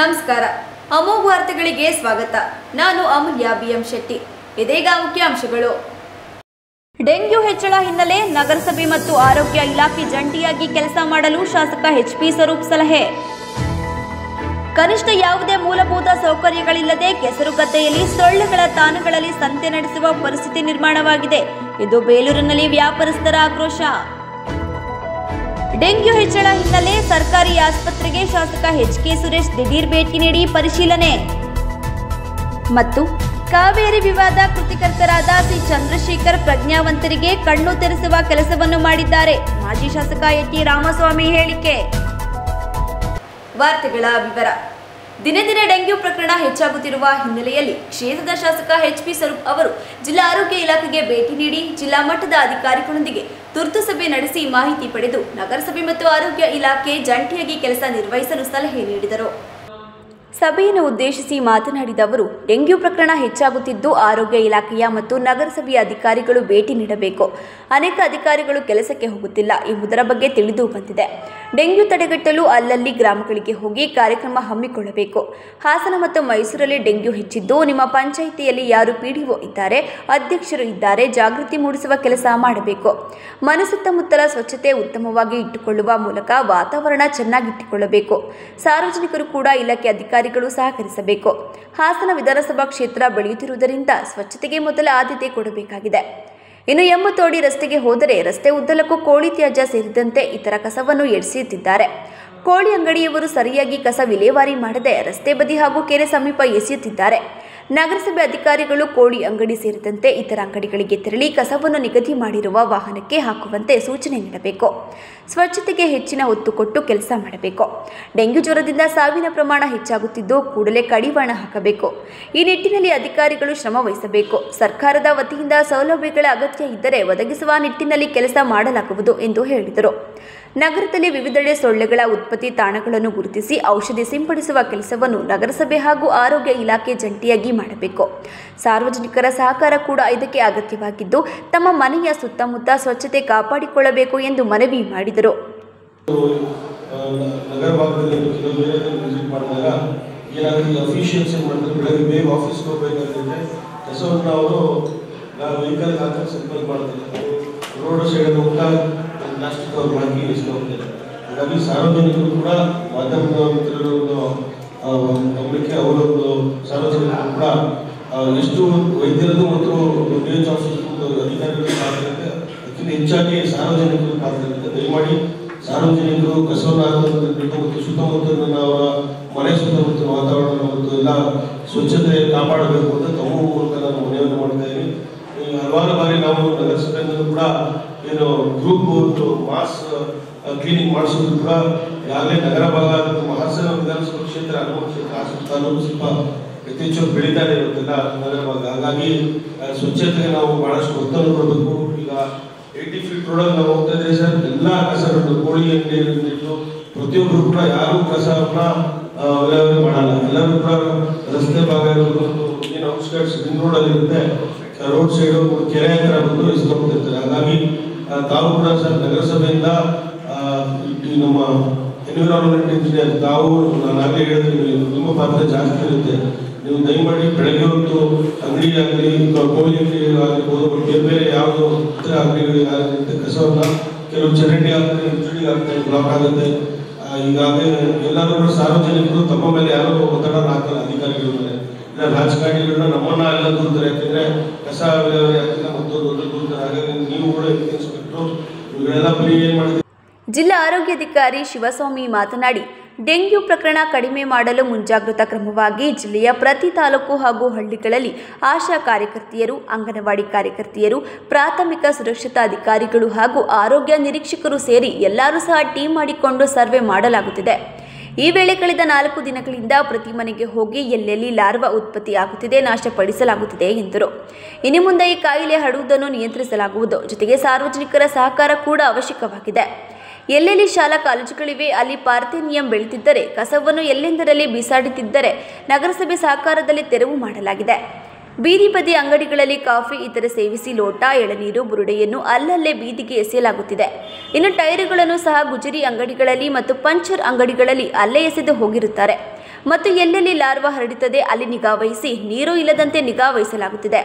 ನಮಸ್ಕಾರ. ಅಮೋಘ ವಾರ್ತೆಗಳಿಗೆ ಸ್ವಾಗತ. ನಾನು ಅಮೂಲ್ಯ ಬಿಎಂ ಶೆಟ್ಟಿ. ಇದೀಗ ಮುಖ್ಯಾಂಶಗಳು. ಡೆಂಗ್ಯೂ ಹೆಚ್ಚಳ ಹಿನ್ನೆಲೆ ನಗರಸಭೆ ಮತ್ತು ಆರೋಗ್ಯ ಇಲಾಖೆ ಜಂಟಿಯಾಗಿ ಕೆಲಸ ಮಾಡಲು ಶಾಸಕ ಎಚ್.ಪಿ. ಸ್ವರೂಪ್ ಸಲಹೆ. ಕನಿಷ್ಠ ಯಾವುದೇ ಮೂಲಭೂತ ಸೌಕರ್ಯಗಳಿಲ್ಲದೆ ಕೆಸರುಗದ್ದೆಯಲ್ಲಿ ಸೊಳ್ಳೆಗಳ ತಾಣಗಳಲ್ಲಿ ಸಂತೆ ನಡೆಸುವ ಪರಿಸ್ಥಿತಿ ನಿರ್ಮಾಣವಾಗಿದೆ. ಇದು ಬೇಲೂರಿನಲ್ಲಿ ವ್ಯಾಪಾರಸ್ಥರ ಆಕ್ರೋಶ. ಡೆಂಗ್ಯೂ ಹೆಚ್ಚಳ ಹಿನ್ನೆಲೆ ಸರ್ಕಾರಿ ಆಸ್ಪತ್ರೆಗೆ ಶಾಸಕ ಎಚ್.ಕೆ. ಸುರೇಶ್ ದಿಢೀರ್ ಭೇಟಿ ನೀಡಿ ಪರಿಶೀಲನೆ. ಮತ್ತು ಕಾವೇರಿ ವಿವಾದ ಕೃತಿಕರ್ತರಾದ ಸಿ. ಚಂದ್ರಶೇಖರ್ ಪ್ರಜ್ಞಾವಂತರಿಗೆ ಕಣ್ಣು ತೆರೆಸುವ ಕೆಲಸವನ್ನು ಮಾಡಿದ್ದಾರೆ. ಮಾಜಿ ಶಾಸಕ ಎಚ್.ಟಿ. ರಾಮಸ್ವಾಮಿ ಹೇಳಿಕೆ. ವಾರ್ತೆಗಳ ವಿವರ. ದಿನೇ ದಿನೇ ಡೆಂಗ್ಯೂ ಪ್ರಕರಣ ಹೆಚ್ಚಾಗುತ್ತಿರುವ ಹಿನ್ನೆಲೆಯಲ್ಲಿ ಕ್ಷೇತ್ರದ ಶಾಸಕ ಎಚ್.ಪಿ. ಸ್ವರೂಪ್ ಅವರು ಜಿಲ್ಲಾ ಆರೋಗ್ಯ ಇಲಾಖೆಗೆ ಭೇಟಿ ನೀಡಿ ಜಿಲ್ಲಾ ಮಟ್ಟದ ಅಧಿಕಾರಿಗಳೊಂದಿಗೆ ತುರ್ತು ಸಭೆ ನಡೆಸಿ ಮಾಹಿತಿ ಪಡೆದು ನಗರಸಭೆ ಮತ್ತು ಆರೋಗ್ಯ ಇಲಾಖೆ ಜಂಟಿಯಾಗಿ ಕೆಲಸ ನಿರ್ವಹಿಸಲು ಸಲಹೆ ನೀಡಿದರು. ಸಭೆಯನ್ನು ಉದ್ದೇಶಿಸಿ ಮಾತನಾಡಿದ ಅವರು, ಡೆಂಗ್ಯೂ ಪ್ರಕರಣ ಹೆಚ್ಚಾಗುತ್ತಿದ್ದು ಆರೋಗ್ಯ ಇಲಾಖೆಯ ಮತ್ತು ನಗರಸಭೆಯ ಅಧಿಕಾರಿಗಳು ಭೇಟಿ ನೀಡಬೇಕು. ಅನೇಕ ಅಧಿಕಾರಿಗಳು ಕೆಲಸಕ್ಕೆ ಹೋಗುತ್ತಿಲ್ಲ ಎಂಬುದರ ಬಗ್ಗೆ ತಿಳಿದು ಬಂದಿದೆ. ಡೆಂಗ್ಯೂ ತಡೆಗಟ್ಟಲು ಅಲ್ಲಲ್ಲಿ ಗ್ರಾಮಗಳಿಗೆ ಹೋಗಿ ಕಾರ್ಯಕ್ರಮ ಹಮ್ಮಿಕೊಳ್ಳಬೇಕು. ಹಾಸನ ಮತ್ತು ಮೈಸೂರಲ್ಲಿ ಡೆಂಗ್ಯೂ ಹೆಚ್ಚಿದ್ದು ನಿಮ್ಮ ಪಂಚಾಯಿತಿಯಲ್ಲಿ ಯಾರು ಪಿಡಿಒ ಇದ್ದಾರೆ, ಅಧ್ಯಕ್ಷರು ಇದ್ದಾರೆ, ಜಾಗೃತಿ ಮೂಡಿಸುವ ಕೆಲಸ ಮಾಡಬೇಕು. ಮನೆ ಸುತ್ತಮುತ್ತಲ ಸ್ವಚ್ಛತೆ ಉತ್ತಮವಾಗಿ ಇಟ್ಟುಕೊಳ್ಳುವ ಮೂಲಕ ವಾತಾವರಣ ಚೆನ್ನಾಗಿಟ್ಟುಕೊಳ್ಳಬೇಕು. ಸಾರ್ವಜನಿಕರು ಕೂಡ ಇಲಾಖೆ ಅಧಿಕಾರಿಗಳು ಸಹಕರಿಸಬೇಕು. ಹಾಸನ ವಿಧಾನಸಭಾ ಕ್ಷೇತ್ರ ಬೆಳೆಯುತ್ತಿರುವುದರಿಂದ ಸ್ವಚ್ಛತೆಗೆ ಮೊದಲ ಆದ್ಯತೆ ಕೊಡಬೇಕಾಗಿದೆ. ಇನ್ನು 80 ಅಡಿ ರಸ್ತೆಗೆ ಹೋದರೆ ರಸ್ತೆ ಉದ್ದಲಕ್ಕೂ ಕೋಳಿ ತ್ಯಾಜ್ಯ ಸೇರಿದಂತೆ ಇತರ ಕಸವನ್ನು ಎಸೆಯುತ್ತಿದ್ದಾರೆ. ಕೋಳಿ ಅಂಗಡಿಯವರು ಸರಿಯಾಗಿ ಕಸ ವಿಲೇವಾರಿ ಮಾಡದೆ ರಸ್ತೆ ಬದಿ ಹಾಗೂ ಕೆರೆ ಸಮೀಪ ಎಸೆಯುತ್ತಿದ್ದಾರೆ. ನಗರಸಭೆ ಅಧಿಕಾರಿಗಳು ಕೋಳಿ ಅಂಗಡಿ ಸೇರಿದಂತೆ ಇತರ ಅಂಗಡಿಗಳಿಗೆ ತೆರಳಿ ಕಸವನ್ನು ನಿಗದಿ ಮಾಡಿರುವ ವಾಹನಕ್ಕೆ ಹಾಕುವಂತೆ ಸೂಚನೆ ನೀಡಬೇಕು. ಸ್ವಚ್ಛತೆಗೆ ಹೆಚ್ಚಿನ ಒತ್ತು ಕೊಟ್ಟು ಕೆಲಸ ಮಾಡಬೇಕು. ಡೆಂಗ್ಯೂ ಜ್ವರದಿಂದ ಸಾವಿನ ಪ್ರಮಾಣ ಹೆಚ್ಚಾಗುತ್ತಿದ್ದು ಕೂಡಲೇ ಕಡಿವಾಣ ಹಾಕಬೇಕು. ಈ ನಿಟ್ಟಿನಲ್ಲಿ ಅಧಿಕಾರಿಗಳು ಶ್ರಮ ವಹಿಸಬೇಕು. ಸರ್ಕಾರದ ವತಿಯಿಂದ ಸೌಲಭ್ಯಗಳ ಅಗತ್ಯ ಇದ್ದರೆ ಒದಗಿಸುವ ನಿಟ್ಟಿನಲ್ಲಿ ಕೆಲಸ ಮಾಡಲಾಗುವುದು ಎಂದು ಹೇಳಿದರು. ನಗರದಲ್ಲಿ ವಿವಿಧೆಡೆ ಸೊಳ್ಳೆಗಳ ಉತ್ಪತ್ತಿ ತಾಣಗಳನ್ನು ಗುರುತಿಸಿ ಔಷಧಿ ಸಿಂಪಡಿಸುವ ಕೆಲಸವನ್ನು ನಗರಸಭೆ ಹಾಗೂ ಆರೋಗ್ಯ ಇಲಾಖೆ ಜಂಟಿಯಾಗಿ ಮಾಡಬೇಕು. ಸಾರ್ವಜನಿಕರ ಸಹಕಾರ ಕೂಡ ಇದಕ್ಕೆ ಅಗತ್ಯವಾಗಿದ್ದು ತಮ್ಮ ಮನೆಯ ಸುತ್ತಮುತ್ತ ಸ್ವಚ್ಛತೆ ಕಾಪಾಡಿಕೊಳ್ಳಬೇಕು ಎಂದು ಮನವಿ ಮಾಡಿದರು. ನಗರ ಭಾಗದಲ್ಲಿ ಏನಾದರೂ ಅಫಿಷಿಯಲ್ಸ್ ಏನು ಮಾಡ್ತಾರೆ, ಬೆಳಗ್ಗೆ ಬೇಗ ಆಫೀಸ್ಗೆ ಹೋಗಬೇಕಾದ್ರೆ ಕಸವನ್ನು ಅವರು ವೆಹಿಕಲ್ ಹಾಕಿ ಸಿಂಪಲ್ ಮಾಡ್ತಾರೆ. ರೋಡ್ ಸೈಡ್ ಹೋಗ್ತಾ ಪ್ಲಾಸ್ಟಿಕ್ ಅವ್ರು ಹಾಕಿ ಇಸ್ಕೊಳ್ತಾರೆ. ಹಾಗಾಗಿ ಸಾರ್ವಜನಿಕರು ಕೂಡ ಮಾಧ್ಯಮದ ಮಿತ್ರರೊಂದು ಗಮನಕ್ಕೆ ಅವರೊಂದು ಸಾರ್ವಜನಿಕರು ಕೂಡ ಎಷ್ಟು ವೈದ್ಯರದು ಮತ್ತು ಡಿಎಚ್ ಆಫೀಸ್ ಅಧಿಕಾರಿಗಳ ಪಾತ್ರ ಇದೆ, ಅದಕ್ಕಿಂತ ಹೆಚ್ಚಾಗಿ ಸಾರ್ವಜನಿಕರ ಪಾತ್ರ ಇದೆ. ದಯಮಾಡಿ ಸಾರ್ವಜನಿಕರು ಕಸವನ್ನು ಹಾಕಬೇಕು ಮತ್ತು ಸುತ್ತಮುತ್ತಲಿನ ಅವರ ಮನೆ ಸುತ್ತಮುತ್ತಲ ವಾತಾವರಣ ಮತ್ತು ಎಲ್ಲ ಸ್ವಚ್ಛತೆ ಕಾಪಾಡಬೇಕು ಅಂತ ತಮ್ಮ ಮೂಲಕ ನಾನು ಮನವಿಯನ್ನು ಮಾಡ್ತಾ ಇದ್ದೀನಿ. ಹಲವಾರು ಬಾರಿ ನಾವು ನಗರಸಭೆಯಿಂದಲೂ ಕೂಡ ಏನು ಗ್ರೂಪ್ ಒಂದು ಮಾಸ್ ಕ್ಲೀನಿಂಗ್ ಮಾಡಿಸೋದು ಕೂಡ ಈಗಾಗಲೇ ನಗರ ಭಾಗ ಹಾಸನ ವಿಧಾನಸಭಾ ಕ್ಷೇತ್ರ ಹನುಮ ಕ್ಷೇತ್ರ ತಾಲೂಕು ಸ್ವಲ್ಪ ಯಥೇಚ್ಛವಾಗಿ ಬೆಳೀತಾನೆ ಇರುತ್ತಲ್ಲ ನಗರ ಭಾಗ. ಹಾಗಾಗಿ ಸ್ವಚ್ಛತೆಗೆ ನಾವು ಬಹಳಷ್ಟು ಒತ್ತನ್ನು ಕೊಡಬೇಕು. ಈಗ 80 ಫೀಟ್ ರೋಡಲ್ಲಿ ನಾವು ಹೋಗ್ತಾ ಇದ್ರೆ ಸರ್, ಎಲ್ಲ ಕಸಗಳು ಕೋಳಿ ಅಂಗಡಿಗಳು ಪ್ರತಿಯೊಬ್ಬರು ಕೂಡ ಯಾರು ಕಸವನ್ನ ವಿಲೇವಾರಿ ಮಾಡಲ್ಲ. ಎಲ್ಲರೂ ಕೂಡ ರಸ್ತೆ ಭಾಗ ಇರೋದು ಏನು ಔಟ್ಸ್ಕರ್ಟ್ಸ್ ರಿಂಗ್ ರೋಡಲ್ಲಿ ಇರುತ್ತೆ, ರೋಡ್ ಸೈಡು ಕೆರೆ ಹತ್ರ ಬಂದು ಇಸ್ಕೊಂಡ್ಬಿಟ್ಟಿರ್ತಾರೆ. ಹಾಗಾಗಿ ತಾವು ಕೂಡ ಸರ್ ನಗರಸಭೆಯಿಂದ ನಮ್ಮ ಎನ್ವಿರಾನ್ಮೆಂಟ್ ಇಂಜಿನಿಯರ್ ತಾವು ನಾನಾಗಲೇ ಹೇಳಿದ್ರೆ ನಿಮ್ಮ ಪಾತ್ರ ಜಾಸ್ತಿ ಇರುತ್ತೆ. ನೀವು ದಯಮಾಡಿ ಬೆಳಗ್ಗೆ ಹೊತ್ತು ಅಂಗಡಿ ಆಗಲಿ ಕೋಳಿ ಅಂಗಡಿ ಆಗಿರ್ಬೋದು, ಬೇರೆ ಬೇರೆ ಯಾವುದೋ ಇತರ ಅಂಗಡಿಗಳಿಗಾಗುತ್ತೆ ಕಸವನ್ನ ಕೆಲವು ಚರಂಡಿ ಆಗ್ತದೆ, ಮುಚ್ಚಡಿ ಆಗ್ತದೆ, ಬ್ಲಾಕ್ ಆಗುತ್ತೆ. ಈಗಾಗಲೇ ಎಲ್ಲರೂ ಕೂಡ ಸಾರ್ವಜನಿಕರು ತಮ್ಮ ಮೇಲೆ ಯಾರೋ ಒತ್ತಡ ಹಾಕಲ್ಲ ಅಧಿಕಾರಿಗಳ ಮೇಲೆ, ಇಲ್ಲ ರಾಜಕಾರಣಿಗಳನ್ನ ನಮ್ಮನ್ನ ಎಲ್ಲ ದೂರ್ತಾರೆ. ಯಾಕಂದ್ರೆ ಕಸ ವಿಲೇವಾರಿ ಆಗ್ತಿಲ್ಲ ಮತ್ತೊಂದು ದೊಡ್ಡ ದೂರ್ತಾರೆ. ಹಾಗಾಗಿ ನೀವು ಕೂಡ ಇನ್ಸ್ಪೆಕ್ಟರ್ ಇವುಗಳೆಲ್ಲ ಬರೀ ಏನ್ ಮಾಡಿದ್ರೆ. ಜಿಲ್ಲಾ ಆರೋಗ್ಯಾಧಿಕಾರಿ ಶಿವಸ್ವಾಮಿ ಮಾತನಾಡಿ, ಡೆಂಗ್ಯೂ ಪ್ರಕರಣ ಕಡಿಮೆ ಮಾಡಲು ಮುಂಜಾಗ್ರತಾ ಕ್ರಮವಾಗಿ ಜಿಲ್ಲೆಯ ಪ್ರತಿ ತಾಲೂಕು ಹಾಗೂ ಹಳ್ಳಿಗಳಲ್ಲಿ ಆಶಾ ಕಾರ್ಯಕರ್ತೆಯರು, ಅಂಗನವಾಡಿ ಕಾರ್ಯಕರ್ತೆಯರು, ಪ್ರಾಥಮಿಕ ಸುರಕ್ಷತಾ ಅಧಿಕಾರಿಗಳು ಹಾಗೂ ಆರೋಗ್ಯ ನಿರೀಕ್ಷಕರು ಸೇರಿ ಎಲ್ಲರೂ ಸಹ ಟೀಮ್ ಮಾಡಿಕೊಂಡು ಸರ್ವೆ ಮಾಡಲಾಗುತ್ತಿದೆ. ಈ ವೇಳೆ ಕಳೆದ 4 ದಿನಗಳಿಂದ ಪ್ರತಿ ಮನೆಗೆ ಹೋಗಿ ಎಲ್ಲೆಲ್ಲಿ ಲಾರ್ವಾ ಉತ್ಪತ್ತಿಯಾಗುತ್ತಿದೆ ನಾಶಪಡಿಸಲಾಗುತ್ತಿದೆ ಎಂದರು. ಇನ್ನು ಮುಂದೆ ಈ ಕಾಯಿಲೆ ಹರಡುವುದನ್ನು ನಿಯಂತ್ರಿಸಲಾಗುವುದು. ಜೊತೆಗೆ ಸಾರ್ವಜನಿಕರ ಸಹಕಾರ ಕೂಡ ಅವಶ್ಯಕವಾಗಿದೆ. ಎಲ್ಲೆಲ್ಲಿ ಶಾಲಾ ಕಾಲೇಜುಗಳಿವೆ ಅಲ್ಲಿ ಪಾರ್ಥೇನಿಯಂ ಬೆಳೆದಿದ್ದರೆ, ಕಸವನ್ನು ಎಲ್ಲೆಂದರಲ್ಲಿ ಬಿಸಾಡುತ್ತಿದ್ದರೆ ನಗರಸಭೆ ಸಹಕಾರದಲ್ಲಿ ತೆರವು ಮಾಡಲಾಗಿದೆ. ಬೀದಿ ಬದಿ ಅಂಗಡಿಗಳಲ್ಲಿ ಕಾಫಿ ಇತರೆ ಸೇವಿಸಿ ಲೋಟ, ಎಳನೀರು, ಬುರುಡೆಯನ್ನು ಅಲ್ಲಲ್ಲೇ ಬೀದಿಗೆ ಎಸೆಯಲಾಗುತ್ತಿದೆ. ಇನ್ನು ಟೈರುಗಳನ್ನು ಸಹ ಗುಜರಿ ಅಂಗಡಿಗಳಲ್ಲಿ ಮತ್ತು ಪಂಚರ್ ಅಂಗಡಿಗಳಲ್ಲಿ ಅಲ್ಲೇ ಎಸೆದು ಹೋಗಿರುತ್ತಾರೆ. ಮತ್ತು ಎಲ್ಲೆಲ್ಲಿ ಲಾರ್ವಾ ಹರಡುತ್ತದೆ ಅಲ್ಲಿ ನಿಗಾ ವಹಿಸಿ ನೀರು ಇಲ್ಲದಂತೆ ನಿಗಾ ವಹಿಸಲಾಗುತ್ತಿದೆ.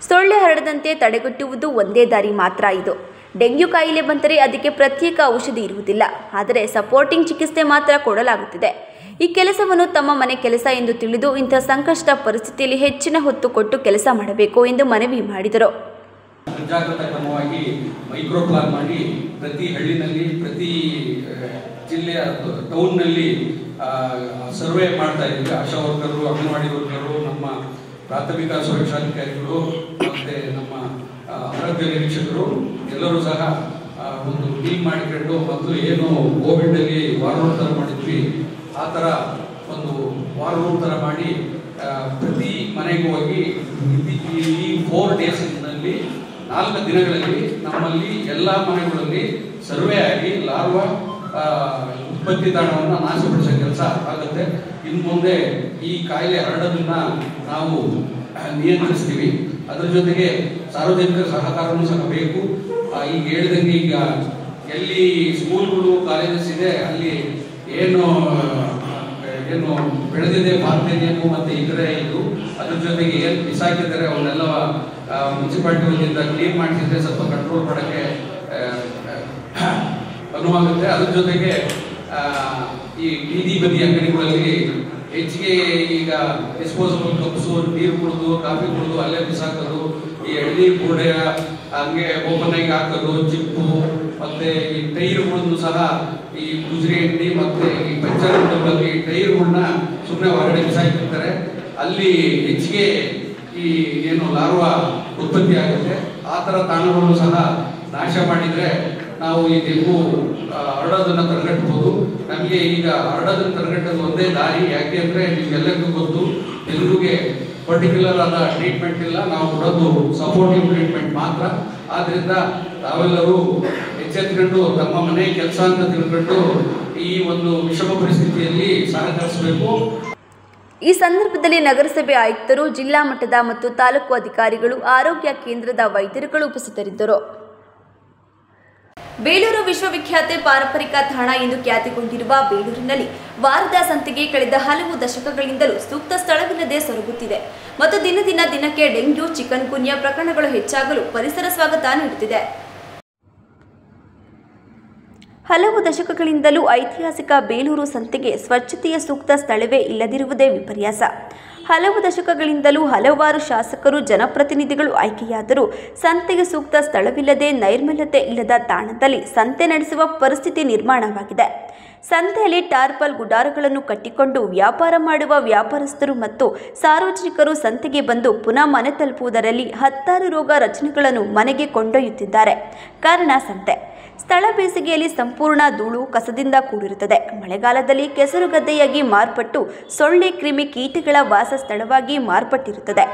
ಸೊಳ್ಳೆ ಹರಡದಂತೆ ತಡೆಗಟ್ಟುವುದು ಒಂದೇ ದಾರಿ ಮಾತ್ರ ಇದು. ಡೆಂಗ್ಯೂ ಕಾಯಿಲೆ ಬಂದರೆ ಅದಕ್ಕೆ ಪ್ರತ್ಯೇಕ ಔಷಧಿ ಇರುವುದಿಲ್ಲ, ಆದರೆ ಸಪೋರ್ಟಿಂಗ್ ಚಿಕಿತ್ಸೆ ಮಾತ್ರ ಕೊಡಲಾಗುತ್ತಿದೆ. ಈ ಕೆಲಸವನ್ನು ತಮ್ಮ ಮನೆ ಕೆಲಸ ಎಂದು ತಿಳಿದು ಇಂಥ ಸಂಕಷ್ಟ ಪರಿಸ್ಥಿತಿಯಲ್ಲಿ ಹೆಚ್ಚಿನ ಹೊತ್ತು ಕೊಟ್ಟು ಕೆಲಸ ಮಾಡಬೇಕು ಎಂದು ಮನವಿ ಮಾಡಿದರು. ಮುಂಜಾಗ್ರತಾ ಕ್ರಮವಾಗಿ ಮೈಕ್ರೋ ಪ್ಲಾನ್ ಮಾಡಿ ಪ್ರತಿ ಹಳ್ಳಿನಲ್ಲಿ, ಪ್ರತಿ ಜಿಲ್ಲೆಯ ಟೌನ್ನಲ್ಲಿ ಸರ್ವೆ ಮಾಡ್ತಾ ಇದ್ದೀವಿ. ಆಶಾ ವರ್ಕರು, ಅಂಗನವಾಡಿ ವರ್ಕರು, ನಮ್ಮ ಪ್ರಾಥಮಿಕ ಸುರಕ್ಷಾಧಿಕಾರಿಗಳು ಮತ್ತು ನಮ್ಮ ಆರೋಗ್ಯ ನಿರೀಕ್ಷಕರು ಎಲ್ಲರೂ ಸಹ ಒಂದು ಟೀಮ್ ಮಾಡಿಕೊಂಡು ಮತ್ತು ಏನು ಕೋವಿಡಲ್ಲಿ ವಾರ್ ರೂಮ್ ಥರ ಮಾಡಿದ್ವಿ ಆ ಥರ ಒಂದು ವಾರ್ ರೂಮ್ ಥರ ಮಾಡಿ ಪ್ರತಿ ಮನೆಗೂ ಹೋಗಿ ಈ 4 ಡೇಸ್ನಲ್ಲಿ 4 ದಿನಗಳಲ್ಲಿ ನಮ್ಮಲ್ಲಿ ಎಲ್ಲ ಮನೆಗಳಲ್ಲಿ ಸರ್ವೆ ಆಗಿ ಲಾರ್ವಾ ಉತ್ಪತ್ತಿ ತಾಣವನ್ನು ನಾಶಪಡಿಸೋ ಕೆಲಸ ಆಗುತ್ತೆ. ಇನ್ನು ಮುಂದೆ ಈ ಕಾಯಿಲೆ ಹರಡೋದನ್ನ ನಾವು ನಿಯಂತ್ರಿಸ್ತೀವಿ. ಅದರ ಜೊತೆಗೆ ಸಾರ್ವಜನಿಕರ ಸಹಕಾರವೂ ಸಹ ಬೇಕು. ಈಗ ಹೇಳಿದಂಗೆ ಈಗ ಎಲ್ಲಿ ಸ್ಕೂಲ್ಗಳು, ಕಾಲೇಜಸ್ ಇದೆ ಅಲ್ಲಿ ಏನು ಬೆಳೆದಿದೆ ಪಾರ್ಥೇನಿಯಮು ಮತ್ತು ಇತರೆ ಇದು, ಅದ್ರ ಜೊತೆಗೆ ಏನು ಬಿಸಾಕಿದ್ದಾರೆ ಅವನ್ನೆಲ್ಲ ಮುನ್ಸಿಪಾಲಿಟಿ ವತಿಯಿಂದ ಕ್ಲೀನ್ ಮಾಡಿಸಿದ್ರೆ ಸ್ವಲ್ಪ ಕಂಟ್ರೋಲ್ ಮಾಡೋಕ್ಕೆ ಅನುವಾಗುತ್ತೆ. ಅದ್ರ ಜೊತೆಗೆ ಈ ಬೀದಿ ಬದಿ ಅಂಗಡಿಗಳಲ್ಲಿ ಹೆಚ್ಚಿಗೆ ಈಗ ಡಿಸ್ಪೋಸಬಲ್ ಕಪ್ಸು, ನೀರು ಕುಡಿದು, ಕಾಫಿ ಕುಡಿದು ಅಲ್ಲೇ ಬಿಸಾಕೋದು, ಈ ಎಳ್ಳಿ ಗೋಡೆ ಹಂಗೆ ಓಪನ್ ಆಗಿ ಹಾಕೋದು, ಚಿಪ್ಪು ಮತ್ತೆ ಈ ಟೈರ್ಗಳನ್ನು ಸಹ ಈ ಗುಜರಿ ಎಣ್ಣೆ ಮತ್ತೆ ಈ ಪಂಚರ್ಗಳಲ್ಲಿ ಟೈರ್ಗಳನ್ನ ಸುಮ್ಮನೆ ಹೊರಗಡೆ ಬಿಸಾಕಿರ್ತಾರೆ. ಅಲ್ಲಿ ಹೆಚ್ಚಿಗೆ ಈ ಏನು ಲಾರ್ವಾ ಉತ್ಪತ್ತಿ ಆಗುತ್ತೆ. ಆ ಥರ ತಾಣಗಳನ್ನು ಸಹ ನಾಶ ಮಾಡಿದರೆ ನಾವು ಈ ಡೆಂಗು ಹರಡೋದನ್ನು ತಡೆಗಟ್ಟಬಹುದು. ನಮಗೆ ಈಗ ಹರಡೋದನ್ನು ತಡೆಗಟ್ಟೋದು ಒಂದೇ ದಾರಿ. ಯಾಕೆ ಅಂದರೆ ನಿಮ್ಗೆಲ್ಲರಿಗೂ ಗೊತ್ತು, ಡೆಂಗುಗೆ ಪರ್ಟಿಕ್ಯುಲರ್ ಆದ ಟ್ರೀಟ್ಮೆಂಟ್ ಇಲ್ಲ, ನಾವು ಕೊಡೋದು ಸಪೋರ್ಟಿವ್ ಟ್ರೀಟ್ಮೆಂಟ್ ಮಾತ್ರ. ಆದ್ದರಿಂದ ತಾವೆಲ್ಲರೂ ಎಚ್ಚೆತ್ಕೊಂಡು ತಮ್ಮ ಮನೆ ಕೆಲಸ ಅಂತ ತಿಳ್ಕೊಂಡು ಈ ಒಂದು ವಿಷಮ ಪರಿಸ್ಥಿತಿಯಲ್ಲಿ ಸಹಕರಿಸಬೇಕು. ಈ ಸಂದರ್ಭದಲ್ಲಿ ನಗರಸಭೆ ಆಯುಕ್ತರು, ಜಿಲ್ಲಾ ಮಟ್ಟದ ಮತ್ತು ತಾಲೂಕು ಅಧಿಕಾರಿಗಳು, ಆರೋಗ್ಯ ಕೇಂದ್ರದ ವೈದ್ಯರುಗಳು ಉಪಸ್ಥಿತರಿದ್ದರು. ಬೇಲೂರು ವಿಶ್ವವಿಖ್ಯಾತ ಪಾರಂಪರಿಕ ತಾಣ ಎಂದು ಖ್ಯಾತಿಗೊಂಡಿರುವ ಬೇಲೂರಿನಲ್ಲಿ ವಾರದ ಸಂತೆಗೆ ಕಳೆದ ಹಲವು ದಶಕಗಳಿಂದಲೂ ಸೂಕ್ತ ಸ್ಥಳವಿಲ್ಲದೆ ಸೊರಗುತ್ತಿದೆ ಮತ್ತು ದಿನಕ್ಕೆ ಡೆಂಗ್ಯೂ, ಚಿಕನ್ ಗುನ್ಯಾ ಪ್ರಕರಣಗಳು ಹೆಚ್ಚಾಗಲು ಪರಿಸರ ಸ್ವಾಗತ ನೀಡುತ್ತಿದೆ. ಹಲವು ದಶಕಗಳಿಂದಲೂ ಐತಿಹಾಸಿಕ ಬೇಲೂರು ಸಂತೆಗೆ ಸ್ವಚ್ಛತೆಯ ಸೂಕ್ತ ಸ್ಥಳವೇ ಇಲ್ಲದಿರುವುದೇ ವಿಪರ್ಯಾಸ. ಹಲವು ದಶಕಗಳಿಂದಲೂ ಹಲವಾರು ಶಾಸಕರು, ಜನಪ್ರತಿನಿಧಿಗಳು ಆಯ್ಕೆಯಾದರೂ ಸಂತೆಗೆ ಸೂಕ್ತ ಸ್ಥಳವಿಲ್ಲದೆ, ನೈರ್ಮಲ್ಯತೆ ಇಲ್ಲದ ತಾಣದಲ್ಲಿ ಸಂತೆ ನಡೆಸುವ ಪರಿಸ್ಥಿತಿ ನಿರ್ಮಾಣವಾಗಿದೆ. ಸಂತೆಯಲ್ಲಿ ಟಾರ್ಪಲ್ ಗುಡಾರಗಳನ್ನು ಕಟ್ಟಿಕೊಂಡು ವ್ಯಾಪಾರ ಮಾಡುವ ವ್ಯಾಪಾರಸ್ಥರು ಮತ್ತು ಸಾರ್ವಜನಿಕರು ಸಂತೆಗೆ ಬಂದು ಪುನಃ ಮನೆ ತಲುಪುವುದರಲ್ಲಿ ಹತ್ತಾರು ರೋಗ ರಚನೆಗಳನ್ನು ಮನೆಗೆ ಕೊಂಡೊಯ್ಯುತ್ತಿದ್ದಾರೆ. ಕಾರಣ ಸಂತೆ. ಸ್ಥಳ ಬೇಸಿಗೆಯಲ್ಲಿ ಸಂಪೂರ್ಣ ಧೂಳು, ಕಸದಿಂದ ಕೂಡಿರುತ್ತದೆ. ಮಳೆಗಾಲದಲ್ಲಿ ಕೆಸರುಗದ್ದೆಯಾಗಿ ಮಾರ್ಪಟ್ಟು ಸೊಳ್ಳೆ, ಕ್ರಿಮಿ, ಕೀಟಗಳ ವಾಸ ಸ್ಥಳವಾಗಿ ಮಾರ್ಪಟ್ಟಿರುತ್ತದೆ.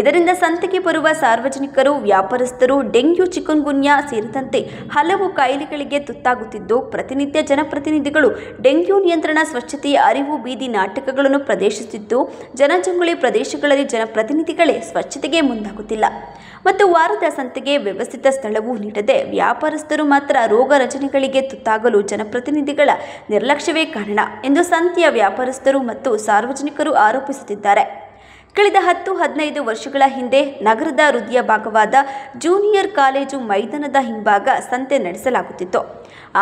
ಇದರಿಂದ ಸಂತೆಗೆ ಬರುವ ಸಾರ್ವಜನಿಕರು, ವ್ಯಾಪಾರಸ್ಥರು ಡೆಂಗ್ಯೂ, ಚಿಕನ್ ಗುನ್ಯಾ ಸೇರಿದಂತೆ ಹಲವು ಕಾಯಿಲೆಗಳಿಗೆ ತುತ್ತಾಗುತ್ತಿದ್ದು, ಪ್ರತಿನಿತ್ಯ ಜನಪ್ರತಿನಿಧಿಗಳು ಡೆಂಗ್ಯೂ ನಿಯಂತ್ರಣ, ಸ್ವಚ್ಛತೆಯ ಅರಿವು ಬೀದಿ ನಾಟಕಗಳನ್ನು ಪ್ರದರ್ಶಿಸುತ್ತಿದ್ದು, ಜನಜಂಗುಳಿ ಪ್ರದೇಶಗಳಲ್ಲಿ ಜನಪ್ರತಿನಿಧಿಗಳೇ ಸ್ವಚ್ಛತೆಗೆ ಮುಂದಾಗುತ್ತಿಲ್ಲ ಮತ್ತು ವಾರದ ಸಂತೆಗೆ ವ್ಯವಸ್ಥಿತ ಸ್ಥಳವೂ ನೀಡದೆ ವ್ಯಾಪಾರಸ್ಥರು ಮಾತ್ರ ರೋಗ ರಚನೆಗಳಿಗೆ ತುತ್ತಾಗಲು ಜನಪ್ರತಿನಿಧಿಗಳ ನಿರ್ಲಕ್ಷ್ಯವೇ ಕಾರಣ ಎಂದು ಸಂತೆಯ ವ್ಯಾಪಾರಸ್ಥರು ಮತ್ತು ಸಾರ್ವಜನಿಕರು ಆರೋಪಿಸುತ್ತಿದ್ದಾರೆ. ಕಳೆದ 10-15 ವರ್ಷಗಳ ಹಿಂದೆ ನಗರದ ಹೃದಯ ಭಾಗವಾದ ಜೂನಿಯರ್ ಕಾಲೇಜು ಮೈದಾನದ ಹಿಂಭಾಗ ಸಂತೆ ನಡೆಸಲಾಗುತ್ತಿತ್ತು.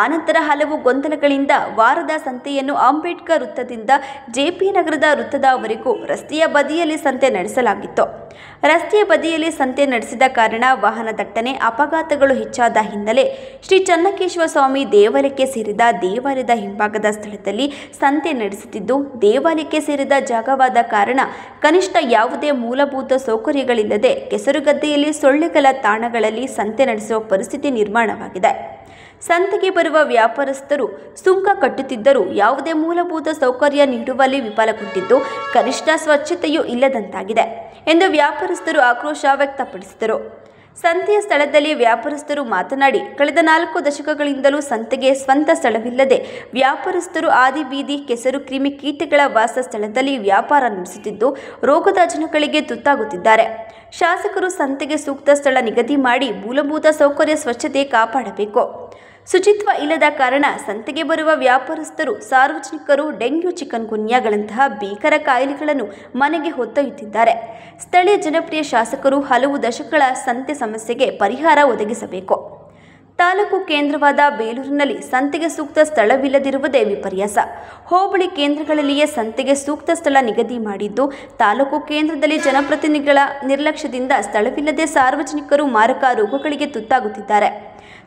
ಆನಂತರ ಹಲವು ಗೊಂದಲಗಳಿಂದ ವಾರದ ಸಂತೆಯನ್ನು ಅಂಬೇಡ್ಕರ್ ವೃತ್ತದಿಂದ ಜೆಪಿ ನಗರದ ವೃತ್ತದವರೆಗೂ ರಸ್ತೆಯ ಬದಿಯಲ್ಲಿ ಸಂತೆ ನಡೆಸಲಾಗಿತ್ತು. ರಸ್ತೆಯ ಬದಿಯಲ್ಲಿ ಸಂತೆ ನಡೆಸಿದ ಕಾರಣ ವಾಹನ ದಟ್ಟಣೆ, ಅಪಘಾತಗಳು ಹೆಚ್ಚಾದ ಹಿನ್ನೆಲೆ ಶ್ರೀ ಚನ್ನಕೇಶವ ಸ್ವಾಮಿ ದೇವಾಲಯಕ್ಕೆ ಸೇರಿದ ದೇವಾಲಯದ ಹಿಂಭಾಗದ ಸ್ಥಳದಲ್ಲಿ ಸಂತೆ ನಡೆಸುತ್ತಿದ್ದು, ದೇವಾಲಯಕ್ಕೆ ಸೇರಿದ ಜಾಗವಾದ ಕಾರಣ ಕನಿಷ್ಠ ಯಾವುದೇ ಮೂಲಭೂತ ಸೌಕರ್ಯಗಳಿಲ್ಲದೆ ಕೆಸರುಗದ್ದೆಯಲ್ಲಿ ಸೊಳ್ಳೆಗಳ ತಾಣಗಳಲ್ಲಿ ಸಂತೆ ನಡೆಸುವ ಪರಿಸ್ಥಿತಿ ನಿರ್ಮಾಣವಾಗಿದೆ. ಸಂತೆಗೆ ಬರುವ ವ್ಯಾಪಾರಸ್ಥರು ಸುಂಕ ಕಟ್ಟುತ್ತಿದ್ದರೂ ಯಾವುದೇ ಮೂಲಭೂತ ಸೌಕರ್ಯ ನೀಡುವಲ್ಲಿ ವಿಫಲಗೊಂಡಿದ್ದು, ಕನಿಷ್ಠ ಸ್ವಚ್ಛತೆಯೂ ಇಲ್ಲದಂತಾಗಿದೆ ಎಂದು ವ್ಯಾಪಾರಸ್ಥರು ಆಕ್ರೋಶ ವ್ಯಕ್ತಪಡಿಸಿದರು. ಸಂತೆಯ ಸ್ಥಳದಲ್ಲಿ ವ್ಯಾಪಾರಸ್ಥರು ಮಾತನಾಡಿ, ಕಳೆದ 4 ದಶಕಗಳಿಂದಲೂ ಸಂತೆಗೆ ಸ್ವಂತ ಸ್ಥಳವಿಲ್ಲದೆ ವ್ಯಾಪಾರಸ್ಥರು ಆದಿ ಬೀದಿ ಕೆಸರು, ಕ್ರಿಮಿ, ಕೀಟಗಳ ವಾಸ ಸ್ಥಳದಲ್ಲಿ ವ್ಯಾಪಾರ ನಡೆಸುತ್ತಿದ್ದು, ರೋಗದ ಜನಗಳಿಗೆ ತುತ್ತಾಗುತ್ತಿದ್ದಾರೆ. ಶಾಸಕರು ಸಂತೆಗೆ ಸೂಕ್ತ ಸ್ಥಳ ನಿಗದಿ ಮಾಡಿ ಮೂಲಭೂತ ಸೌಕರ್ಯ, ಸ್ವಚ್ಛತೆ ಕಾಪಾಡಬೇಕು. ಶುಚಿತ್ವ ಇಲ್ಲದ ಕಾರಣ ಸಂತೆಗೆ ಬರುವ ವ್ಯಾಪಾರಸ್ಥರು ಸಾರ್ವಜನಿಕರು ಡೆಂಗ್ಯೂ ಚಿಕನ್ ಗುನ್ಯಾಗಳಂತಹ ಭೀಕರ ಕಾಯಿಲೆಗಳನ್ನು ಮನೆಗೆ ಹೊತ್ತೊಯ್ಯುತ್ತಿದ್ದಾರೆ. ಸ್ಥಳೀಯ ಜನಪ್ರಿಯ ಶಾಸಕರು ಹಲವು ದಶಕಗಳ ಸಂತೆ ಸಮಸ್ಯೆಗೆ ಪರಿಹಾರ ಒದಗಿಸಬೇಕು. ತಾಲೂಕು ಕೇಂದ್ರವಾದ ಬೇಲೂರಿನಲ್ಲಿ ಸಂತೆಗೆ ಸೂಕ್ತ ಸ್ಥಳವಿಲ್ಲದಿರುವುದೇ ವಿಪರ್ಯಾಸ. ಹೋಬಳಿ ಕೇಂದ್ರಗಳಲ್ಲಿಯೇ ಸಂತೆಗೆ ಸೂಕ್ತ ಸ್ಥಳ ನಿಗದಿ ಮಾಡಿದ್ದು, ತಾಲೂಕು ಕೇಂದ್ರದಲ್ಲಿ ಜನಪ್ರತಿನಿಧಿಗಳ ನಿರ್ಲಕ್ಷ್ಯದಿಂದ ಸ್ಥಳವಿಲ್ಲದೆ ಸಾರ್ವಜನಿಕರು ಮಾರಕ ರೋಗಗಳಿಗೆ ತುತ್ತಾಗುತ್ತಿದ್ದಾರೆ.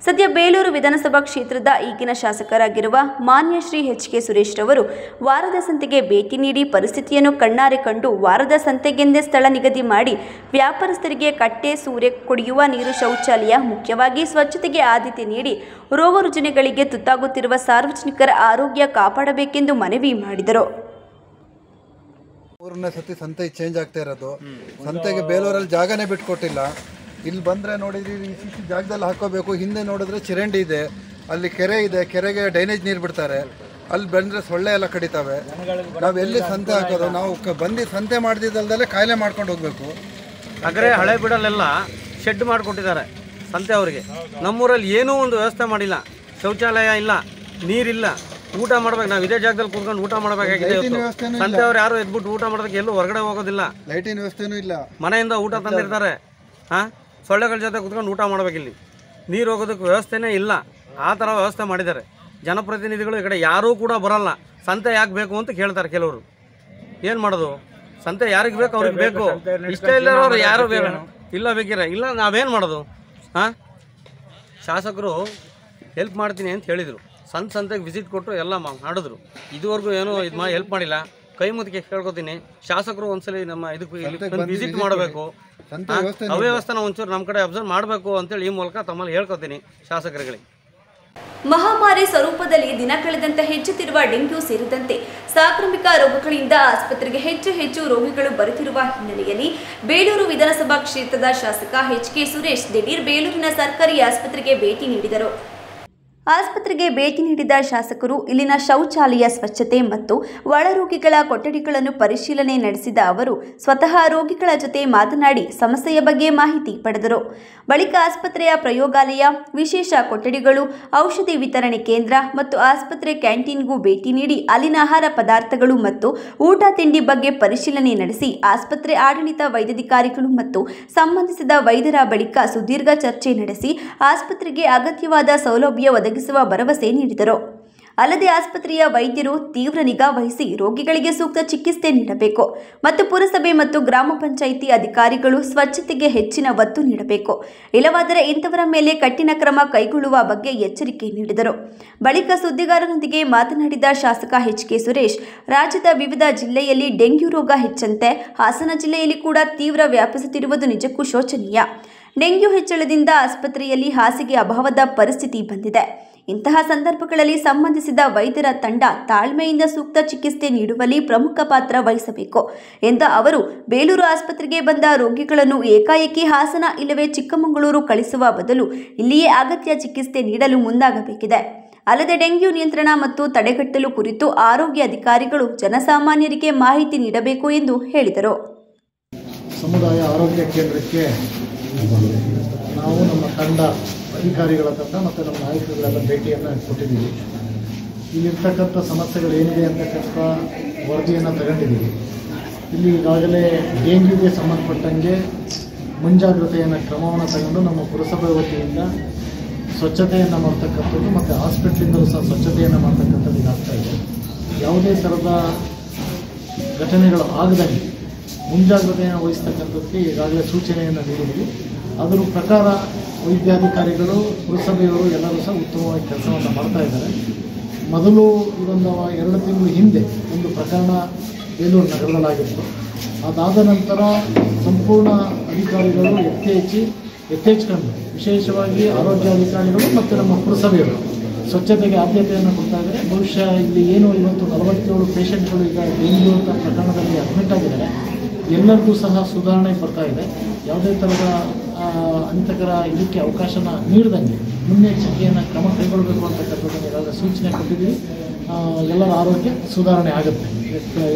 ಸದ್ಯ ಬೇಲೂರು ವಿಧಾನಸಭಾ ಕ್ಷೇತ್ರದ ಈಗಿನ ಶಾಸಕರಾಗಿರುವ ಮಾನ್ಯ ಶ್ರೀ ಎಚ್.ಕೆ. ಸುರೇಶ್ ರವರು ವಾರದ ಸಂತೆಗೆ ಭೇಟಿ ನೀಡಿ ಪರಿಸ್ಥಿತಿಯನ್ನು ಕಣ್ಣಾರೆ ಕಂಡು ವಾರದ ಸಂತೆಗೆಂದೇ ಸ್ಥಳ ನಿಗದಿ ಮಾಡಿ ವ್ಯಾಪಾರಸ್ಥರಿಗೆ ಕಟ್ಟೆ, ಸೂರ್ಯ, ಕುಡಿಯುವ ನೀರು, ಶೌಚಾಲಯ, ಮುಖ್ಯವಾಗಿ ಸ್ವಚ್ಛತೆಗೆ ಆದ್ಯತೆ ನೀಡಿ ರೋಗ ರುಜಿನಗಳಿಗೆ ತುತ್ತಾಗುತ್ತಿರುವ ಸಾರ್ವಜನಿಕರ ಆರೋಗ್ಯ ಕಾಪಾಡಬೇಕೆಂದು ಮನವಿ ಮಾಡಿದರು. ಮೂರನೇ ಸತಿ ಸಂತೆ ಚೇಂಜ್ ಆಗ್ತಾ ಇರೋದು. ಸಂತೆಗೆ ಬೇಲೂರಲ್ಲಿ ಜಾಗನೇ ಬಿಟ್ಕೊಟ್ಟಿಲ್ಲ. ಇಲ್ಲಿ ಬಂದರೆ ನೋಡಿದ್ರಿ ಈ ಜಾಗದಲ್ಲಿ ಹಾಕೋಬೇಕು. ಹಿಂದೆ ನೋಡಿದ್ರೆ ಚರಂಡಿ ಇದೆ, ಅಲ್ಲಿ ಕೆರೆ ಇದೆ, ಕೆರೆಗೆ ಡ್ರೈನೇಜ್ ನೀರು ಬಿಡ್ತಾರೆ. ಅಲ್ಲಿ ಬಂದರೆ ಸೊಳ್ಳೆ ಎಲ್ಲ ಕಡಿತಾವೆ. ನಾವು ಎಲ್ಲಿ ಸಂತೆ ಹಾಕೋದು? ನಾವು ಬಂದು ಸಂತೆ ಮಾಡ್ದಿದ್ದಲ್ದಲ್ಲೇ ಕಾಯಿಲೆ ಮಾಡ್ಕೊಂಡು ಹೋಗ್ಬೇಕು. ಅಗ್ರೆ ಹಳೆ ಬಿಡಲೆಲ್ಲ ಶೆಡ್ ಮಾಡಿಕೊಟ್ಟಿದ್ದಾರೆ ಸಂತೆ ಅವರಿಗೆ. ನಮ್ಮೂರಲ್ಲಿ ಏನೂ ಒಂದು ವ್ಯವಸ್ಥೆ ಮಾಡಿಲ್ಲ. ಶೌಚಾಲಯ ಇಲ್ಲ, ನೀರಿಲ್ಲ, ಊಟ ಮಾಡ್ಬೇಕು. ನಾವು ಇದೇ ಜಾಗದಲ್ಲಿ ಕೂತ್ಕೊಂಡು ಊಟ ಮಾಡಬೇಕಾಗಿದೆ. ಸಂತೆ ಅವ್ರು ಯಾರು ಎದ್ಬಿಟ್ಟು ಊಟ ಮಾಡೋದಕ್ಕೆ ಎಲ್ಲೂ ಹೊರಗಡೆ ಹೋಗೋದಿಲ್ಲ. ಲೈಟಿನ ವ್ಯವಸ್ಥೆನೂ ಇಲ್ಲ. ಮನೆಯಿಂದ ಊಟ ತಂದಿರ್ತಾರೆ. ಸೊಳ್ಳೆಗಳ ಜೊತೆ ಕುತ್ಕೊಂಡು ಊಟ ಮಾಡಬೇಕಿಲ್ಲಿ. ನೀರು ಹೋಗೋದಕ್ಕೆ ವ್ಯವಸ್ಥೆನೇ ಇಲ್ಲ. ಆ ಥರ ವ್ಯವಸ್ಥೆ ಮಾಡಿದ್ದಾರೆ. ಜನಪ್ರತಿನಿಧಿಗಳು ಈ ಕಡೆ ಯಾರೂ ಕೂಡ ಬರಲ್ಲ. ಸಂತೆ ಯಾಕೆ ಬೇಕು ಅಂತ ಕೇಳ್ತಾರೆ ಕೆಲವರು. ಏನು ಮಾಡೋದು? ಸಂತೆ ಯಾರಿಗೆ ಬೇಕು ಅವ್ರಿಗೆ ಬೇಕು. ಇಷ್ಟ ಇಲ್ಲದವ್ರು ಯಾರು ಬೇಕು ಇಲ್ಲ ಬೇಕಿರ ಇಲ್ಲ. ನಾವೇನು ಮಾಡೋದು? ಶಾಸಕರು ಹೆಲ್ಪ್ ಮಾಡ್ತೀನಿ ಅಂತ ಹೇಳಿದರು. ಸಂತೆಗೆ ವಿಸಿಟ್ ಕೊಟ್ಟು ಎಲ್ಲ ಮಾಡಿದ್ರು. ಇದುವರೆಗೂ ಏನೂ ಹೆಲ್ಪ್ ಮಾಡಿಲ್ಲ. ಕೈ ಮುಗಿಗೆ ಕೇಳ್ಕೊತೀನಿ, ಶಾಸಕರು ಒಂದ್ಸಲಿ ನಮ್ಮ ಇದಕ್ಕೆ ವಿಸಿಟ್ ಮಾಡಬೇಕು. ಅವ್ಯವಸ್ಥೆನ ಒಂಚೂರು ನಮ್ಮ ಕಡೆ ಅಬ್ಸರ್ವ್ ಮಾಡಬೇಕು ಅಂತೇಳಿ ಈ ಮೂಲಕ ತಮ್ಮಲ್ಲಿ ಹೇಳ್ಕೊತೀನಿ ಶಾಸಕರುಗಳಿಗೆ. ಮಹಾಮಾರಿ ಸ್ವರೂಪದಲ್ಲಿ ದಿನ ಕಳೆದಂತೆ ಹೆಚ್ಚುತ್ತಿರುವ ಡೆಂಗ್ಯೂ ಸೇರಿದಂತೆ ಸಾಂಕ್ರಾಮಿಕ ರೋಗಗಳಿಂದ ಆಸ್ಪತ್ರೆಗೆ ಹೆಚ್ಚು ರೋಗಿಗಳು ಬರುತ್ತಿರುವ ಹಿನ್ನೆಲೆಯಲ್ಲಿ ಬೇಲೂರು ವಿಧಾನಸಭಾ ಕ್ಷೇತ್ರದ ಶಾಸಕ ಎಚ್.ಕೆ. ಸುರೇಶ್ ದಿಢೀರ್ ಬೇಲೂರಿನ ಸರ್ಕಾರಿ ಆಸ್ಪತ್ರೆಗೆ ಭೇಟಿ ನೀಡಿದರು. ಆಸ್ಪತ್ರೆಗೆ ಭೇಟಿ ನೀಡಿದ ಶಾಸಕರು ಇಲ್ಲಿನ ಶೌಚಾಲಯ ಸ್ವಚ್ಛತೆ ಮತ್ತು ಒಳರೋಗಿಗಳ ಕೊಠಡಿಗಳನ್ನು ಪರಿಶೀಲನೆ ನಡೆಸಿದ ಅವರು ಸ್ವತಃ ರೋಗಿಗಳ ಜೊತೆ ಮಾತನಾಡಿ ಸಮಸ್ಯೆಯ ಬಗ್ಗೆ ಮಾಹಿತಿ ಪಡೆದರು. ಬಳಿಕ ಆಸ್ಪತ್ರೆಯ ಪ್ರಯೋಗಾಲಯ, ವಿಶೇಷ ಕೊಠಡಿಗಳು, ಔಷಧಿ ವಿತರಣೆ ಕೇಂದ್ರ ಮತ್ತು ಆಸ್ಪತ್ರೆ ಕ್ಯಾಂಟೀನ್ಗೂ ಭೇಟಿ ನೀಡಿ ಅಲ್ಲಿನ ಆಹಾರ ಪದಾರ್ಥಗಳು ಮತ್ತು ಊಟ ತಿಂಡಿ ಬಗ್ಗೆ ಪರಿಶೀಲನೆ ನಡೆಸಿ ಆಸ್ಪತ್ರೆ ಆಡಳಿತ, ವೈದ್ಯಾಧಿಕಾರಿಗಳು ಮತ್ತು ಸಂಬಂಧಿಸಿದ ವೈದ್ಯರ ಬಳಿಕ ಸುದೀರ್ಘ ಚರ್ಚೆ ನಡೆಸಿ ಆಸ್ಪತ್ರೆಗೆ ಅಗತ್ಯವಾದ ಸೌಲಭ್ಯ ಒದಗಿಸುವ ಭರವಸೆ ನೀಡಿದರು. ಅಲ್ಲದೆ ಆಸ್ಪತ್ರೆಯ ವೈದ್ಯರು ತೀವ್ರ ನಿಗಾ ವಹಿಸಿ ರೋಗಿಗಳಿಗೆ ಸೂಕ್ತ ಚಿಕಿತ್ಸೆ ನೀಡಬೇಕು ಮತ್ತು ಪುರಸಭೆ ಮತ್ತು ಗ್ರಾಮ ಪಂಚಾಯಿತಿ ಅಧಿಕಾರಿಗಳು ಸ್ವಚ್ಛತೆಗೆ ಹೆಚ್ಚಿನ ಒತ್ತು ನೀಡಬೇಕು. ಇಲ್ಲವಾದರೆ ಇಂಥವರ ಮೇಲೆ ಕಠಿಣ ಕ್ರಮ ಕೈಗೊಳ್ಳುವ ಬಗ್ಗೆ ಎಚ್ಚರಿಕೆ ನೀಡಿದರು. ಬಳಿಕ ಸುದ್ದಿಗಾರರೊಂದಿಗೆ ಮಾತನಾಡಿದ ಶಾಸಕ ಎಚ್.ಕೆ. ಸುರೇಶ್, ರಾಜ್ಯದ ವಿವಿಧ ಜಿಲ್ಲೆಯಲ್ಲಿ ಡೆಂಗ್ಯೂ ರೋಗ ಹೆಚ್ಚಂತೆ ಹಾಸನ ಜಿಲ್ಲೆಯಲ್ಲಿ ಕೂಡ ತೀವ್ರ ವ್ಯಾಪಿಸುತ್ತಿರುವುದು ನಿಜಕ್ಕೂ ಶೋಚನೀಯ. ಡೆಂಗ್ಯೂ ಹೆಚ್ಚಳದಿಂದ ಆಸ್ಪತ್ರೆಯಲ್ಲಿ ಹಾಸಿಗೆ ಅಭಾವದ ಪರಿಸ್ಥಿತಿ ಬಂದಿದೆ. ಇಂತಹ ಸಂದರ್ಭಗಳಲ್ಲಿ ಸಂಬಂಧಿಸಿದ ವೈದ್ಯರ ತಂಡ ತಾಳ್ಮೆಯಿಂದ ಸೂಕ್ತ ಚಿಕಿತ್ಸೆ ನೀಡುವಲ್ಲಿ ಪ್ರಮುಖ ಪಾತ್ರ ವಹಿಸಬೇಕು ಎಂದ ಅವರು, ಬೇಲೂರು ಆಸ್ಪತ್ರೆಗೆ ಬಂದ ರೋಗಿಗಳನ್ನು ಏಕಾಏಕಿ ಹಾಸನ ಇಲ್ಲವೇ ಚಿಕ್ಕಮಗಳೂರು ಕಳಿಸುವ ಬದಲು ಇಲ್ಲಿಯೇ ಅಗತ್ಯ ಚಿಕಿತ್ಸೆ ನೀಡಲು ಮುಂದಾಗಬೇಕಿದೆ. ಅಲ್ಲದೆ ಡೆಂಗ್ಯೂ ನಿಯಂತ್ರಣ ಮತ್ತು ತಡೆಗಟ್ಟಲು ಕುರಿತು ಆರೋಗ್ಯ ಅಧಿಕಾರಿಗಳು ಜನಸಾಮಾನ್ಯರಿಗೆ ಮಾಹಿತಿ ನೀಡಬೇಕು ಎಂದು ಹೇಳಿದರು. ಸಮುದಾಯ ಆರೋಗ್ಯ ಕೇಂದ್ರಕ್ಕೆ ನಾವು ನಮ್ಮ ತಂಡ ಅಧಿಕಾರಿಗಳ ತಂಡ ಮತ್ತು ನಮ್ಮ ನಾಯಕರುಗಳೆಲ್ಲ ಭೇಟಿಯನ್ನು ಕೊಟ್ಟಿದ್ದೀವಿ. ಇಲ್ಲಿರ್ತಕ್ಕಂಥ ಸಮಸ್ಯೆಗಳು ಏನಿದೆ ಅಂತಕ್ಕಂಥ ವರದಿಯನ್ನು ತಗೊಂಡಿದ್ದೀವಿ. ಇಲ್ಲಿ ಈಗಾಗಲೇ ಡೆಂಗ್ಯೂಗೆ ಸಂಬಂಧಪಟ್ಟಂಗೆ ಮುಂಜಾಗ್ರತೆಯನ್ನು ಕ್ರಮವನ್ನು ತಗೊಂಡು ನಮ್ಮ ಪುರಸಭೆ ವತಿಯಿಂದ ಸ್ವಚ್ಛತೆಯನ್ನು ಮಾಡ್ತಕ್ಕಂಥದ್ದು ಮತ್ತು ಹಾಸ್ಪಿಟ್ಲಿಂದಲೂ ಸಹ ಸ್ವಚ್ಛತೆಯನ್ನು ಮಾಡ್ತಕ್ಕಂಥದ್ದು ಇದಾಗ್ತಾ ಇದೆ. ಯಾವುದೇ ಥರದ ಘಟನೆಗಳು ಆಗದಂಗೆ ಮುಂಜಾಗ್ರತೆಯನ್ನು ವಹಿಸ್ತಕ್ಕಂಥದ್ದಕ್ಕೆ ಈಗಾಗಲೇ ಸೂಚನೆಯನ್ನು ನೀಡಿದ್ವಿ. ಅದರ ಪ್ರಕಾರ ವೈದ್ಯಾಧಿಕಾರಿಗಳು, ಪುರಸಭೆಯವರು ಎಲ್ಲರೂ ಸಹ ಉತ್ತಮವಾಗಿ ಕೆಲಸವನ್ನು ಮಾಡ್ತಾ ಇದ್ದಾರೆ. ಮೊದಲು ಇದೊಂದು 2 ತಿಂಗಳ ಹಿಂದೆ ಒಂದು ಪ್ರಕರಣ ಬೇಲೂರು ನಗರದಲ್ಲಾಗಿತ್ತು. ಅದಾದ ನಂತರ ಸಂಪೂರ್ಣ ಅಧಿಕಾರಿಗಳು ಎಚ್ಚೆತ್ಕೊಂಡು ವಿಶೇಷವಾಗಿ ಆರೋಗ್ಯಾಧಿಕಾರಿಗಳು ಮತ್ತು ನಮ್ಮ ಪುರಸಭೆಯವರು ಸ್ವಚ್ಛತೆಗೆ ಆದ್ಯತೆಯನ್ನು ಕೊಡ್ತಾ ಇದ್ದಾರೆ. ಬಹುಶಃ ಇಲ್ಲಿ ಏನು ಇವತ್ತು 47 ಪೇಷಂಟ್ಗಳು ಈಗ ಡೆಂಗ್ಯೂ ಅಂತ ಪ್ರಕರಣದಲ್ಲಿ ಅಡ್ಮಿಟ್ ಆಗಿದ್ದಾರೆ. ಎಲ್ಲರಿಗೂ ಸಹ ಸುಧಾರಣೆ ಬರ್ತಾ ಇದೆ. ಯಾವುದೇ ಥರದ ಅಂಥಕರ ಇದಕ್ಕೆ ಅವಕಾಶನ ನೀಡದಂಗೆ ಮುನ್ನೆಚ್ಚರಿಕೆಯನ್ನು ಕ್ರಮ ಕೈಗೊಳ್ಳಬೇಕು ಅಂತಕ್ಕಂಥದ್ದನ್ನು ಈಗಾಗಲೇ ಸೂಚನೆ ಕೊಟ್ಟಿದ್ದೀವಿ. ಎಲ್ಲರ ಆರೋಗ್ಯ ಸುಧಾರಣೆ ಆಗುತ್ತೆ.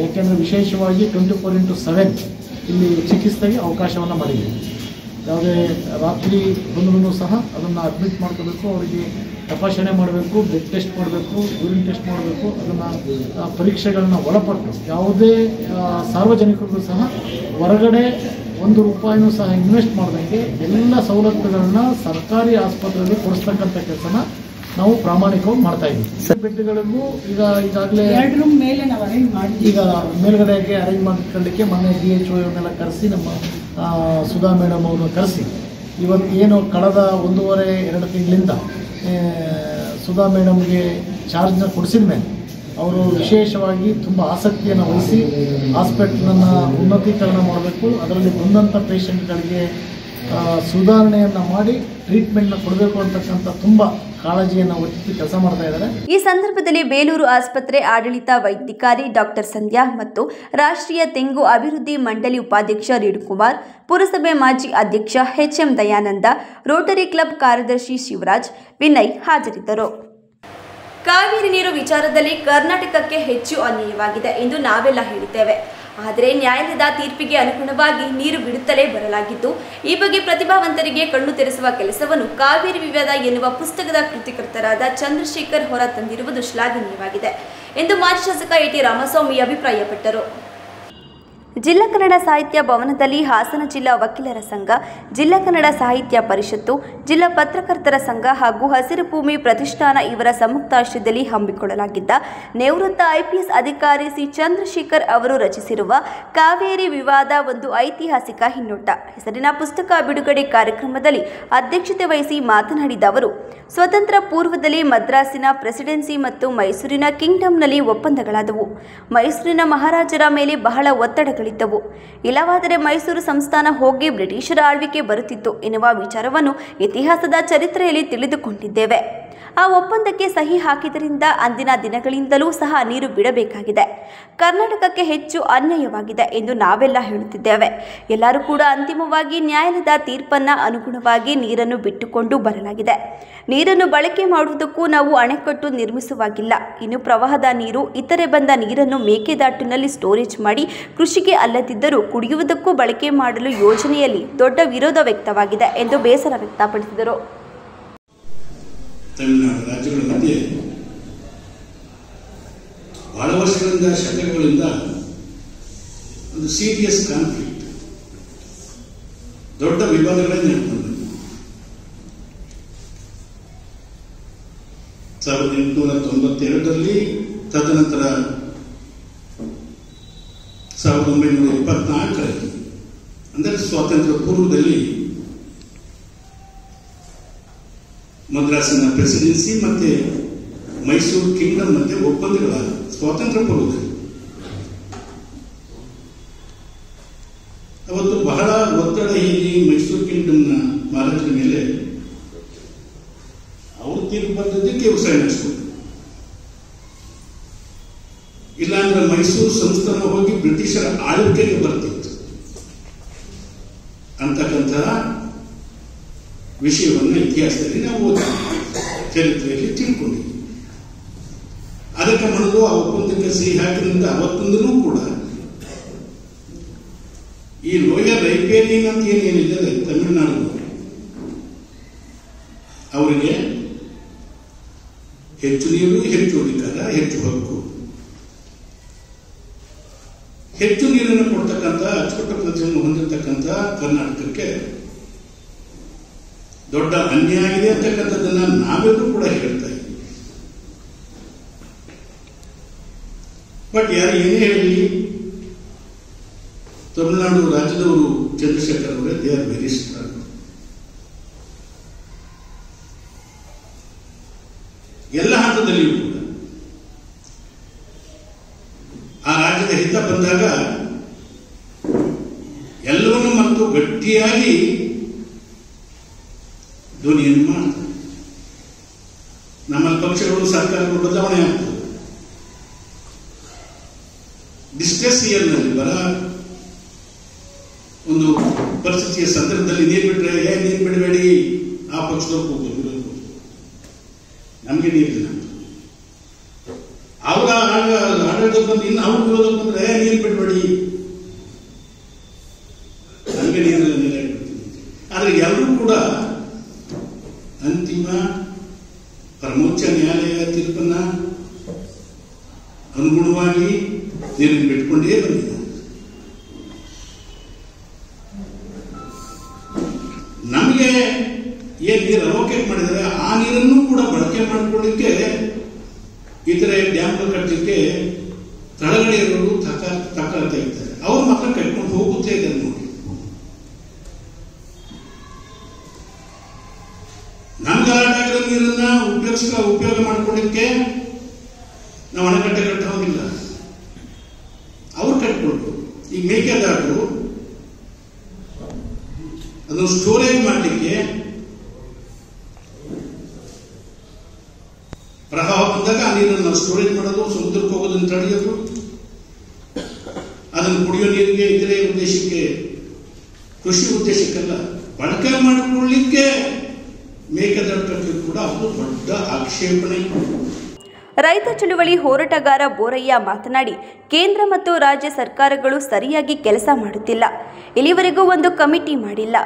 ಏಕೆಂದರೆ ವಿಶೇಷವಾಗಿ 24x7 ಇಲ್ಲಿ ಚಿಕಿತ್ಸೆಗೆ ಅವಕಾಶವನ್ನು ಮಾಡಿದ್ದೀವಿ. ಯಾವುದೇ ರಾತ್ರಿ ಬಂದರೂ ಸಹ ಅದನ್ನು ಅಡ್ಮಿಟ್ ಮಾಡ್ಕೋಬೇಕು, ಅವರಿಗೆ ತಪಾಸಣೆ ಮಾಡಬೇಕು, ಬ್ಲಡ್ ಟೆಸ್ಟ್ ಮಾಡಬೇಕು, ಯೂರಿನ್ ಟೆಸ್ಟ್ ಮಾಡಬೇಕು. ಅದನ್ನು ಪರೀಕ್ಷೆಗಳನ್ನ ಒಳಪಟ್ಟು ಯಾವುದೇ ಸಾರ್ವಜನಿಕರಿಗೂ ಸಹ ಹೊರಗಡೆ ₹1 ಸಹ ಇನ್ವೆಸ್ಟ್ ಮಾಡ್ದಂಗೆ ಎಲ್ಲ ಸವಲತ್ತುಗಳನ್ನ ಸರ್ಕಾರಿ ಆಸ್ಪತ್ರೆಯಲ್ಲಿ ಕೊಡಿಸ್ತಕ್ಕಂಥ ಕೆಲಸನ ನಾವು ಪ್ರಾಮಾಣಿಕವಾಗಿ ಮಾಡ್ತಾ ಇದ್ದೀವಿ. ಬೆಡ್ಗಳಿಗೂ ಈಗಾಗಲೇ 2 ರೂಮ್ ಮೇಲೆ ನಾವು ಅರೇಂಜ್ ಮಾಡಿ ಈಗ ಮೇಲ್ಗಡೆಗೆ ಅರೇಂಜ್ ಮಾಡ್ಕೊಳ್ಳಿಕ್ಕೆ ಮೊನ್ನೆ DHO ಇವನ್ನೆಲ್ಲ ಕರೆಸಿ ನಮ್ಮ ಸುಧಾ ಮೇಡಮ್ ಅವ್ರನ್ನ ಕರೆಸಿ ಇವತ್ತು ಏನು ಕಳೆದ 1.5-2 ತಿಂಗಳಿಂದ ಸುಧಾ ಮೇಡಮ್ಗೆ ಚಾರ್ಜ್ನ ಕೊಡಿಸಿದ ಮೇಲೆ ಅವರು ವಿಶೇಷವಾಗಿ ತುಂಬ ಆಸಕ್ತಿಯನ್ನು ವಹಿಸಿ ಹಾಸ್ಪಿಟ್ಲನ್ನು ಉನ್ನತೀಕರಣ ಮಾಡಬೇಕು, ಅದರಲ್ಲಿ ಬಂದಂಥ ಪೇಷಂಟ್ಗಳಿಗೆ ಸುಧಾರಣೆಯನ್ನು ಮಾಡಿ ಟ್ರೀಟ್ಮೆಂಟ್ನ ಕೊಡಬೇಕು ಅಂತಕ್ಕಂಥ ತುಂಬ ಕಾಳಜಿಯನ್ನು ಹೊತ್ತು ಕೆಲಸ ಮಾಡ್ತಾ ಇದ್ದಾರೆ. ಈ ಸಂದರ್ಭದಲ್ಲಿ ಬೇಲೂರು ಆಸ್ಪತ್ರೆ ಆಡಳಿತ ವೈದ್ಯಾಧಿಕಾರಿ ಡಾಕ್ಟರ್ ಸಂಧ್ಯಾ ಮತ್ತು ರಾಷ್ಟ್ರೀಯ ತೆಂಗು ಅಭಿವೃದ್ಧಿ ಮಂಡಳಿ ಉಪಾಧ್ಯಕ್ಷ ರೇಣುಕುಮಾರ್, ಪುರಸಭೆ ಮಾಜಿ ಅಧ್ಯಕ್ಷ HM ದಯಾನಂದ, ರೋಟರಿ ಕ್ಲಬ್ ಕಾರ್ಯದರ್ಶಿ ಶಿವರಾಜ್, ವಿನಯ್ ಹಾಜರಿದ್ದರು. ಕಾವೇರಿ ನೀರು ವಿಚಾರದಲ್ಲಿ ಕರ್ನಾಟಕಕ್ಕೆ ಹೆಚ್ಚು ಅನ್ಯಾಯವಾಗಿದೆ ಎಂದು ನಾವೆಲ್ಲ ಹೇಳಿದ್ದೇವೆ. ಆದರೆ ನ್ಯಾಯಾಲಯದ ತೀರ್ಪಿಗೆ ಅನುಗುಣವಾಗಿ ನೀರು ಬಿಡುತ್ತಲೇ ಬರಲಾಗಿದ್ದು, ಈ ಬಗ್ಗೆ ಪ್ರತಿಭಾವಂತರಿಗೆ ಕಣ್ಣು ತೆರೆಸುವ ಕೆಲಸವನ್ನು ಕಾವೇರಿ ವಿವಾದ ಎನ್ನುವ ಪುಸ್ತಕದ ಕೃತಿಕರ್ತರಾದ ಚಂದ್ರಶೇಖರ್ ಹೊರ ತಂದಿರುವುದು ಶ್ಲಾಘನೀಯವಾಗಿದೆ ಎಂದು ಮಾಜಿ ಶಾಸಕ AT ರಾಮಸ್ವಾಮಿ ಅಭಿಪ್ರಾಯಪಟ್ಟರು. ಜಿಲ್ಲಾ ಕನ್ನಡ ಸಾಹಿತ್ಯ ಭವನದಲ್ಲಿ ಹಾಸನ ಜಿಲ್ಲಾ ವಕೀಲರ ಸಂಘ, ಜಿಲ್ಲಾ ಕನ್ನಡ ಸಾಹಿತ್ಯ ಪರಿಷತ್ತು, ಜಿಲ್ಲಾ ಪತ್ರಕರ್ತರ ಸಂಘ ಹಾಗೂ ಹಸಿರು ಭೂಮಿ ಪ್ರತಿಷ್ಠಾನ ಇವರ ಸಂಯುಕ್ತಾಶ್ರಯದಲ್ಲಿ ಹಮ್ಮಿಕೊಳ್ಳಲಾಗಿದ್ದ ನಿವೃತ್ತ IPS ಅಧಿಕಾರಿ ಸಿ ಚಂದ್ರಶೇಖರ್ ಅವರು ರಚಿಸಿರುವ ಕಾವೇರಿ ವಿವಾದ ಒಂದು ಐತಿಹಾಸಿಕ ಹಿನ್ನೋಟ ಹೆಸರಿನ ಪುಸ್ತಕ ಬಿಡುಗಡೆ ಕಾರ್ಯಕ್ರಮದಲ್ಲಿ ಅಧ್ಯಕ್ಷತೆ ವಹಿಸಿ ಮಾತನಾಡಿದ ಅವರು, ಸ್ವತಂತ್ರ ಪೂರ್ವದಲ್ಲಿ ಮದ್ರಾಸಿನ ಪ್ರೆಸಿಡೆನ್ಸಿ ಮತ್ತು ಮೈಸೂರಿನ ಕಿಂಗ್ಡಮ್ನಲ್ಲಿ ಒಪ್ಪಂದಗಳಾದವು. ಮೈಸೂರಿನ ಮಹಾರಾಜರ ಮೇಲೆ ಬಹಳ ಒತ್ತಡಗಳಿದ್ದವು. ಇಲ್ಲವಾದರೆ ಮೈಸೂರು ಸಂಸ್ಥಾನ ಹೋಗಿ ಬ್ರಿಟಿಷರ ಆಳ್ವಿಕೆ ಬರುತ್ತಿತ್ತು ಎನ್ನುವ ವಿಚಾರವನ್ನು ಇತಿಹಾಸದ ಚರಿತ್ರೆಯಲ್ಲಿ ತಿಳಿದುಕೊಂಡಿದ್ದೇವೆ. ಆ ಒಪ್ಪಂದಕ್ಕೆ ಸಹಿ ಹಾಕಿದ್ದರಿಂದ ಅಂದಿನ ದಿನಗಳಿಂದಲೂ ಸಹ ನೀರು ಬಿಡಬೇಕಾಗಿದೆ. ಕರ್ನಾಟಕಕ್ಕೆ ಹೆಚ್ಚು ಅನ್ಯಾಯವಾಗಿದೆ ಎಂದು ನಾವೆಲ್ಲ ಹೇಳುತ್ತಿದ್ದೇವೆ. ಎಲ್ಲರೂ ಕೂಡ ಅಂತಿಮವಾಗಿ ನ್ಯಾಯಾಲಯದ ತೀರ್ಪನ್ನು ಅನುಗುಣವಾಗಿ ನೀರನ್ನು ಬಿಟ್ಟುಕೊಂಡು ಬರಲಾಗಿದೆ. ನೀರನ್ನು ಬಳಕೆ ಮಾಡುವುದಕ್ಕೂ ನಾವು ಅಣೆಕಟ್ಟು ನಿರ್ಮಿಸುವಾಗಿಲ್ಲ. ಇನ್ನು ಪ್ರವಾಹದ ನೀರು, ಇತರೆ ಬಂದ ನೀರನ್ನು ಮೇಕೆದಾಟಿನಲ್ಲಿ ಸ್ಟೋರೇಜ್ ಮಾಡಿ ಕೃಷಿಗೆ ಅಲ್ಲದಿದ್ದರೂ ಕುಡಿಯುವುದಕ್ಕೂ ಬಳಕೆ ಮಾಡಲು ಯೋಜನೆಯಲ್ಲಿ ದೊಡ್ಡ ವಿರೋಧ ವ್ಯಕ್ತವಾಗಿದೆ ಎಂದು ಬೇಸರ ವ್ಯಕ್ತಪಡಿಸಿದರು. ತಮಿಳುನಾಡು ರಾಜ್ಯಗಳ ಮಧ್ಯೆ ಬಹಳ ವರ್ಷಗಳಿಂದ, ಶತಕಗಳಿಂದ ಒಂದು ಸೀರಿಯಸ್ ಕಾನ್ಫ್ಲಿಕ್ಟ್, ದೊಡ್ಡ ವಿವಾದಗಳೇ ನಡೆದುಕೊಂಡು 1892ರಲ್ಲಿ, ತದನಂತರ 1924ರಲ್ಲಿ, ಅಂದರೆ ಸ್ವಾತಂತ್ರ್ಯ ಪೂರ್ವದಲ್ಲಿ ಮದ್ರಾಸಿನ ಪ್ರೆಸಿಡೆನ್ಸಿ ಮತ್ತೆ ಮೈಸೂರು ಕಿಂಗ್ಡಮ್ ಮತ್ತೆ ಒಪ್ಪಂದಗಳಾದ ಸ್ವಾತಂತ್ರ್ಯ ಪೂರ್ವದಲ್ಲಿ ಅವತ್ತು ಬಹಳ ಒತ್ತಡ ಹೀರಿ ಮೈಸೂರು ಕಿಂಗ್ಡಮ್ನ ಮಹಾರಾಜರ ಮೇಲೆ ಅವರು ತೀರ್ಪು ಬರೆದಕ್ಕೆ ಸಹಿ ನಡೆಸಿಕೊಂಡ್ರು. ಇಲ್ಲಾಂದ್ರೆ ಮೈಸೂರು ಸಂಸ್ಥಾನ ಹೋಗಿ ಬ್ರಿಟಿಷರ ಆಳ್ವಿಕೆಗೆ ಬರ್ತಿತ್ತು ಅಂತಕ್ಕಂತಹ ವಿಷಯವನ್ನು ಇತಿಹಾಸದಲ್ಲಿ ನಾವು ಓದಿದ್ದೀವಿ, ಚರಿತ್ರೆಯಲ್ಲಿ ತಿಳ್ಕೊಂಡಿದ್ದೀವಿ. ಅದಕ್ಕೆ ಮೊದಲು ಆ ಒಪ್ಪಂದಕ್ಕೆ ಸಹಿ ಹಾಕಿದ್ರಿಂದ ಅವತ್ತೊಂದೂ ಕೂಡ ಈ ಲೋಯರ್ ರೈಪೇರಿಯನ್ ಅಂತ ಏನಿದೆ ತಮಿಳುನಾಡು, ಅವರಿಗೆ ಹೆಚ್ಚು ನೀರು, ಹೆಚ್ಚು ಅಧಿಕಾರ, ಹೆಚ್ಚು ಹಕ್ಕು, ಹೆಚ್ಚು ನೀರನ್ನು ಕೊಡ್ತಕ್ಕಂಥ ಅಚ್ಚುಕಟ್ಟ ಪ್ರದೇಶವನ್ನು ಹೊಂದಿರತಕ್ಕಂಥ ಕರ್ನಾಟಕಕ್ಕೆ ದೊಡ್ಡ ಅನ್ಯಾಯ ಆಗಿದೆ ಅಂತಕ್ಕಂಥದ್ದನ್ನ ನಾವೆಲ್ಲರೂ ಕೂಡ ಹೇಳ್ತಾ ಇದ್ದೀವಿ. ಬಟ್ ಯಾರು ಏನೇ ಹೇಳಿ, ತಮಿಳುನಾಡು ರಾಜ್ಯದವರು ಚಂದ್ರಶೇಖರ್ ಅವರೇ, ದೇ ಆರ್ ವೆರಿ ಸ್ಟ್ರಾಂಗ್. ಎಲ್ಲ ಹಂತದಲ್ಲಿಯೂ ಕೂಡ ಆ ರಾಜ್ಯದ ಹಿತ ಬಂದಾಗ ಎಲ್ಲವನ್ನೂ ಮತ್ತು ಗಟ್ಟಿಯಾಗಿ ಧ್ವನಿಯನ್ನು ಮಾಡ್ತಾರೆ. ನಮ್ಮಲ್ಲಿ ಪಕ್ಷಗಳು, ಸರ್ಕಾರಗಳು ಬದಲಾವಣೆ ಆಗ್ತದೆ. ಡಿಸ್ಟ್ರೆಸ್ ಇಯರ್ನಲ್ಲಿ ಬರ ಒಂದು ಪರಿಸ್ಥಿತಿಯ ಸಂದರ್ಭದಲ್ಲಿ ನೀರು ಬಿಟ್ರೆ ನೀರು ಬಿಡಬೇಡಿ, ಆ ಪಕ್ಷದವ್ರು ಕೂಗೋದು, ನಮಗೆ ನೀರಿಲ್ಲ. ಅವರ ಆಡಳಿತ ಬಂದು ಇನ್ನು ಅವ್ರ ವಿರೋಧ ಬಂದ್ರೆ ನೀರು ಬಿಡಬೇಡಿ, ನಮಗೆ ನೀರಿಲ್ಲ, ನೀರು ಹೇಳ್ಬಿಡ್ತೀವಿ. ಆದ್ರೆ ಎಲ್ಲರೂ ಕೂಡ ಅಂತಿಮ ಉಚ್ಚ ನ್ಯಾಯಾಲಯ ತೀರ್ಪನ್ನ ಅನುಗುಣವಾಗಿ ನೀರನ್ನು ಬಿಟ್ಕೊಂಡೇ ಬಂದಿದೆ. ನಮಗೆ ಏನ್ ನೀರು ಅಲೋಕೇಟ್ ಮಾಡಿದರೆ ಆ ನೀರನ್ನು ಕೂಡ ಬಳಕೆ ಮಾಡಿಕೊಳ್ಳಿಕ್ಕೆ ಇತರೆ ಡ್ಯಾಮ್ ಕಟ್ಟಲಿಕ್ಕೆ ತಳಗಡೆ ಇರೋರು ತಕ್ಕಾಗ್ತಾ ಇರ್ತಾರೆ. ಅವ್ರು ಮಾತ್ರ ಕಟ್ಕೊಂಡು ಹೋಗುತ್ತೆ ಇದನ್ನು ನೋಡಿ. ನಮ್ಗೆ ಗಲಾಟೆ ನೀರನ್ನ ಉಪಯೋಗ ಮಾಡ್ಕೊಳ್ಳಿಕ್ಕೆ ನಾವು ಅಣೆಕಟ್ಟೆ ಕಟ್ಟ ಹೋಗಿಲ್ಲ, ಅವ್ರು ಕಟ್ಕೊಳ್ರು. ಈಗ ಮೇಕೆದಾಟು ಅದನ್ನು ಸ್ಟೋರೇಜ್ ಮಾಡಲಿಕ್ಕೆ ಪ್ರವಾಹ ಬಂದಾಗ ಆ ನೀರನ್ನು ನಾವು ಸ್ಟೋರೇಜ್ ಮಾಡೋದು, ಸಮುದ್ರಕ್ಕೆ ಹೋಗೋದನ್ನು ತಡೆಯೋದು, ಅದನ್ನು ಕುಡಿಯೋ ನೀರಿಗೆ ಇತರೆ ಉದ್ದೇಶಕ್ಕೆ, ಕೃಷಿ ಉದ್ದೇಶಕ್ಕೆಲ್ಲ ಬಳಕೆ ಮಾಡಿಕೊಳ್ಳಲಿಕ್ಕೆ ಮೇಕೆದಾಟು ಕಟ್ಟಲಿಕ್ಕೆ ಕೂಡ ಅದು ದೊಡ್ಡ ಆಕ್ಷೇಪಣೆ. ರೈತ ಚಳುವಳಿ ಹೋರಾಟಗಾರ ಬೋರಯ್ಯ ಮಾತನಾಡಿ, ಕೇಂದ್ರ ಮತ್ತು ರಾಜ್ಯ ಸರ್ಕಾರಗಳು ಸರಿಯಾಗಿ ಕೆಲಸ ಮಾಡುತ್ತಿಲ್ಲ. ಇಲ್ಲಿವರೆಗೂ ಒಂದು ಕಮಿಟಿ ಮಾಡಿಲ್ಲ.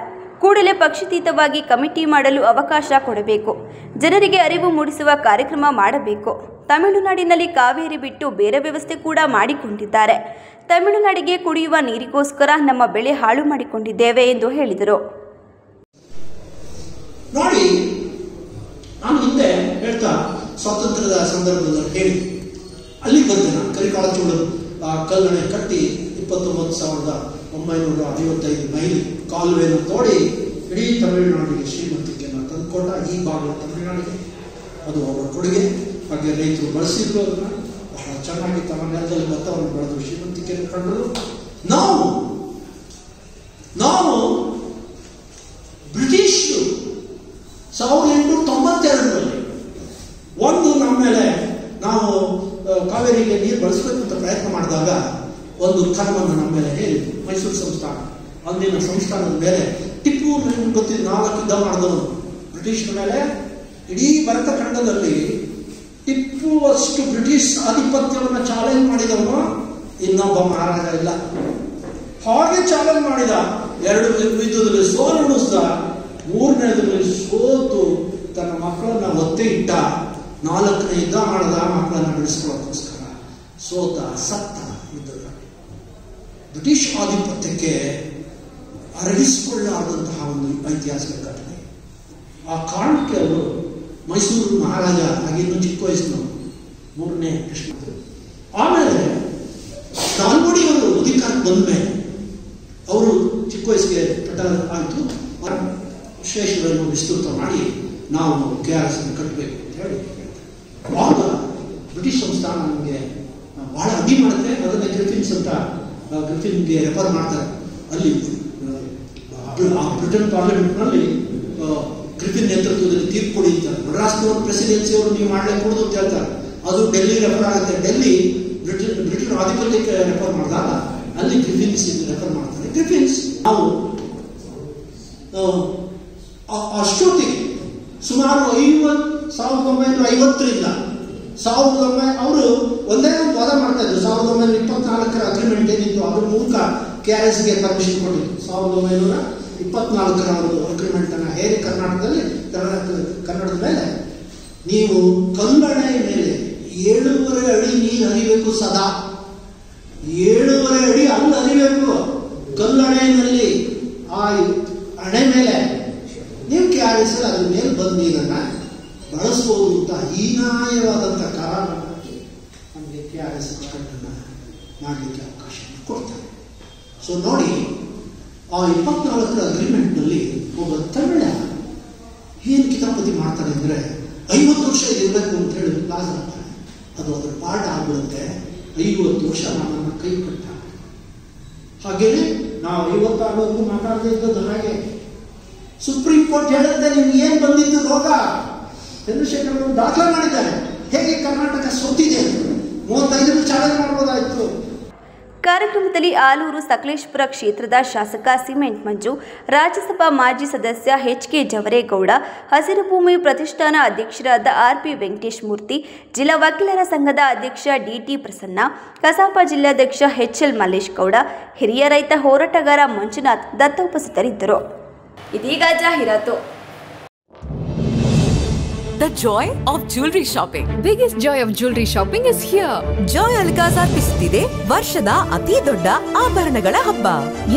ಕೂಡಲೇ ಪಕ್ಷಾತೀತವಾಗಿ ಕಮಿಟಿ ಮಾಡಲು ಅವಕಾಶ ಕೊಡಬೇಕು. ಜನರಿಗೆ ಅರಿವು ಮೂಡಿಸುವ ಕಾರ್ಯಕ್ರಮ ಮಾಡಬೇಕು. ತಮಿಳುನಾಡಿನಲ್ಲಿ ಕಾವೇರಿ ಬಿಟ್ಟು ಬೇರೆ ವ್ಯವಸ್ಥೆ ಕೂಡ ಮಾಡಿಕೊಂಡಿದ್ದಾರೆ. ತಮಿಳುನಾಡಿಗೆ ಕುಡಿಯುವ ನೀರಿಗೋಸ್ಕರ ನಮ್ಮ ಬೆಳೆ ಹಾಳು ಮಾಡಿಕೊಂಡಿದ್ದೇವೆ ಎಂದು ಹೇಳಿದರು. ನೋಡಿ, ನಾನು ಹಿಂದೆ ಹೇಳ್ತಾ ಸ್ವಾತಂತ್ರ್ಯದ ಸಂದರ್ಭದಲ್ಲಿ ಹೇಳಿ ಅಲ್ಲಿ ಬಂದೆ. ನಾನು ಕರಿಕಾಳಚೂಡು ಕಲ್ಲಣೆ ಕಟ್ಟಿ 29,955 ಮೈಲಿ ಕಾಲುವೆಯನ್ನು ತೋಡಿ ಇಡೀ ತಮಿಳುನಾಡಿಗೆ ಶ್ರೀಮಂತಿಕೆಯನ್ನು ತಂದುಕೊಟ್ಟ ಈ ಭಾಗದ ತಮಿಳುನಾಡಿಗೆ. ಅದು ಅವರ ಕೊಡುಗೆ. ಹಾಗೆ ರೈತರು ಬಳಸಿದ್ರು, ಅದನ್ನ ಬಹಳ ಚೆನ್ನಾಗಿ ತಮ್ಮ ನೆಲದಲ್ಲಿ ಭತ್ತವನ್ನು ಬೆಳೆದು ಶ್ರೀಮಂತಿಕೆಯನ್ನು ಕಂಡರು. ನಾವು ಬ್ರಿಟಿಷರು 1892ರಲ್ಲಿ ಒಂದು ನಮ್ಮ ಮೇಲೆ ನಾವು ಕಾವೇರಿಗೆ ನೀರು ಬಳಸಬೇಕು ಅಂತ ಪ್ರಯತ್ನ ಮಾಡಿದಾಗ ಒಂದು ಕರ್ಮವನ್ನು ನಮ್ಮ ಮೇಲೆ ಹೇಳಿದ್ರು. ಮೈಸೂರು ಸಂಸ್ಥಾನ, ಅಂದಿನ ಸಂಸ್ಥಾನದ ಮೇಲೆ ಟಿಪ್ಪು ಗೊತ್ತಿದ್ದು 4 ಯುದ್ಧ ಮಾಡಿದವನು ಬ್ರಿಟಿಷರ ಮೇಲೆ. ಇಡೀ ಭರತ ಖಂಡದಲ್ಲಿ ಟಿಪ್ಪು ಅಷ್ಟು ಬ್ರಿಟಿಷ್ ಆಧಿಪತ್ಯವನ್ನು ಚಾಲೆಂಜ್ ಮಾಡಿದವನು ಇನ್ನೊಬ್ಬ ಮಹಾರಾಜ ಇಲ್ಲ. ಹಾಗೆ ಚಾಲೆಂಜ್ ಮಾಡಿದ. 2 ಯುದ್ಧದಲ್ಲಿ ಸೋಲು ಉಣಿಸ್ದ. 3ನೇದಲ್ಲಿ ಸೋತು ತನ್ನ ಮಕ್ಕಳನ್ನ ಒತ್ತೆ ಇಟ್ಟ. 4ನೇ ಯುದ್ಧ ಮಾಡದ ಮಕ್ಕಳನ್ನ ಬಿಡಿಸ್ಕೊಳ್ಳೋಕ್ಕೋಸ್ಕರ. ಸೋತ, ಸತ್ತ ಯುದ್ಧದಲ್ಲಿ. ಬ್ರಿಟಿಷ್ ಆಧಿಪತ್ಯಕ್ಕೆ ಅರಗಿಸಿಕೊಳ್ಳಾದಂತಹ ಒಂದು ಐತಿಹಾಸಿಕ ಘಟನೆ. ಆ ಕಾರಣಕ್ಕೆ ಅವರು ಮೈಸೂರು ಮಹಾರಾಜ ಆಗಿನ್ನು ಚಿಕ್ಕ ವಯಸ್ಸಿನವರು, 3ನೇ ಕೃಷ್ಣ. ಆಮೇಲೆ ನಾಲ್ವಡಿಯವರು ಅಧಿಕಾರಕ್ಕೆ ಬಂದ ಮೇಲೆ ಅವರು ಚಿಕ್ಕ ವಯಸ್ಸಿಗೆ ರಿಟೈರ್ ಆಯಿತು. ವಿಶೇಷಗಳನ್ನು ವಿಸ್ತೃತ ಮಾಡಿ ನಾವು KRS ಅನ್ನು ಕಟ್ಟಬೇಕು ಅಂತ ಹೇಳಿ ಆಗ ಬ್ರಿಟಿಷ್ ಸಂಸ್ಥಾನ ನಮಗೆ ಬಹಳ ಅಡ್ಡಿ ಮಾಡುತ್ತೆ. ಅದನ್ನೇ ಗ್ರಿಫಿನ್ಸ್ ಅಂತ ಗ್ರಿಫಿನ್ಗೆ ರೆಫರ್ ಮಾಡ್ತಾರೆ. ಅಲ್ಲಿ ಬ್ರಿಟನ್ ಪಾರ್ಲಿಮೆಂಟ್ನಲ್ಲಿ ಗ್ರಿಫಿನ್ ನೇತೃತ್ವದಲ್ಲಿ ತೀರ್ಪು ಕೊಡಿ ಅಂತಾರೆ. ಮಡ್ರಾಸ್ನವರು ಪ್ರೆಸಿಡೆನ್ಸಿಯವರು ನೀವು ಮಾಡಲೇಕೂಡದು ಅಂತ ಹೇಳ್ತಾರೆ. ಅದು ಡೆಲ್ಲಿ ರೆಫರ್ ಆಗುತ್ತೆ. ಡೆಲ್ಲಿ ಬ್ರಿಟನ್ ಆಧಿಪತ್ಯಕ್ಕೆ ರೆಫರ್ ಮಾಡಿದಾಗ ಅಲ್ಲಿ ಗ್ರಿಫಿನ್ಸ್ ರೆಫರ್ ಮಾಡ್ತಾರೆ. ಗ್ರಿಫಿನ್ಸ್ ನಾವು ಅಷ್ಟೊತ್ತಿಗೆ ಸುಮಾರು 1950ರಿಂದ 1900 ಅವರು ಒಂದೇ ಒಂದು ವಾದ ಮಾಡ್ತಾ ಇದ್ರು. 1924ರ ಅಗ್ರಿಮೆಂಟ್ ಏನಿತ್ತು ಅದ್ರ ಮೂಲಕ KRSಗೆ ಪರ್ಮಿಷನ್ ಕೊಟ್ಟಿದ್ರು. 1924ರ ಒಂದು ಅಗ್ರಿಮೆಂಟ್ ಅನ್ನ ಹೇರಿ ಕರ್ನಾಟಕದಲ್ಲಿ ಕನ್ನಡದ ಮೇಲೆ ನೀವು ಕಲ್ಲಣೆ ಮೇಲೆ 7.5 ಅಡಿ ನೀರು ಹರಿಬೇಕು. ಸದಾ 7.5 ಅಡಿ ಅಲ್ಲಿ ಹರಿಬೇಕು. ಕಲ್ಲಣೆಯಲ್ಲಿ ಆ ಅಣೆ ಮೇಲೆ ನೀವು KRS ಅದ್ರ ಮೇಲೆ ಬಂದ ನೀರನ್ನ ಬಳಸಬಹುದು ಅಂತ ಹೀನಾಯವಾದಂಥ ಕಾರಣ ನಮಗೆ KRS ಅಚ್ಚುಕಟ್ಟನ್ನು ಮಾಡಲಿಕ್ಕೆ ಅವಕಾಶ ಕೊಡ್ತಾರೆ. ಸೊ ನೋಡಿ, ಆ 24ರ ಅಗ್ರಿಮೆಂಟ್ನಲ್ಲಿ ಒಬ್ಬ ತಮಿಳ ಏನು ಕಿತಾಪತಿ ಮಾಡ್ತಾರೆ ಅಂದರೆ 50 ವರ್ಷ ಇರಬೇಕು ಅಂತ ಹೇಳಿ ಕ್ಲಾಸ್ ಆಗ್ತಾರೆ. ಅದು ಅದರ ಪಾಠ ಆಗ್ಬಿಡುತ್ತೆ. 50 ವರ್ಷ ನಮ್ಮನ್ನು ಕೈ ಕಟ್ಟ. ಹಾಗೇನೆ ನಾವು 56 ಮಾತಾಡದೇ ಇದ್ದದ್ದು ಹಾಗೆ. ಸುಪ್ರೀಂ ಕೋರ್ಟ್ ಹೇಳುತ್ತೆ ನಿಮ್ಗೆ ಏನ್ ಬಂದಿದ್ದು ರೋಗ. ಚಂದ್ರಶೇಖರ್ ಅವರು ದಾಖಲೆ ಮಾಡಿದ್ದಾರೆ ಹೇಗೆ ಕರ್ನಾಟಕ ಸೋತಿದೆ. 35 ಚಾಲೆಂಜ್ ಮಾಡಬಹುದಾಯಿತು. ಕಾರ್ಯಕ್ರಮದಲ್ಲಿ ಆಲೂರು ಸಕಲೇಶಪುರ ಕ್ಷೇತ್ರದ ಶಾಸಕ ಸಿಮೆಂಟ್ ಮಂಜು, ರಾಜ್ಯಸಭಾ ಮಾಜಿ ಸದಸ್ಯ HK ಜವರೇಗೌಡ, ಹಸಿರು ಭೂಮಿ ಪ್ರತಿಷ್ಠಾನ ಅಧ್ಯಕ್ಷರಾದ RP ವೆಂಕಟೇಶ್ ಮೂರ್ತಿ, ಜಿಲ್ಲಾ ವಕೀಲರ ಸಂಘದ ಅಧ್ಯಕ್ಷ DT ಪ್ರಸನ್ನ, ಕಸಾಪ ಜಿಲ್ಲಾಧ್ಯಕ್ಷ HL ಮಲ್ಲೇಶ್ ಗೌಡ, ಹಿರಿಯ ರೈತ ಹೋರಾಟಗಾರ ಮಂಜುನಾಥ್ ದತ್ತ ಉಪಸ್ಥಿತರಿದ್ದರು. ಇದೀಗ ಜಾಹೀರಾತು. the joy of jewelry shopping. Biggest joy of jewelry shopping is here. Joy Alucas ಅರ್ಪಿಸುತ್ತಿದೆ ವರ್ಷದ ಅತಿ ದೊಡ್ಡ ಆಭರಣಗಳ ಹಬ್ಬ.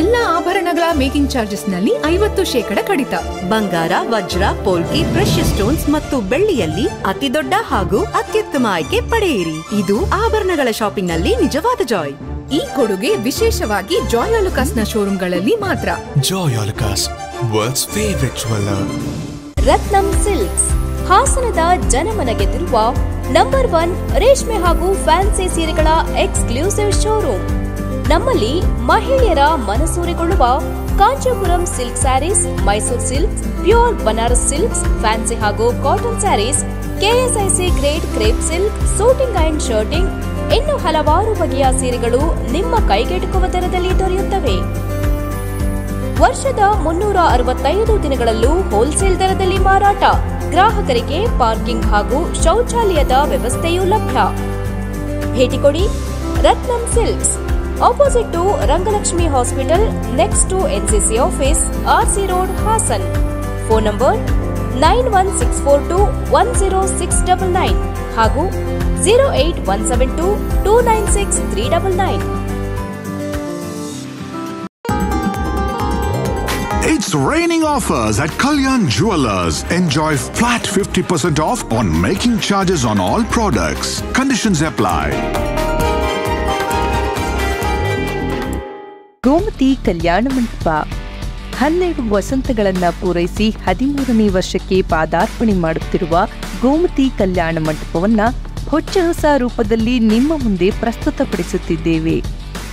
ಎಲ್ಲ ಆಭರಣಗಳ ಮೇಕಿಂಗ್ ಚಾರ್ಜಸ್ ನಲ್ಲಿ 50% ಕಡಿತ. ಬಂಗಾರ, ವಜ್ರ, ಪೋಲ್ಕಿ, ಪ್ರೆಷಿಯಸ್ ಸ್ಟೋನ್ಸ್ ಮತ್ತು ಬೆಳ್ಳಿಯಲ್ಲಿ ಅತಿ ದೊಡ್ಡ ಹಾಗೂ ಅತ್ಯುತ್ತಮ ಆಯ್ಕೆ ಪಡೆಯಿರಿ. ಇದು ಆಭರಣಗಳ ಶಾಪಿಂಗ್ ನಲ್ಲಿ ನಿಜವಾದ ಜಾಯ್. ಈ ಕೊಡುಗೆ ವಿಶೇಷವಾಗಿ ಜಾಯ್ ಅಲುಕಾಸ್ ನ ಶೋರೂಮ್ಗಳಲ್ಲಿ ಮಾತ್ರ. Joy Alukkas, world's favourite jeweller. Ratnam silks ಹಾಸನದ ಜನಮನ ಗೆದ್ದಿರುವ ನಂಬರ್ 1 ರೇಷ್ಮೆ ಹಾಗೂ ಫ್ಯಾನ್ಸಿ ಸೀರೆಗಳ ಎಕ್ಸ್ಕ್ಲೂಸಿವ್ ಶೋರೂಮ್. ನಮ್ಮಲ್ಲಿ ಮಹಿಳೆಯರ ಮನಸೂರೆಗೊಳ್ಳುವ Kanchipuram silk sarees, Mysore silks, pure Banaras silks, fancy ಹಾಗೂ cotton sarees, KSIC grade crepe silk, suiting and shirting, ಇನ್ನು ಹಲವಾರು ಬಗೆಯ ಸೀರೆಗಳು ನಿಮ್ಮ ಕೈಗೆಟುಕುವ ದರದಲ್ಲಿ ದೊರೆಯುತ್ತವೆ. ವರ್ಷದ 365 ದಿನಗಳಲ್ಲೂ ಹೋಲ್ಸೇಲ್ ದರದಲ್ಲಿ ಮಾರಾಟ. ಗ್ರಾಹಕರಿಗೆ ಪಾರ್ಕಿಂಗ್ ಹಾಗೂ ಶೌಚಾಲಯದ ವ್ಯವಸ್ಥೆಯೂ ಲಭ್ಯ. ಭೇಟಿ ಕೊಡಿ Ratnam silks, opposite to Rangalakshmi hospital, next to NCC office, RC road, Hassan. Phone number 9164210699 ಹಾಗೂ 08172296399. It's raining offers at Kalyan Jewelers. Enjoy flat 50% off on making charges on all products. Conditions apply. Gomti Kalyana Mantapa 12 ವಸಂತಗಳನ್ನ ಪೂರೈಸಿ 13ನೇ ವರ್ಷಕ್ಕೆ ಪಾದಾರ್ಪಣೆ ಮಾಡುತ್ತಿರುವ ಗೋಮತಿ ಕಲ್ಯಾಣ ಮಂಟಪವನ್ನ ಹೊಚ್ಚ ಹೊಸ ರೂಪದಲ್ಲಿ ನಿಮ್ಮ ಮುಂದೆ ಪ್ರಸ್ತುತಪಡಿಸುತ್ತಿದ್ದೇವೆ.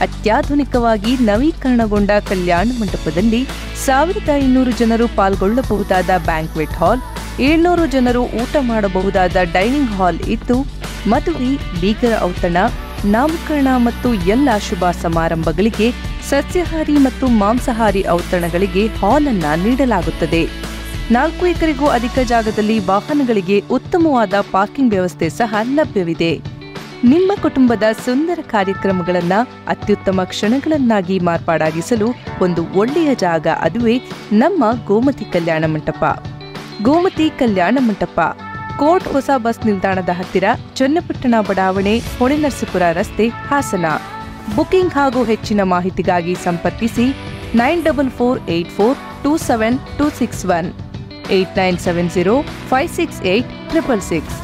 ಅತ್ಯಾಧುನಿಕವಾಗಿ ನವೀಕರಣಗೊಂಡ ಕಲ್ಯಾಣ ಮಂಟಪದಲ್ಲಿ 1500 ಜನರು ಪಾಲ್ಗೊಳ್ಳಬಹುದಾದ ಬ್ಯಾಂಕ್ವೆಟ್ ಹಾಲ್, 700 ಜನರು ಊಟ ಮಾಡಬಹುದಾದ ಡೈನಿಂಗ್ ಹಾಲ್ ಇದ್ದು, ಮದುವೆ, ಬೀಗರ ಔತಣ, ನಾಮಕರಣ ಮತ್ತು ಎಲ್ಲ ಶುಭ ಸಮಾರಂಭಗಳಿಗೆ ಸಸ್ಯಾಹಾರಿ ಮತ್ತು ಮಾಂಸಾಹಾರಿ ಔತಣಗಳಿಗೆ ಹಾಲ್ ಅನ್ನ ನೀಡಲಾಗುತ್ತದೆ. 4 ಎಕರೆಗೂ ಅಧಿಕ ಜಾಗದಲ್ಲಿ ವಾಹನಗಳಿಗೆ ಉತ್ತಮವಾದ ಪಾರ್ಕಿಂಗ್ ವ್ಯವಸ್ಥೆ ಸಹ ಲಭ್ಯವಿದೆ. ನಿಮ್ಮ ಕುಟುಂಬದ ಸುಂದರ ಕಾರ್ಯಕ್ರಮಗಳನ್ನ ಅತ್ಯುತ್ತಮ ಕ್ಷಣಗಳನ್ನಾಗಿ ಮಾರ್ಪಾಡಾಗಿಸಲು ಒಂದು ಒಳ್ಳೆಯ ಜಾಗ, ಅದುವೇ ನಮ್ಮ ಗೋಮತಿ ಕಲ್ಯಾಣ ಮಂಟಪ. ಗೋಮತಿ ಕಲ್ಯಾಣ ಮಂಟಪ, ಕೋರ್ಟ್ ಹೊಸ ಬಸ್ ನಿಲ್ದಾಣದ ಹತ್ತಿರ, ಚನ್ನಪಟ್ಟಣ ಬಡಾವಣೆ, ಹೊಳೆನರಸೀಪುರ ರಸ್ತೆ, ಹಾಸನ. ಬುಕಿಂಗ್ ಹಾಗೂ ಹೆಚ್ಚಿನ ಮಾಹಿತಿಗಾಗಿ ಸಂಪರ್ಕಿಸಿ 9448427261 8970568666.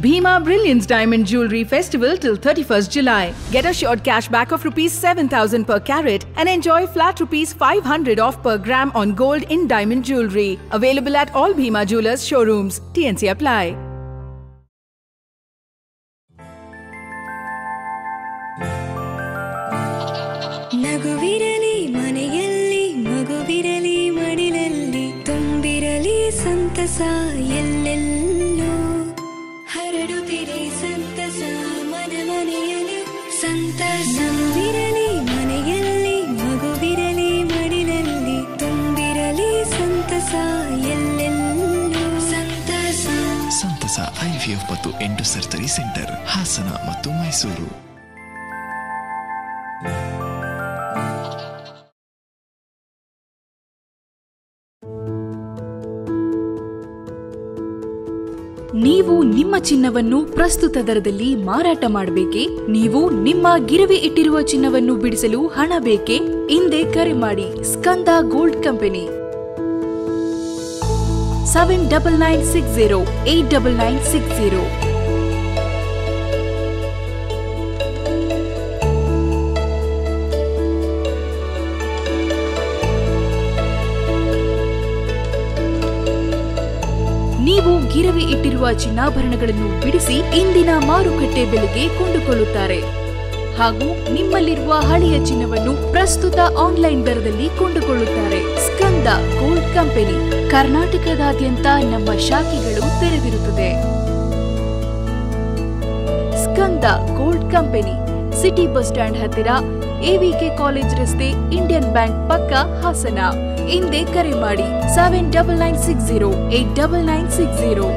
Bhima Brilliance Diamond Jewelry Festival till 31st July. Get assured cash back of ₹7,000 per carat and enjoy flat ₹500 off per gram on gold in diamond jewelry. Available at all Bhima Jewelers showrooms. TNC apply. ನಗುವಿರಲಿ ಮನೆಯಲ್ಲಿ, ಮಗುವಿರಲಿ ಮಡಿಲಲ್ಲಿ, ತುಂಬಿರಲಿ ಸಂತಸ ಎಲ್ಲೆಲ್ಲೂ, ಹರಡುತ್ತಿರಿ ಸಂತಸ ಮನ ಮನೆಯಲ್ಲಿ ಸಂತಸ. ನಗುವಿರಲಿ ಮನೆಯಲ್ಲಿ, ಮಗುವಿರಲಿ ಮಡಿಲಲ್ಲಿ, ತುಂಬಿರಲಿ ಸಂತಸ ಎಲ್ಲೆಲ್ಲೂ ಸಂತಸ. ಸಂತಸ IVF ಮತ್ತು ಎಂಟು ಸರ್ಜರಿ ಸೆಂಟರ್, ಹಾಸನ ಮತ್ತು ಮೈಸೂರು. ನೀವು ನಿಮ್ಮ ಚಿನ್ನವನ್ನು ಪ್ರಸ್ತುತ ದರದಲ್ಲಿ ಮಾರಾಟ ಮಾಡಬೇಕೇ? ನೀವು ನಿಮ್ಮ ಗಿರವಿ ಇಟ್ಟಿರುವ ಚಿನ್ನವನ್ನು ಬಿಡಿಸಲು ಹಣ ಬೇಕೇ? ಹಿಂದೆ ಕರೆ ಮಾಡಿ ಸ್ಕಂದ ಗೋಲ್ಡ್ ಕಂಪನಿ 7996089960. ನೀವು ಗಿರವಿ ಇಟ್ಟಿರುವ ಚಿನ್ನಾಭರಣಗಳನ್ನು ಬಿಡಿಸಿ ಇಂದಿನ ಮಾರುಕಟ್ಟೆ ಬೆಲೆಗೆ ಕೊಂಡುಕೊಳ್ಳುತ್ತಾರೆ ಹಾಗೂ ನಿಮ್ಮಲ್ಲಿರುವ ಹಳೆಯ ಚಿನ್ನವನ್ನು ಪ್ರಸ್ತುತ ಆನ್ಲೈನ್ ದರದಲ್ಲಿ ಕೊಂಡುಕೊಳ್ಳುತ್ತಾರೆ. ಸ್ಕಂದ ಗೋಲ್ಡ್ ಕಂಪನಿ ಕರ್ನಾಟಕದಾದ್ಯಂತ ನಮ್ಮ ಶಾಖೆಗಳು ತೆರೆದಿರುತ್ತದೆ. Skanda gold company, city bus stand ಹತ್ತಿರ, AVK ಕಾಲೇಜ್ ರಸ್ತೆ, ಇಂಡಿಯನ್ ಬ್ಯಾಂಕ್ ಪಕ್ಕ, ಹಾಸನ. ಹಿಂದೆ ಕರೆ ಮಾಡಿ 7996089960.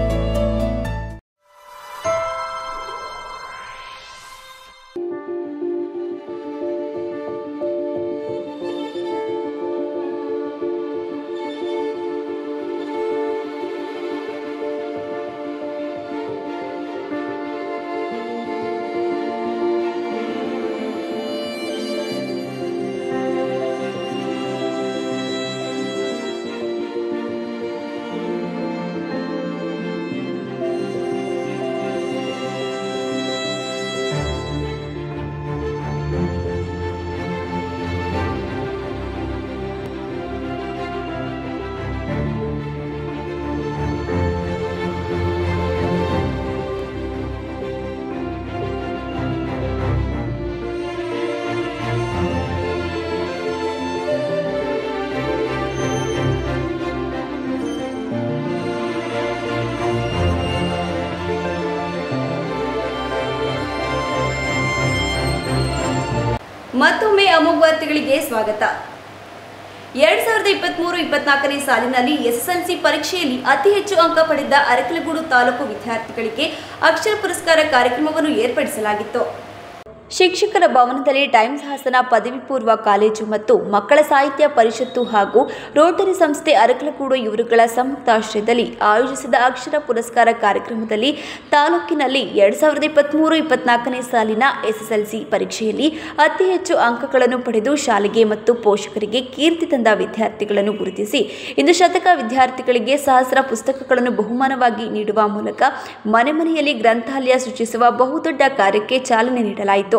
ಅಮೋಘ್ ವಾರ್ತೆಗಳಿಗೆ ಸ್ವಾಗತ. 2023-24ನೇ ಸಾಲಿನಲ್ಲಿ ಎಸ್ಎಸ್ಎಲ್ಸಿ ಪರೀಕ್ಷೆಯಲ್ಲಿ ಅತಿ ಹೆಚ್ಚು ಅಂಕ ಪಡೆದ ಅರಕಲಗೂಡು ತಾಲೂಕು ವಿದ್ಯಾರ್ಥಿಗಳಿಗೆ ಅಕ್ಷರ ಪುರಸ್ಕಾರ ಕಾರ್ಯಕ್ರಮವನ್ನು ಏರ್ಪಡಿಸಲಾಗಿತ್ತು. ಶಿಕ್ಷಕರ ಭವನದಲ್ಲಿ ಟೈಮ್ಸ್ ಹಾಸನ ಪದವಿ ಪೂರ್ವ ಕಾಲೇಜು ಮತ್ತು ಮಕ್ಕಳ ಸಾಹಿತ್ಯ ಪರಿಷತ್ತು ಹಾಗೂ ರೋಟರಿ ಸಂಸ್ಥೆ ಅರಕಲಗೂಡು ಇವರುಗಳ ಸಂಯುಕ್ತಾಶ್ರಯದಲ್ಲಿ ಆಯೋಜಿಸಿದ ಅಕ್ಷರ ಪುರಸ್ಕಾರ ಕಾರ್ಯಕ್ರಮದಲ್ಲಿ ತಾಲೂಕಿನಲ್ಲಿ 2023-24ನೇ ಸಾಲಿನ ಎಸ್ಎಸ್ಎಲ್ಸಿ ಪರೀಕ್ಷೆಯಲ್ಲಿ ಅತಿ ಹೆಚ್ಚು ಅಂಕಗಳನ್ನು ಪಡೆದು ಶಾಲೆಗೆ ಮತ್ತು ಪೋಷಕರಿಗೆ ಕೀರ್ತಿ ತಂದ ವಿದ್ಯಾರ್ಥಿಗಳನ್ನು ಗುರುತಿಸಿ ಇಂದು ಶತಕ ವಿದ್ಯಾರ್ಥಿಗಳಿಗೆ ಸಹಸ್ರ ಪುಸ್ತಕಗಳನ್ನು ಬಹುಮಾನವಾಗಿ ನೀಡುವ ಮೂಲಕ ಮನೆ ಮನೆಯಲ್ಲಿ ಗ್ರಂಥಾಲಯ ಸೃಷ್ಟಿಸುವ ಬಹುದೊಡ್ಡ ಕಾರ್ಯಕ್ಕೆ ಚಾಲನೆ ನೀಡಲಾಯಿತು.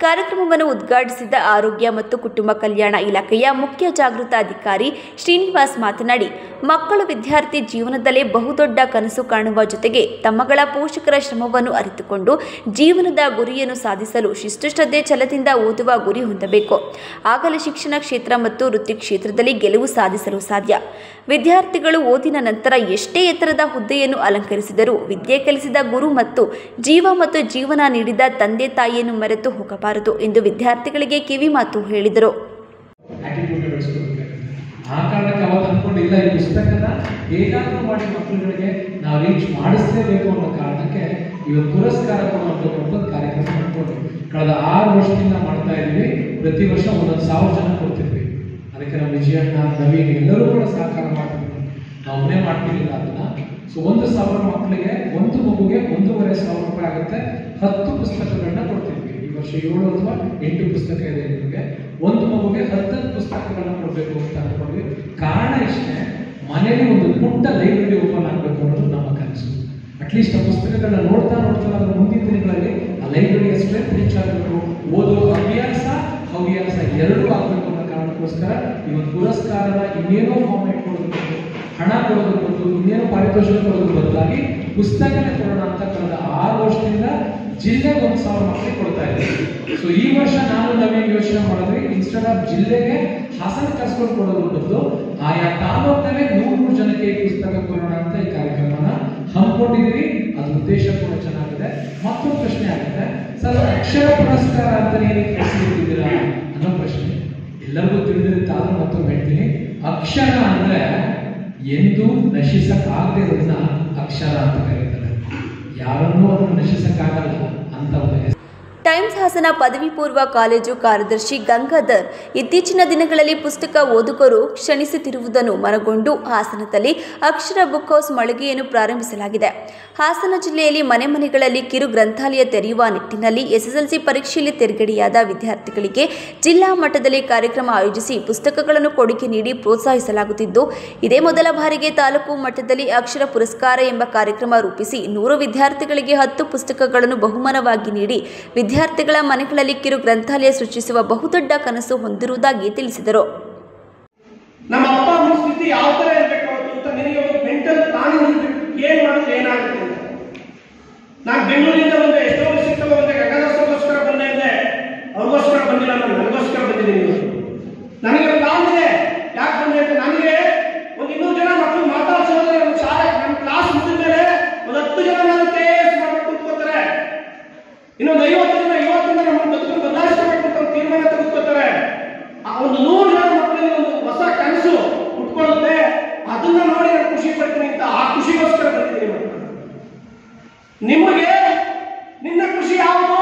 ಕಾರ್ಯಕ್ರಮವನ್ನು ಉದ್ಘಾಟಿಸಿದ ಆರೋಗ್ಯ ಮತ್ತು ಕುಟುಂಬ ಕಲ್ಯಾಣ ಇಲಾಖೆಯ ಮುಖ್ಯ ಜಾಗೃತ ಅಧಿಕಾರಿ ಶ್ರೀನಿವಾಸ್ ಮಾತನಾಡಿ, ಮಕ್ಕಳು ವಿದ್ಯಾರ್ಥಿ ಜೀವನದಲ್ಲೇ ಬಹುದೊಡ್ಡ ಕನಸು ಕಾಣುವ ಜೊತೆಗೆ ತಮ್ಮಗಳ ಪೋಷಕರ ಶ್ರಮವನ್ನು ಅರಿತುಕೊಂಡು ಜೀವನದ ಗುರಿಯನ್ನು ಸಾಧಿಸಲು ಶಿಸ್ತು ಶ್ರದ್ಧೆ ಛಲದಿಂದ ಓದುವ ಗುರಿ ಹೊಂದಬೇಕು. ಆಗಲೇ ಶಿಕ್ಷಣ ಕ್ಷೇತ್ರ ಮತ್ತು ವೃತ್ತಿ ಕ್ಷೇತ್ರದಲ್ಲಿ ಗೆಲುವು ಸಾಧಿಸಲು ಸಾಧ್ಯ. ವಿದ್ಯಾರ್ಥಿಗಳು ಓದಿನ ನಂತರ ಎಷ್ಟೇ ಎತ್ತರದ ಹುದ್ದೆಯನ್ನು ಅಲಂಕರಿಸಿದರೂ ವಿದ್ಯೆ ಕಲಿಸಿದ ಗುರು ಮತ್ತು ಜೀವನ ನೀಡಿದ ತಂದೆ ತಾಯಿಯನ್ನು ಮರೆತು ಹೋಗಬಾರದು ಎಂದು ವಿದ್ಯಾರ್ಥಿಗಳಿಗೆ ಕಿವಿ ಮಾತು ಹೇಳಿದರು. ಆ ಕಾರಣಕ್ಕೆ ಅವತ್ತು ಅಂದ್ಕೊಂಡಿಲ್ಲ, ಈ ಪುಸ್ತಕನ ಹೇಗಾದ್ರೂ ಮಾಡಿ ಮಕ್ಕಳುಗಳಿಗೆ ನಾವು ರೀಚ್ ಮಾಡಿಸಲೇಬೇಕು ಅನ್ನೋ ಕಾರಣಕ್ಕೆ ಇವತ್ತು ಪುರಸ್ಕಾರ ಕೊಡುವಂಥ ಕಾರ್ಯಕ್ರಮ ಮಾಡ್ಕೊಂಡು ಕಳೆದ 6 ವರ್ಷದಿಂದ ಮಾಡ್ತಾ ಇದ್ವಿ. ಪ್ರತಿ ವರ್ಷ 1,000 ಜನ ಕೊಡ್ತಿದ್ವಿ. ಅದಕ್ಕೆ ನಮ್ಮ ವಿಜಯಣ್ಣ, ನವೀನ್ ಎಲ್ಲರೂ ಕೂಡ ಸಹಕಾರ ಮಾಡ್ತಿದ್ವಿ. ನಾವು ಒಬ್ಬನೇ ಮಾಡ್ತಿರ್ಲಿಲ್ಲ ಅದನ್ನ. ಸೊ 1,000 ಮಕ್ಕಳಿಗೆ, ಒಂದು ಮಗುಗೆ 1,500 ರೂಪಾಯಿ ಆಗುತ್ತೆ. 10 ಪುಸ್ತಕಗಳನ್ನ ಕೊಡ್ತಿದ್ವಿ. ಈ ವರ್ಷ 7 ಅಥವಾ 8 ಪುಸ್ತಕ ಇದೆ ನಿಮಗೆ. ಒಂದು ಮಗುಗೆ 10 ಪುಸ್ತಕಗಳನ್ನ ಕೊಡಬೇಕು ಅಂತ ಅನ್ಕೊಂಡ್ವಿ. ಕಾರಣ ಇಷ್ಟೇ, ಮನೆಯಲ್ಲಿ ಒಂದು ಪುಟ್ಟ ಲೈಬ್ರರಿ ಓಪನ್ ಆಗಬೇಕು ಅನ್ನೋದು ನಮ್ಮ ಕನಸು. ಅಟ್ಲೀಸ್ಟ್ ಆ ಪುಸ್ತಕಗಳನ್ನ ನೋಡ್ತಾ ಅದರ ಮುಂದಿನ ದಿನಗಳಲ್ಲಿ ಆ ಲೈಬ್ರರಿಯ ಸ್ಟ್ರೆಂತ್ ಹೆಚ್ಚಾಗಬೇಕು, ಓದುವ ಹವ್ಯಾಸ ಎರಡೂ ಆಗಬೇಕು ಅನ್ನೋ ಕಾರಣಕ್ಕೋಸ್ಕರ ಈ ಒಂದು ಪುರಸ್ಕಾರದ ಇನ್ನೇನೋ ಫಾರ್ಮೇಟ್ ಕೊಡೋದು, ಹಣ ಕೊಡೋದ್ರ ಬದಲು, ಇನ್ನೇನೋ ಪಾರಿತೋಷಕ ಕೊಡೋದ್ರ ಬದಲಾಗಿ ಪುಸ್ತಕನೇ ಕೊಡೋಣ ಅಂತ ಕಳೆದ 6 ವರ್ಷದಿಂದ ಜಿಲ್ಲೆಗೆ 1,000 ಮಕ್ಕಳಿಗೆ ಕೊಡ್ತಾ ಇದ್ದೀವಿ. ಸೊ ಈ ವರ್ಷ ನಾನು ನವೀನ್ ಯೋಚನೆ ಮಾಡಿದ್ವಿ, ಇನ್ಸ್ಟೆಡ್ ಆಫ್ ಜಿಲ್ಲೆಗೆ ಹಾಸನ ಕರ್ಸ್ಕೊಂಡು ಕೊಡೋದ್ರ ಬದಲು ಆಯಾ ತಾಲೂಕಿನಲ್ಲೇ 100 ಜನಕ್ಕೆ ಈ ಪುಸ್ತಕ ಕೊಡೋಣ ಅಂತ ಈ ಕಾರ್ಯಕ್ರಮನ ಹಮ್ಮಿಕೊಂಡಿದ್ದೀವಿ. ಅದ್ರ ಉದ್ದೇಶ ಕೂಡ ಚೆನ್ನಾಗಿದೆ. ಮತ್ತೊಂದು ಪ್ರಶ್ನೆ ಆಗುತ್ತೆ, ಸರ್ ಅಕ್ಷರ ಪುರಸ್ಕಾರ ಅಂತ ಏನಕ್ಕೆ ಹೆಸರಿಟ್ಟಿದ್ದೀರಾ ಅನ್ನೋ ಪ್ರಶ್ನೆ ಎಲ್ಲರಿಗೂ ತಿಳಿದಿರುತ್ತಾದ್ರೂ ಮತ್ತೊಮ್ಮೆ ಹೇಳ್ತೀನಿ. ಅಕ್ಷರ ಅಂದ್ರೆ ಎಂದು ನಶಿಸಕ್ಕಾಗದೆ ಇರೋದನ್ನ ಅಕ್ಷರ ಅಂತ ಕರೀತಾರೆ. ಯಾರನ್ನೂ ಅದನ್ನು ನಶಿಸಕ್ಕಾಗಲ್ಲ ಅಂತ ಒಂದು ಹೆಸರು. ಟೈಮ್ಸ್ ಹಾಸನ ಪದವಿ ಪೂರ್ವ ಕಾಲೇಜು ಕಾರ್ಯದರ್ಶಿ ಗಂಗಾಧರ್ ಇತ್ತೀಚಿನ ದಿನಗಳಲ್ಲಿ ಪುಸ್ತಕ ಓದುಗರು ಕ್ಷಣಿಸುತ್ತಿರುವುದನ್ನು ಮನಗೊಂಡು ಹಾಸನದಲ್ಲಿ ಅಕ್ಷರ ಬುಕ್ ಹೌಸ್ ಮಳಿಗೆಯನ್ನು ಪ್ರಾರಂಭಿಸಲಾಗಿದೆ. ಹಾಸನ ಜಿಲ್ಲೆಯಲ್ಲಿ ಮನೆ ಮನೆಗಳಲ್ಲಿ ಕಿರು ಗ್ರಂಥಾಲಯ ತೆರೆಯುವ ನಿಟ್ಟಿನಲ್ಲಿ ಎಸ್ಎಸ್ಎಲ್ಸಿ ಪರೀಕ್ಷೆಯಲ್ಲಿ ತೇರ್ಗಡೆಯಾದ ವಿದ್ಯಾರ್ಥಿಗಳಿಗೆ ಜಿಲ್ಲಾ ಮಟ್ಟದಲ್ಲಿ ಕಾರ್ಯಕ್ರಮ ಆಯೋಜಿಸಿ ಪುಸ್ತಕಗಳನ್ನು ಕೊಡುಗೆ ನೀಡಿ ಪ್ರೋತ್ಸಾಹಿಸಲಾಗುತ್ತಿದ್ದು, ಇದೇ ಮೊದಲ ಬಾರಿಗೆ ತಾಲೂಕು ಮಟ್ಟದಲ್ಲಿ ಅಕ್ಷರ ಪುರಸ್ಕಾರ ಎಂಬ ಕಾರ್ಯಕ್ರಮ ರೂಪಿಸಿ 100 ವಿದ್ಯಾರ್ಥಿಗಳಿಗೆ 10 ಪುಸ್ತಕಗಳನ್ನು ಬಹುಮಾನವಾಗಿ ನೀಡಿ ವಿದ್ಯಾರ್ಥಿಗಳ ಮನೆಗಳಲ್ಲಿ ಕಿರು ಗ್ರಂಥಾಲಯ ಸೃಷ್ಟಿಸುವ ಬಹುದೊಡ್ಡ ಕನಸು ಹೊಂದಿರುವುದಾಗಿ ತಿಳಿಸಿದರು. ನಮ್ಮ ಅಪ್ಪ ಅಮ್ಮನ ಸ್ಥಿತಿ ಯಾವ ತರ ಇರಬೇಕು ಅಂತ ನಿನಗೆ ಒಂದು ಮೆಂಟಲ್ ಪ್ಲಾನಿಂಗ್ ಏನ್ ಮಾಡೋದು ಏನಾಗುತ್ತೆ ಅಂತ. ನಾನು ಬೆಂಗಳೂರಿಂದ ಬಂದೆ, ಎಷ್ಟೋ ವರ್ಷಕ್ಕೆ ಬಂದೆ, ಗಂಗಾದಾಸಗೋಸ್ಕರ ಬಂದೆ ಇದ್ದೆ, ಅವ್ರಿಗೋಸ್ಕರ ಬಂದಿಲ್ಲ, ನಾನು ನನಗೋಸ್ಕರ ಬಂದಿದ್ದೀನಿ. ನನಗೆ ಪ್ಲಾನ್ ಇದೆ. ಯಾಕೆ ಬಂದೆ ಅಂತ, ನನಗೆ ಒಂದು 200 ಜನ ಮಕ್ಕಳು ಮಾತಾಡ್ಸೋದ್ರೆ ನನ್ನ ಶಾಲೆ, ನನ್ನ ಕ್ಲಾಸ್ ಮುಗಿದ ಮೇಲೆ ಒಂದು 10 ಜನ ನಾನು ತೇಸ್ ಮಾಡ್ಕೊಂಡು ಕೂತ್ಕೋತಾರೆ. ಇನ್ನೊಂದು 50 ಜನ ನಮ್ಮ ಬದುಕನ್ನು ಬದಲಾಯಿಸಬೇಕು ಅಂತ ತೀರ್ಮಾನ ತೆಗೆದುಕೊಳ್ತಾರೆ. ಆ ಒಂದು 100 ಜನ ಮಕ್ಕಳಿಗೆ ಒಂದು ಹೊಸ ಕನಸು ಹುಟ್ಕೊಳ್ಳುತ್ತೆ. ಅದನ್ನ ನೋಡಿ ನಾನು ಖುಷಿ ಪಡ್ತೀನಿ ಅಂತ ಆ ಖುಷಿಗೋಸ್ಕರ ಬಂದಿದ್ದೀನಿ. ನಿಮಗೆ ನಿನ್ನ ಖುಷಿ ಯಾವುದು?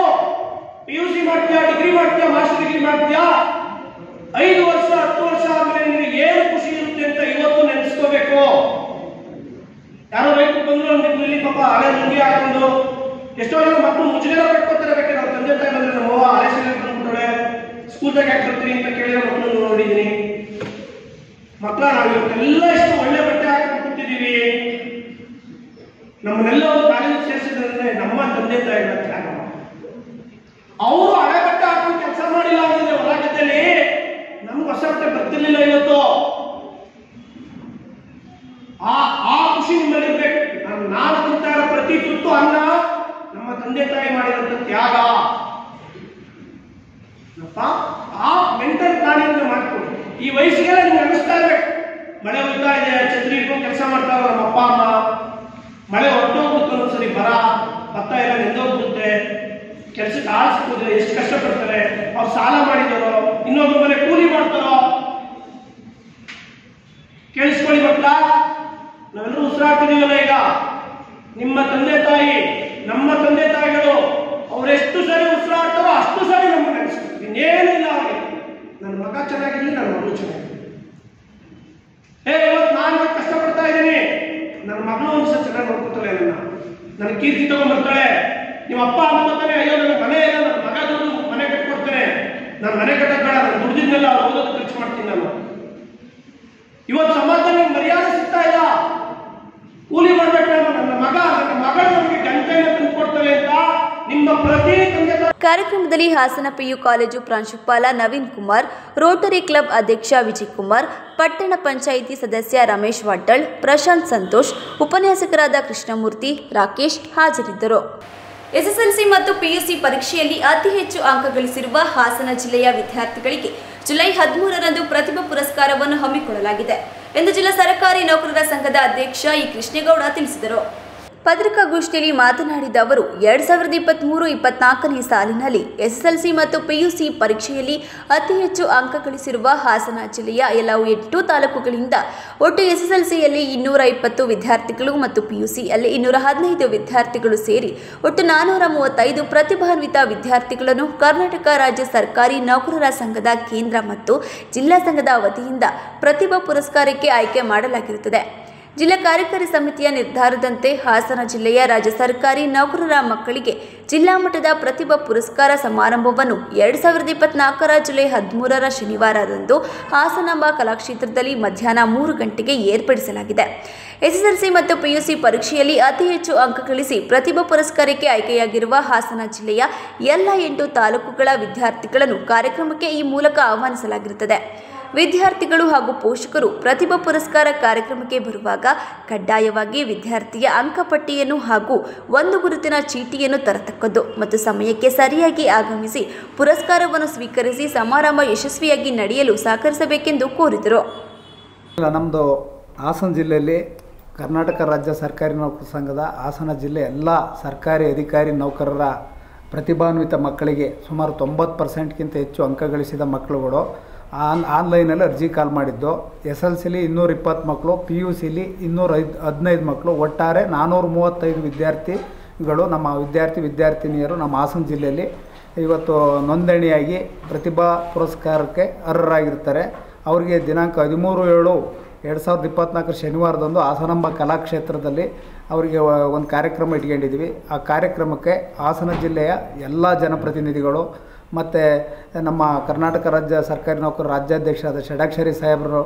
PUC ಮಾಡ್ತೀಯಾ, ಡಿಗ್ರಿ ಮಾಡ್ತೀಯಾ, ಮಾಸ್ಟರ್ ಡಿಗ್ರಿ ಮಾಡ್ತೀಯಾ? 5 ವರ್ಷ 10 ವರ್ಷ ಆದ್ಮೇಲೆ ನಿಮಗೆ ಏನು ಖುಷಿ ಇರುತ್ತೆ ಅಂತ ಇವತ್ತು ನೆನೆಸ್ಕೋಬೇಕು. ಯಾರೋ ರೈತರು ಬಂದ್ರು ಅಂದಿದ್ರು ಇಲ್ಲಿ ಪಾಪ ಹಳೆ ಲುಂಗಿ ಹಾಕೊಂಡು ಎಷ್ಟೋ ಜನ ಮಕ್ಕಳು ಮುಜುಗರ ಪಟ್ಕೋತಾರೆ. ಬೇಕಾದ್ರೆ ಅವ್ರ ತಂದೆ ತಾಯಿ ಬಂದ್ರೆ ನಮ್ಮ ಅವ್ವ ಹಳೆ ಸೀರೆ ಬಂದ್ಬಿಟ್ಟಾಳೆ, ಸ್ಕೂಲ್ದಾಗ ಯಾಕೆ ಬರ್ತೀನಿ ಅಂತ ಕೇಳಿರೋ ಮಕ್ಕಳನ್ನು ನೋಡಿದ್ದೀನಿ. ಮಕ್ಕಳ ನಾವು ಇವತ್ತೆಲ್ಲ ಎಷ್ಟು ಒಳ್ಳೆ ಬಟ್ಟೆ ಹಾಕೊಂಡು ಕೂತಿದ್ದೀವಿ. ನಮ್ಮನ್ನೆಲ್ಲ ಒಂದು ಕಾಲೇಜ್ ಸೇರಿಸಿದ್ರೆ ನಮ್ಮ ತಂದೆ ತಾಯಿಗಳ ತ್ಯಾಗ. ಅವರು ಹಳೆ ಬಟ್ಟೆ ಹಾಕೊಂಡು ಕೆಲಸ ಮಾಡಿಲ್ಲ ಅಂದ್ರೆ ಹೊರ ಗದ್ದೆಯಲ್ಲಿ ನಮ್ಗೆ ಹೊಸ ಬಟ್ಟೆ ಬರ್ತಿರ್ಲಿಲ್ಲ ಇವತ್ತು. ಆ ಖುಷಿ ನಿಮ್ಮಲ್ಲಿ ಇರ್ಬೇಕು. ನಾನು ತಿಂತಾ ಇರೋ ಪ್ರತಿ ತುತ್ತು ಅನ್ನ ನಮ್ಮ ತಂದೆ ತಾಯಿ ಮಾಡಿದಂತ ತ್ಯಾಗ. ಆ ಮೆಂಟಲ್ ಪ್ಲಾನಿಂಗ್ ಮಾಡ್ಕೊಂಡು ಈ ವಯಸ್ಸಿಗೆಲ್ಲ ನಿಮ್ಗೆ ಅನ್ನಿಸ್ತಾ ಇರ್ಬೇಕು. ಮಳೆ ಹೋಗ್ತಾ ಇದೆ, ಛತ್ರಿ ಇಟ್ಕೊಂಡು ಕೆಲಸ ಮಾಡ್ತಾ ಇರೋ ನಮ್ಮ ಅಪ್ಪ ಅಮ್ಮ. ಮಳೆ ಹೊರಟೋಗ್ಬಿಟ್ಟು ಒಂದ್ಸರಿ ಬರ, ಭತ್ತ ಎಲ್ಲ ನೆಂದೋಗ್ಬಿಡುತ್ತೆ. ಕೆಲಸಕ್ಕೆ ಆಳಿಸ್ಬೋದ್ರೆ ಎಷ್ಟು ಕಷ್ಟಪಡ್ತಾರೆ, ಅವ್ರು ಸಾಲ ಮಾಡಿದಾರೋ, ಇನ್ನೊಬ್ಬರ ಮನೆ ಕೂಲಿ ಮಾಡ್ತಾರೋ. ಕೇಳಿಸ್ಕೊಳ್ಳಿ ಮಕ್ಕಳ, ನಾವೆಲ್ಲರೂ ಉಸಿರಾಡ್ತಿದೀವಲ್ಲ ಈಗ. ನಿಮ್ಮ ತಂದೆ ತಾಯಿ, ನಮ್ಮ ತಂದೆ ತಾಯಿಗಳು ಅವರೆಷ್ಟು ಸರಿ ಉಸಿರಾಡ್ತಾರೋ ಅಷ್ಟು ಸರಿ ನಮ್ಗೆ ನೆನೆಸ್ತಾರೆ. ಇನ್ನೇನಿಲ್ಲ ಅವ್ರಿಗೆ, ನನ್ನ ಮಗ ಚೆನ್ನಾಗಿರ್ಲಿ, ನನ್ನ ಮಗಳು ಚೆನ್ನಾಗಿರ್ಲಿ. ಇವತ್ತು ನಾನು ಕಷ್ಟಪಡ್ತಾ ಇದ್ದೀನಿ, ನನ್ನ ಮಗಳು ಒಂದ್ಸಲ ಚೆನ್ನಾಗಿ ನೋಡ್ಕೊತಾಳೆ, ನನ್ನ ಕೀರ್ತಿ ತಗೊಂಡ್ಬರ್ತಾಳೆ. ನಿಮ್ಮ ಅಪ್ಪ ಅನ್ಕೋತಾನೆ, ಅಯ್ಯೋ ನನ್ನ ಮನೆ ಇಲ್ಲ, ನನ್ನ ಮಗ ದುಡ್ಡು ಮನೆ ಕಟ್ಕೊಡ್ತೇನೆ, ನಾನು ಮನೆ ಕಟ್ಟೋದ್ ಬೇಡ, ನಾನು ದುಡ್ದಿದ್ನೆಲ್ಲ ಓದೋದು ಖರ್ಚು ಮಾಡ್ತೀನಿ ನಾನು. ಇವತ್ತು ಸಮಾಜದಲ್ಲಿ ಮರ್ಯಾದೆ ಸಿಗ್ತಾ ಇಲ್ಲ. ಕೂಲಿ ಮಾಡ್ಬೇಕು, ನನ್ನ ಮಗಳು ನಮಗೆ ಗಂಟೆಯನ್ನು ತಂದುಕೊಡ್ತವೆ ಅಂತ ನಿಮ್ಮ ಪ್ರತಿ ತಂದೆ. ಕಾರ್ಯಕ್ರಮದಲ್ಲಿ ಹಾಸನ ಪಿಯು ಕಾಲೇಜು ಪ್ರಾಂಶುಪಾಲ ನವೀನ್ ಕುಮಾರ್, ರೋಟರಿ ಕ್ಲಬ್ ಅಧ್ಯಕ್ಷ ವಿಜಯ್ ಕುಮಾರ್, ಪಟ್ಟಣ ಪಂಚಾಯಿತಿ ಸದಸ್ಯ ರಮೇಶ್ ವಾಟಳ್, ಪ್ರಶಾಂತ್ ಸಂತೋಷ್, ಉಪನ್ಯಾಸಕರಾದ ಕೃಷ್ಣಮೂರ್ತಿ, ರಾಕೇಶ್ ಹಾಜರಿದ್ದರು. ಎಸ್ಎಸ್ಎಲ್ಸಿ ಮತ್ತು ಪಿಯುಸಿ ಪರೀಕ್ಷೆಯಲ್ಲಿ ಅತಿ ಹೆಚ್ಚು ಅಂಕ ಗಳಿಸಿರುವ ಹಾಸನ ಜಿಲ್ಲೆಯ ವಿದ್ಯಾರ್ಥಿಗಳಿಗೆ ಜುಲೈ 13ರಂದು ಪ್ರತಿಭಾ ಪುರಸ್ಕಾರವನ್ನು ಹಮ್ಮಿಕೊಳ್ಳಲಾಗಿದೆ ಎಂದು ಜಿಲ್ಲಾ ಸರ್ಕಾರಿ ನೌಕರರ ಸಂಘದ ಅಧ್ಯಕ್ಷ ಇ ಕೃಷ್ಣೇಗೌಡ ತಿಳಿಸಿದರು. ಪತ್ರಿಕಾಗೋಷ್ಠಿಯಲ್ಲಿ ಮಾತನಾಡಿದ ಅವರು 2023-24ನೇ ಸಾಲಿನಲ್ಲಿ ಎಸ್ಎಸ್ಎಲ್ಸಿ ಮತ್ತು ಪಿಯುಸಿ ಪರೀಕ್ಷೆಯಲ್ಲಿ ಅತಿ ಹೆಚ್ಚು ಅಂಕ ಗಳಿಸಿರುವ ಹಾಸನ ಜಿಲ್ಲೆಯ ಎಲ್ಲ 8 ತಾಲೂಕುಗಳಿಂದ ಒಟ್ಟು ಎಸ್ಎಸ್ಎಲ್ಸಿಯಲ್ಲಿ 220 ವಿದ್ಯಾರ್ಥಿಗಳು ಮತ್ತು ಪಿಯುಸಿಯಲ್ಲಿ 215 ವಿದ್ಯಾರ್ಥಿಗಳು ಸೇರಿ ಒಟ್ಟು 435 ಪ್ರತಿಭಾನ್ವಿತ ವಿದ್ಯಾರ್ಥಿಗಳನ್ನು ಕರ್ನಾಟಕ ರಾಜ್ಯ ಸರ್ಕಾರಿ ನೌಕರರ ಸಂಘದ ಕೇಂದ್ರ ಮತ್ತು ಜಿಲ್ಲಾ ಸಂಘದ ವತಿಯಿಂದ ಪ್ರತಿಭಾ ಪುರಸ್ಕಾರಕ್ಕೆ ಆಯ್ಕೆ ಮಾಡಲಾಗಿರುತ್ತದೆ. ಜಿಲ್ಲಾ ಕಾರ್ಯಕಾರಿ ಸಮಿತಿಯ ನಿರ್ಧಾರದಂತೆ ಹಾಸನ ಜಿಲ್ಲೆಯ ರಾಜ್ಯ ಸರ್ಕಾರಿ ನೌಕರರ ಮಕ್ಕಳಿಗೆ ಜಿಲ್ಲಾ ಮಟ್ಟದ ಪ್ರತಿಭಾ ಪುರಸ್ಕಾರ ಸಮಾರಂಭವನ್ನು 2024ರ ಜುಲೈ 13ರ ಶನಿವಾರದಂದು ಹಾಸನಾಂಬ ಕಲಾಕ್ಷೇತ್ರದಲ್ಲಿ ಮಧ್ಯಾಹ್ನ 3 ಗಂಟೆಗೆ ಏರ್ಪಡಿಸಲಾಗಿದೆ. ಎಸ್ಎಸ್ಎಲ್ಸಿ ಮತ್ತು ಪಿಯುಸಿ ಪರೀಕ್ಷೆಯಲ್ಲಿ ಅತಿ ಹೆಚ್ಚು ಅಂಕ ಗಳಿಸಿ ಪ್ರತಿಭಾ ಪುರಸ್ಕಾರಕ್ಕೆ ಆಯ್ಕೆಯಾಗಿರುವ ಹಾಸನ ಜಿಲ್ಲೆಯ ಎಲ್ಲ 8 ತಾಲೂಕುಗಳ ವಿದ್ಯಾರ್ಥಿಗಳನ್ನು ಕಾರ್ಯಕ್ರಮಕ್ಕೆ ಈ ಮೂಲಕ ಆಹ್ವಾನಿಸಲಾಗಿರುತ್ತದೆ. ವಿದ್ಯಾರ್ಥಿಗಳು ಹಾಗೂ ಪೋಷಕರು ಪ್ರತಿಭಾ ಪುರಸ್ಕಾರ ಕಾರ್ಯಕ್ರಮಕ್ಕೆ ಬರುವಾಗ ಕಡ್ಡಾಯವಾಗಿ ವಿದ್ಯಾರ್ಥಿಯ ಅಂಕಪಟ್ಟಿಯನ್ನು ಹಾಗೂ ಒಂದು ಗುರುತಿನ ಚೀಟಿಯನ್ನು ತರತಕ್ಕದ್ದು ಮತ್ತು ಸಮಯಕ್ಕೆ ಸರಿಯಾಗಿ ಆಗಮಿಸಿ ಪುರಸ್ಕಾರವನ್ನು ಸ್ವೀಕರಿಸಿ ಸಮಾರಂಭ ಯಶಸ್ವಿಯಾಗಿ ನಡೆಯಲು ಸಹಕರಿಸಬೇಕೆಂದು ಕೋರಿದರು. ನಮ್ಮದು ಹಾಸನ ಜಿಲ್ಲೆಯಲ್ಲಿ ಕರ್ನಾಟಕ ರಾಜ್ಯ ಸರ್ಕಾರಿ ನೌಕರರ ಸಂಘದ ಹಾಸನ ಜಿಲ್ಲೆ ಎಲ್ಲ ಸರ್ಕಾರಿ ಅಧಿಕಾರಿ ನೌಕರರ ಪ್ರತಿಭಾನ್ವಿತ ಮಕ್ಕಳಿಗೆ ಸುಮಾರು 90%ಗಿಂತ ಹೆಚ್ಚು ಅಂಕ ಗಳಿಸಿದ ಮಕ್ಕಳುಗಳು ಆನ್ಲೈನಲ್ಲಿ ಅರ್ಜಿ ಕಾಲ್ ಮಾಡಿದ್ದು. SLCಲಿ 220 ಮಕ್ಕಳು, PUCಲಿ 215 ಮಕ್ಕಳು, ಒಟ್ಟಾರೆ 435 ವಿದ್ಯಾರ್ಥಿಗಳು ನಮ್ಮ ವಿದ್ಯಾರ್ಥಿನಿಯರು ನಮ್ಮ ಹಾಸನ ಜಿಲ್ಲೆಯಲ್ಲಿ ಇವತ್ತು ನೋಂದಣಿಯಾಗಿ ಪ್ರತಿಭಾ ಪುರಸ್ಕಾರಕ್ಕೆ ಅರ್ಹರಾಗಿರ್ತಾರೆ. ಅವರಿಗೆ ದಿನಾಂಕ 13/7/2024 ಶನಿವಾರದಂದು ಹಾಸನಾಂಬ ಕಲಾಕ್ಷೇತ್ರದಲ್ಲಿ ಅವರಿಗೆ ಒಂದು ಕಾರ್ಯಕ್ರಮ ಇಟ್ಕೊಂಡಿದ್ವಿ. ಆ ಕಾರ್ಯಕ್ರಮಕ್ಕೆ ಹಾಸನ ಜಿಲ್ಲೆಯ ಎಲ್ಲ ಜನಪ್ರತಿನಿಧಿಗಳು ಮತ್ತು ನಮ್ಮ ಕರ್ನಾಟಕ ರಾಜ್ಯ ಸರ್ಕಾರಿ ನೌಕರರ ರಾಜ್ಯಾಧ್ಯಕ್ಷರಾದ ಷಡಾಕ್ಷರಿ ಸಾಹೇಬರು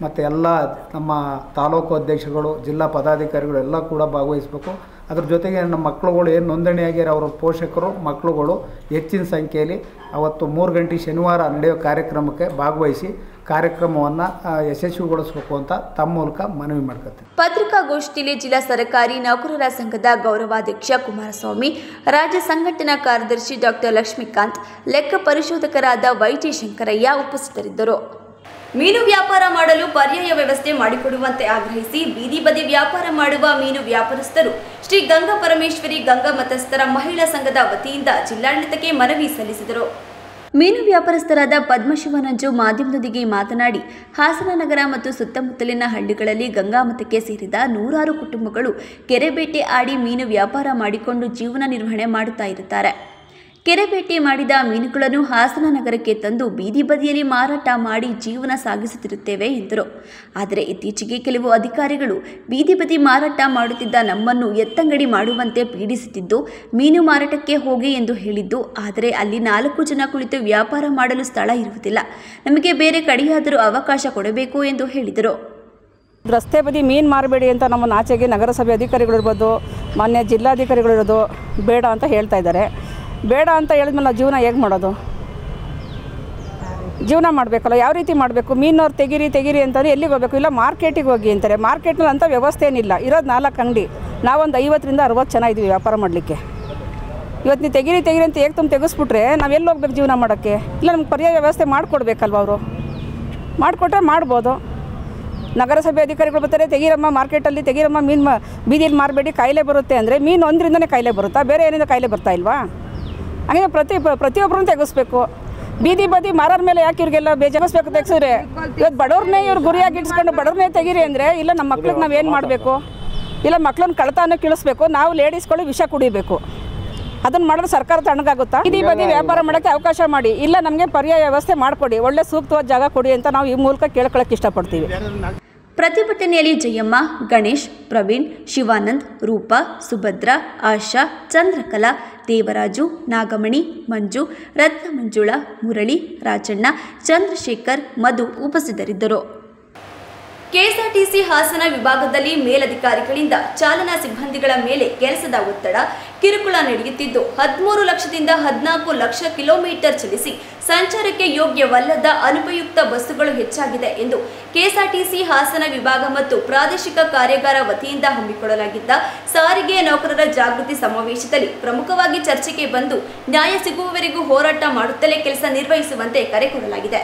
ಮತ್ತು ಎಲ್ಲ ನಮ್ಮ ತಾಲೂಕು ಅಧ್ಯಕ್ಷಗಳು, ಜಿಲ್ಲಾ ಪದಾಧಿಕಾರಿಗಳು ಎಲ್ಲ ಕೂಡ ಭಾಗವಹಿಸಬೇಕು. ಅದ್ರ ಜೊತೆಗೆ ನಮ್ಮ ಮಕ್ಕಳುಗಳು ಏನು ನೋಂದಣಿಯಾಗಿರೋ ಅವರ ಪೋಷಕರು ಮಕ್ಕಳುಗಳು ಹೆಚ್ಚಿನ ಸಂಖ್ಯೆಯಲ್ಲಿ ಅವತ್ತು 3 ಗಂಟೆ ಶನಿವಾರ ನಡೆಯೋ ಕಾರ್ಯಕ್ರಮಕ್ಕೆ ಭಾಗವಹಿಸಿ ಕಾರ್ಯಕ್ರಮವನ್ನು ಯಶಸ್ವಿಗೊಳಿಸಬೇಕು ಅಂತ ತಮ್ಮ ಮೂಲಕ ಮನವಿ ಮಾಡ್ಕೊಳ್ತೀನಿ. ಪತ್ರಿಕಾಗೋಷ್ಠಿಯಲ್ಲಿ ಜಿಲ್ಲಾ ಸರ್ಕಾರಿ ನೌಕರರ ಸಂಘದ ಗೌರವಾಧ್ಯಕ್ಷ ಕುಮಾರಸ್ವಾಮಿ, ರಾಜ್ಯ ಸಂಘಟನಾ ಕಾರ್ಯದರ್ಶಿ ಡಾಕ್ಟರ್ ಲಕ್ಷ್ಮೀಕಾಂತ್, ಲೆಕ್ಕ ಪರಿಶೋಧಕರಾದ ವೈಟಿ ಶಂಕರಯ್ಯ ಉಪಸ್ಥಿತರಿದ್ದರು. ಮೀನು ವ್ಯಾಪಾರ ಮಾಡಲು ಪರ್ಯಾಯ ವ್ಯವಸ್ಥೆ ಮಾಡಿಕೊಡುವಂತೆ ಆಗ್ರಹಿಸಿ ಬೀದಿ ಬದಿ ವ್ಯಾಪಾರ ಮಾಡುವ ಮೀನು ವ್ಯಾಪಾರಸ್ಥರು ಶ್ರೀ ಗಂಗಾ ಪರಮೇಶ್ವರಿ ಗಂಗಾ ಮತಸ್ಥರ ಮಹಿಳಾ ಸಂಘದ ವತಿಯಿಂದ ಜಿಲ್ಲಾಡಳಿತಕ್ಕೆ ಮನವಿ ಸಲ್ಲಿಸಿದರು. ಮೀನು ವ್ಯಾಪಾರಸ್ಥರಾದ ಪದ್ಮಶಿವನಂಜು ಮಾಧ್ಯಮದೊಂದಿಗೆ ಮಾತನಾಡಿ, ಹಾಸನ ನಗರ ಮತ್ತು ಸುತ್ತಮುತ್ತಲಿನ ಹಳ್ಳಿಗಳಲ್ಲಿ ಗಂಗಾಮತಕ್ಕೆ ಸೇರಿದ 100 ಕುಟುಂಬಗಳು ಕೆರೆ ಬೇಟೆ ಆಡಿ ಮೀನು ವ್ಯಾಪಾರ ಮಾಡಿಕೊಂಡು ಜೀವನ ನಿರ್ವಹಣೆ ಮಾಡುತ್ತಾ ಇರುತ್ತಾರೆ. ಕೆರೆ ಬೇಟೆ ಮಾಡಿದ ಮೀನುಗಳನ್ನು ಹಾಸನ ನಗರಕ್ಕೆ ತಂದು ಬೀದಿ ಬದಿಯಲ್ಲಿ ಮಾರಾಟ ಮಾಡಿ ಜೀವನ ಸಾಗಿಸುತ್ತಿರುತ್ತೇವೆ ಎಂದರು. ಆದರೆ ಇತ್ತೀಚೆಗೆ ಕೆಲವು ಅಧಿಕಾರಿಗಳು ಬೀದಿ ಬದಿ ಮಾರಾಟ ಮಾಡುತ್ತಿದ್ದ ನಮ್ಮನ್ನು ಎತ್ತಂಗಡಿ ಮಾಡುವಂತೆ ಪೀಡಿಸುತ್ತಿದ್ದು, ಮೀನು ಮಾರಾಟಕ್ಕೆ ಹೋಗಿ ಎಂದು ಹೇಳಿದ್ದು, ಆದರೆ ಅಲ್ಲಿ 4 ಜನ ಕುಳಿತು ವ್ಯಾಪಾರ ಮಾಡಲು ಸ್ಥಳ ಇರುವುದಿಲ್ಲ. ನಮಗೆ ಬೇರೆ ಕಡೆಯಾದರೂ ಅವಕಾಶ ಕೊಡಬೇಕು ಎಂದು ಹೇಳಿದರು. ರಸ್ತೆ ಬದಿ ಮೀನು ಮಾರಬೇಡಿ ಅಂತ ನಮ್ಮನ್ನು ಆಚೆಗೆ ನಗರಸಭೆ ಅಧಿಕಾರಿಗಳಿರ್ಬೋದು, ಮಾನ್ಯ ಜಿಲ್ಲಾಧಿಕಾರಿಗಳಿರೋದು ಬೇಡ ಅಂತ ಹೇಳ್ತಾ ಇದ್ದಾರೆ. ಬೇಡ ಅಂತ ಹೇಳಿದ್ಮೇಲೆ ನಾವು ಜೀವನ ಹೇಗೆ ಮಾಡೋದು? ಜೀವನ ಮಾಡಬೇಕಲ್ಲ, ಯಾವ ರೀತಿ ಮಾಡಬೇಕು? ಮೀನವ್ರು ತೆಗೀರಿ ಅಂತಂದರೆ ಎಲ್ಲಿಗೆ ಹೋಗಬೇಕು? ಇಲ್ಲ ಮಾರ್ಕೆಟಿಗೆ ಹೋಗಿ ಅಂತಾರೆ. ಮಾರ್ಕೆಟ್ನಲ್ಲಿ ಅಂಥ ವ್ಯವಸ್ಥೆ ಏನಿಲ್ಲ. ಇರೋದು 4 ಅಂಗಡಿ. ನಾವೊಂದು 50ರಿಂದ 60 ಜನ ಇದ್ದೀವಿ ವ್ಯಾಪಾರ ಮಾಡಲಿಕ್ಕೆ. ಇವತ್ತು ನೀವು ತೆಗೀರಿ ಅಂತ ಹೇಗೆ ತೆಗೆಸ್ಬಿಟ್ರೆ ನಾವು ಎಲ್ಲಿ ಹೋಗ್ಬೇಕು ಜೀವನ ಮಾಡೋಕ್ಕೆ? ಇಲ್ಲ ನಮ್ಗೆ ಪರ್ಯಾಯ ವ್ಯವಸ್ಥೆ ಮಾಡಿಕೊಡ್ಬೇಕಲ್ವ? ಅವರು ಮಾಡಿಕೊಟ್ರೆ ಮಾಡ್ಬೋದು. ನಗರಸಭೆ ಅಧಿಕಾರಿಗಳು ಬರ್ತಾರೆ, ತೆಗೀರಮ್ಮ ಮಾರ್ಕೆಟಲ್ಲಿ ತೆಗೀರಮ್ಮ, ಮೀನು ಬೀದಿಯಲ್ಲಿ ಮಾರಬೇಡಿ ಕಾಯಿಲೆ ಬರುತ್ತೆ ಅಂದರೆ, ಮೀನು ಒಂದರಿಂದನೇ ಕಾಯಿಲೆ ಬರುತ್ತಾ? ಬೇರೆ ಏನಿಂದ ಕಾಯಿಲೆ ಬರ್ತಾ ಇಲ್ವಾ? ಹಾಗೆ ಪ್ರತಿಯೊಬ್ಬರನ್ನು ತೆಗೆಸ್ಬೇಕು. ಬೀದಿ ಬದಿ ಮಾರರ ಮೇಲೆ ಯಾಕೆ ಇವ್ರಿಗೆಲ್ಲ ಬೇಜಾರಿಸ್ಬೇಕು ತೆಗ್ಸಿದ್ರೆ? ಇವತ್ತು ಬಡವ್ರನ್ನೇ ಇವ್ರು ಗುರಿಯಾಗಿ ಇಟ್ಸ್ಕೊಂಡು ಬಡವ್ರನ್ನೇ ತೆಗೀರಿ ಅಂದರೆ ಇಲ್ಲ ನಮ್ಮ ಮಕ್ಳಿಗೆ ನಾವು ಏನು ಮಾಡಬೇಕು? ಇಲ್ಲ ಮಕ್ಳನ್ನ ಕಳ್ತನ ಕಳಿಸ್ಬೇಕು, ನಾವು ಲೇಡೀಸ್ಗಳು ವಿಷ ಕುಡಿಬೇಕು. ಅದನ್ನು ಮಾಡಿದ್ರೆ ಸರ್ಕಾರ ತಣ್ಣಗಾಗುತ್ತಾ? ಬೀದಿ ಬದಿ ವ್ಯಾಪಾರ ಮಾಡೋಕ್ಕೆ ಅವಕಾಶ ಮಾಡಿ, ಇಲ್ಲ ನಮಗೆ ಪರ್ಯಾಯ ವ್ಯವಸ್ಥೆ ಮಾಡಿಕೊಡಿ, ಒಳ್ಳೆ ಸೂಕ್ತವಾದ ಜಾಗ ಕೊಡಿ ಅಂತ ನಾವು ಈ ಮೂಲಕ ಕೇಳ್ಕೊಳ್ಳೋಕೆ ಇಷ್ಟಪಡ್ತೀವಿ. ಪ್ರತಿಭಟನೆಯಲ್ಲಿ ಜಯಮ್ಮ, ಗಣೇಶ್, ಪ್ರವೀಣ್, ಶಿವಾನಂದ್, ರೂಪಾ, ಸುಭದ್ರಾ, ಆಶಾ, ಚಂದ್ರಕಲಾ, ದೇವರಾಜು, ನಾಗಮಣಿ, ಮಂಜು, ರತ್ನ ಮಂಜುಳಾ, ಮುರಳಿ, ರಾಜಣ್ಣ, ಚಂದ್ರಶೇಖರ್, ಮಧು ಉಪಸ್ಥಿತರಿದ್ದರು. ಕೆಎಸ್ಆರ್ಟಿಸಿ ಹಾಸನ ವಿಭಾಗದಲ್ಲಿ ಮೇಲಧಿಕಾರಿಗಳಿಂದ ಚಾಲನಾ ಸಿಬ್ಬಂದಿಗಳ ಮೇಲೆ ಕೆಲಸದ ಒತ್ತಡ, ಕಿರುಕುಳ ನಡೆಯುತ್ತಿದ್ದು 13 ಲಕ್ಷದಿಂದ 14 ಲಕ್ಷ ಕಿಲೋಮೀಟರ್ ಚಲಿಸಿ ಸಂಚಾರಕ್ಕೆ ಯೋಗ್ಯವಲ್ಲದ ಅನುಪಯುಕ್ತ ಬಸ್ಸುಗಳು ಹೆಚ್ಚಾಗಿದೆ ಎಂದು ಕೆಎಸ್ಆರ್ಟಿಸಿ ಹಾಸನ ವಿಭಾಗ ಮತ್ತು ಪ್ರಾದೇಶಿಕ ಕಾರ್ಯಾಗಾರ ವತಿಯಿಂದ ಹಮ್ಮಿಕೊಳ್ಳಲಾಗಿದ್ದ ಸಾರಿಗೆ ನೌಕರರ ಜಾಗೃತಿ ಸಮಾವೇಶದಲ್ಲಿ ಪ್ರಮುಖವಾಗಿ ಚರ್ಚೆಗೆ ಬಂದು ನ್ಯಾಯ ಸಿಗುವವರೆಗೂ ಹೋರಾಟ ಮಾಡುತ್ತಲೇ ಕೆಲಸ ನಿರ್ವಹಿಸುವಂತೆ ಕರೆ ಕೊಡಲಾಗಿದೆ.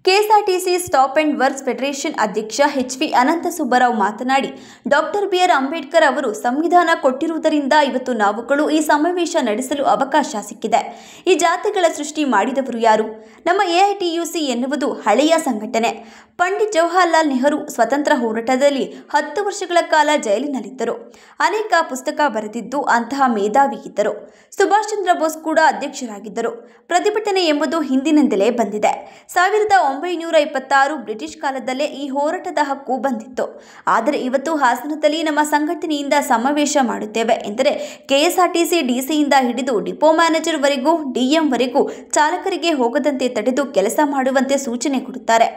KSRTC stop and works federation ಅಧ್ಯಕ್ಷ ಎಚ್.ವಿ. ಅನಂತ ಸುಬ್ಬರಾವ್ ಮಾತನಾಡಿ, ಡಾಕ್ಟರ್ ಬಿ.ಆರ್. ಅಂಬೇಡ್ಕರ್ ಅವರು ಸಂವಿಧಾನ ಕೊಟ್ಟಿರುವುದರಿಂದ ಇವತ್ತು ನಾವುಗಳು ಈ ಸಮಾವೇಶ ನಡೆಸಲು ಅವಕಾಶ ಸಿಕ್ಕಿದೆ. ಈ ಜಾತಿಗಳ ಸೃಷ್ಟಿ ಮಾಡಿದವರು ಯಾರು? ನಮ್ಮ ಎಐಟಿಯುಸಿ ಎನ್ನುವುದು ಹಳೆಯ ಸಂಘಟನೆ. ಪಂಡಿತ್ ಜವಾಹರ್ಲಾಲ್ ನೆಹರು ಸ್ವತಂತ್ರ ಹೋರಾಟದಲ್ಲಿ 10 ವರ್ಷಗಳ ಕಾಲ ಜೈಲಿನಲ್ಲಿದ್ದರು. ಅನೇಕ ಪುಸ್ತಕ ಬರೆದಿದ್ದು ಅಂತಹ ಮೇಧಾವಿ ಇದ್ದರು. ಸುಭಾಷ್ ಚಂದ್ರ ಬೋಸ್ ಕೂಡ ಅಧ್ಯಕ್ಷರಾಗಿದ್ದರು. ಪ್ರತಿಭಟನೆ ಎಂಬುದು ಹಿಂದಿನಿಂದಲೇ ಬಂದಿದೆ. 1926 ಬ್ರಿಟಿಷ್ ಕಾಲದಲ್ಲೇ ಈ ಹೋರಾಟದ ಹಕ್ಕು ಬಂದಿತ್ತು. ಆದರೆ ಇವತ್ತು ಹಾಸನದಲ್ಲಿ ನಮ್ಮ ಸಂಘಟನೆಯಿಂದ ಸಮಾವೇಶ ಮಾಡುತ್ತೇವೆ ಎಂದರೆ ಕೆಎಸ್ಆರ್ಟಿಸಿ ಡಿಸಿಯಿಂದ ಹಿಡಿದು ಡಿಪೋ ಮ್ಯಾನೇಜರ್ ವರೆಗೂ ಡಿಎಂ ವರೆಗೂ ಚಾಲಕರಿಗೆ ಹೋಗದಂತೆ ತಡೆದು ಕೆಲಸ ಮಾಡುವಂತೆ ಸೂಚನೆ ಕೊಡುತ್ತಾರೆ.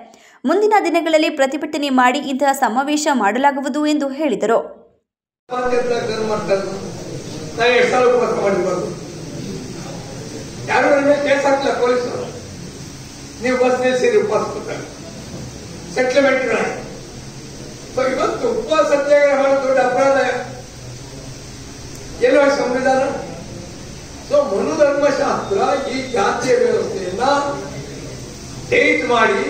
ಮುಂದಿನ ದಿನಗಳಲ್ಲಿ ಪ್ರತಿಭಟನೆ ಮಾಡಿ ಇಂತಹ ಸಮಾವೇಶ ಮಾಡಲಾಗುವುದು ಎಂದು ಹೇಳಿದರು. ನೀವು ಬಸ್ ನಿಲ್ಲಿಸಿರಿ, ಉಪವಾಸ ಕೊಡ್ತಾರೆ, ಸೆಟ್ಲ್ಮೆಂಟ್ ಇವತ್ತು ಉಪವಾಸ ಸತ್ಯಾಗ್ರಹ ಮಾಡೋದು ದೊಡ್ಡ ಅಪರಾಧ. ಎಲ್ಲೋ ಸಂವಿಧಾನ. ಮನುಧರ್ಮಶಾಸ್ತ್ರ ಈ ಜಾತಿಯ ವ್ಯವಸ್ಥೆಯನ್ನ ಡೇಟ್ ಮಾಡಿ